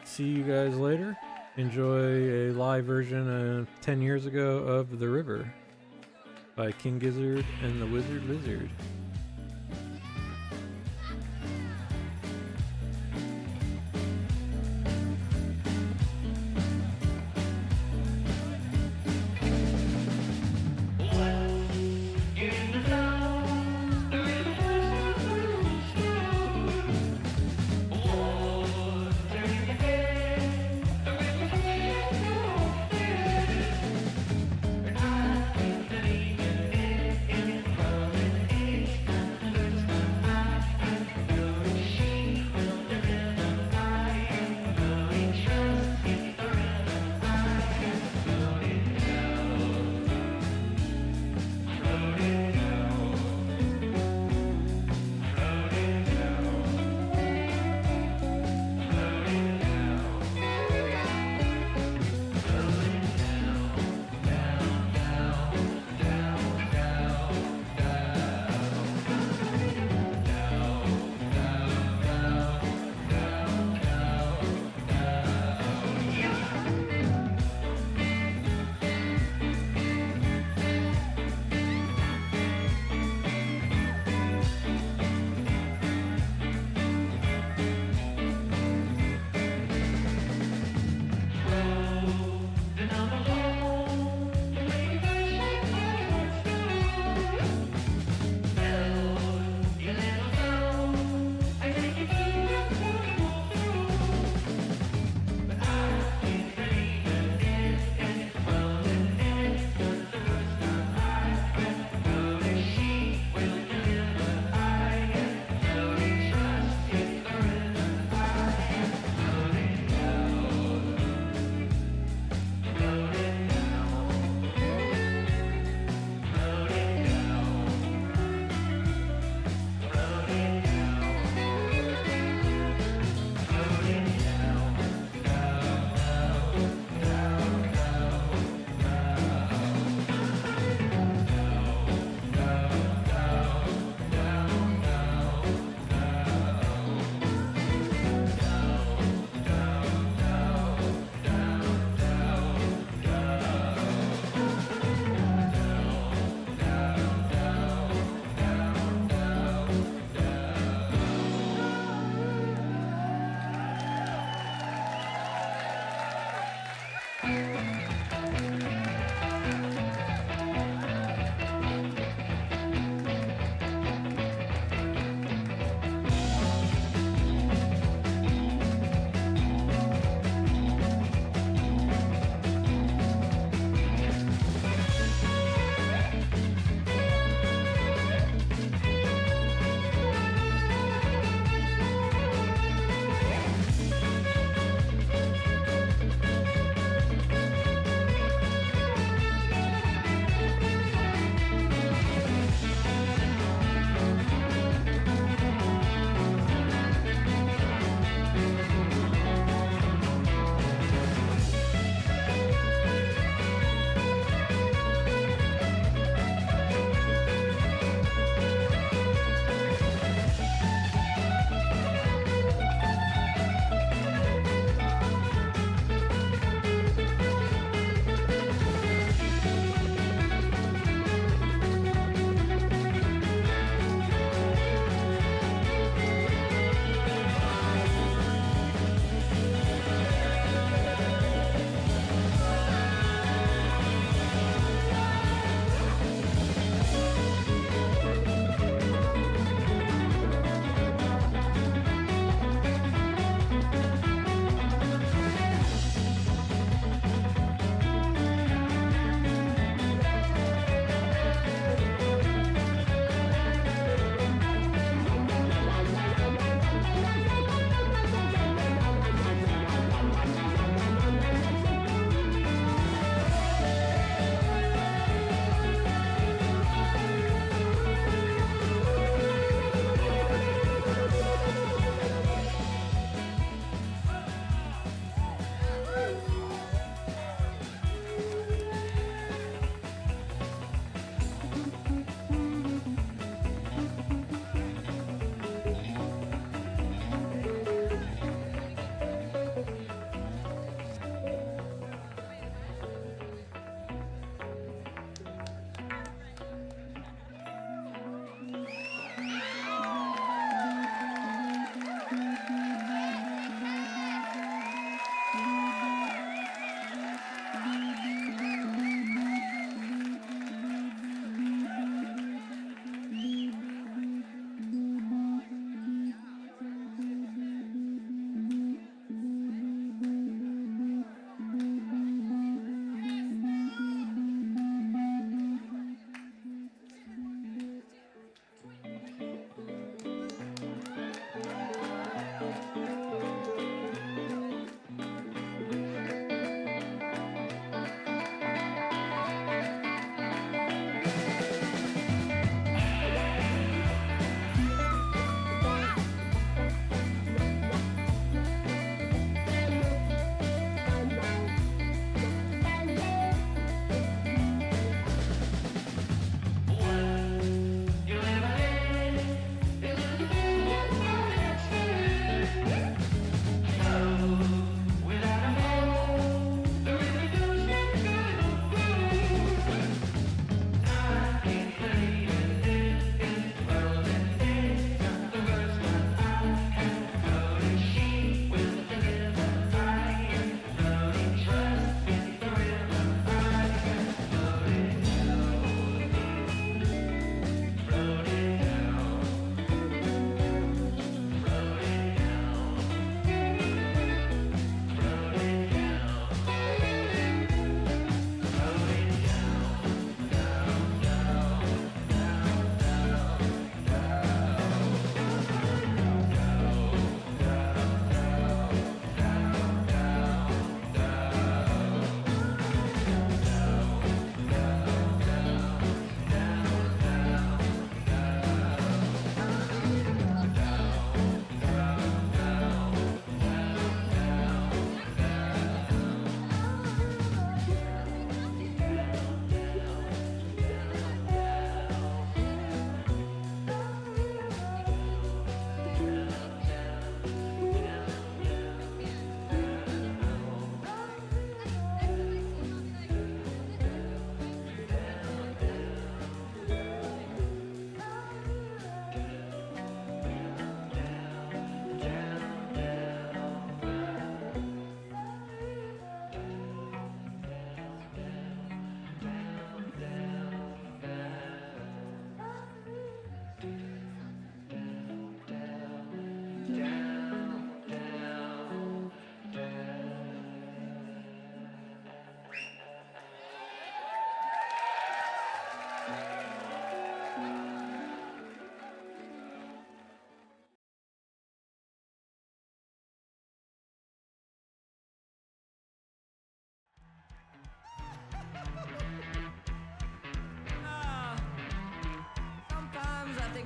see you guys later. Enjoy a live version of 10 years ago of The River by King Gizzard and the Wizard Lizard.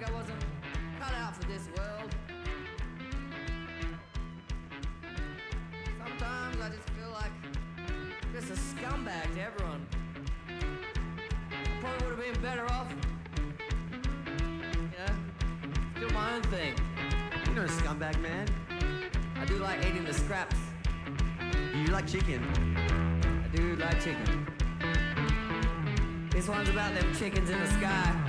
like I wasn't cut out for this world. Sometimes I just feel like just a scumbag to everyone. I probably would have been better off, you know, doing my own thing. You're not a scumbag, man. I do like eating the scraps. You like chicken. I do like chicken. This one's about them chickens in the sky.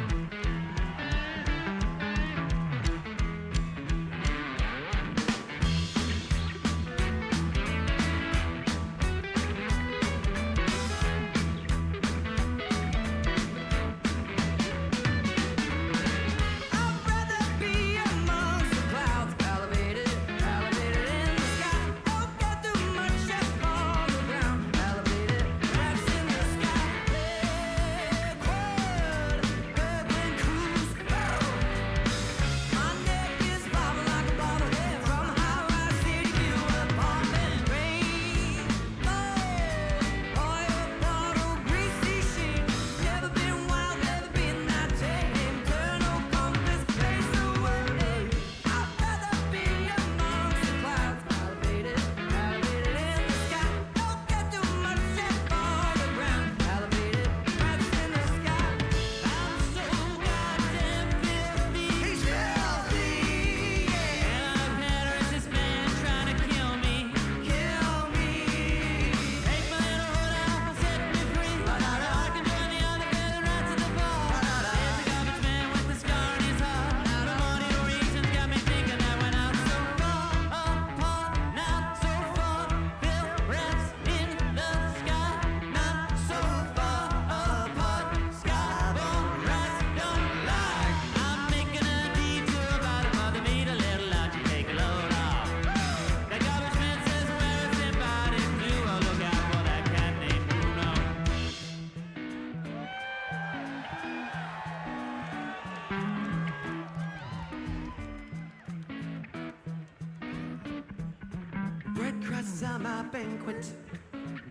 Are my banquet,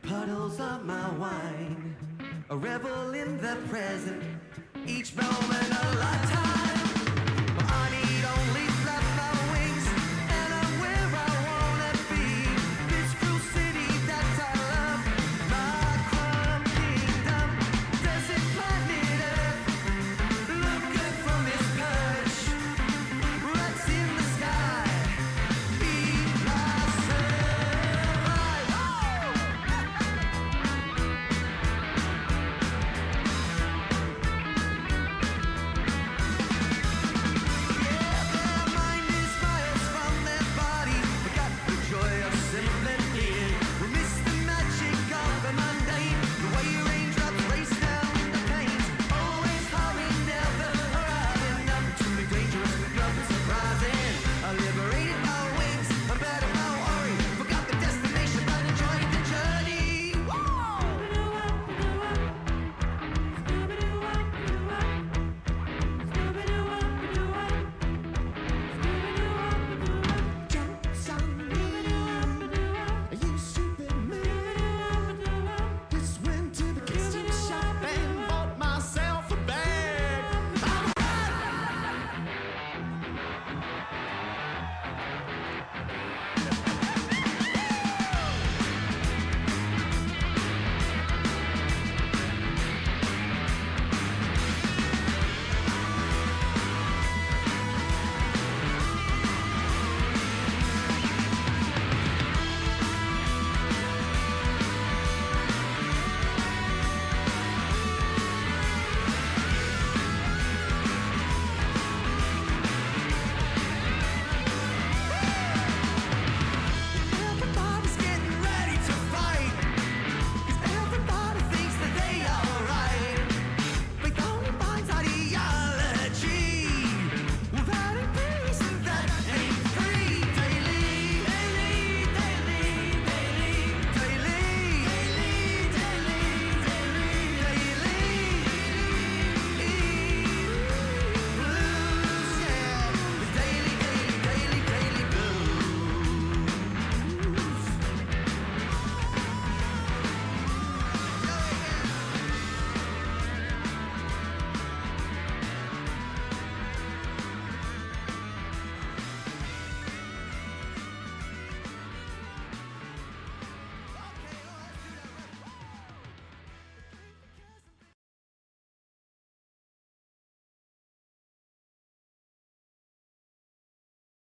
puddles of my wine, a revel in the present, each moment a lifetime.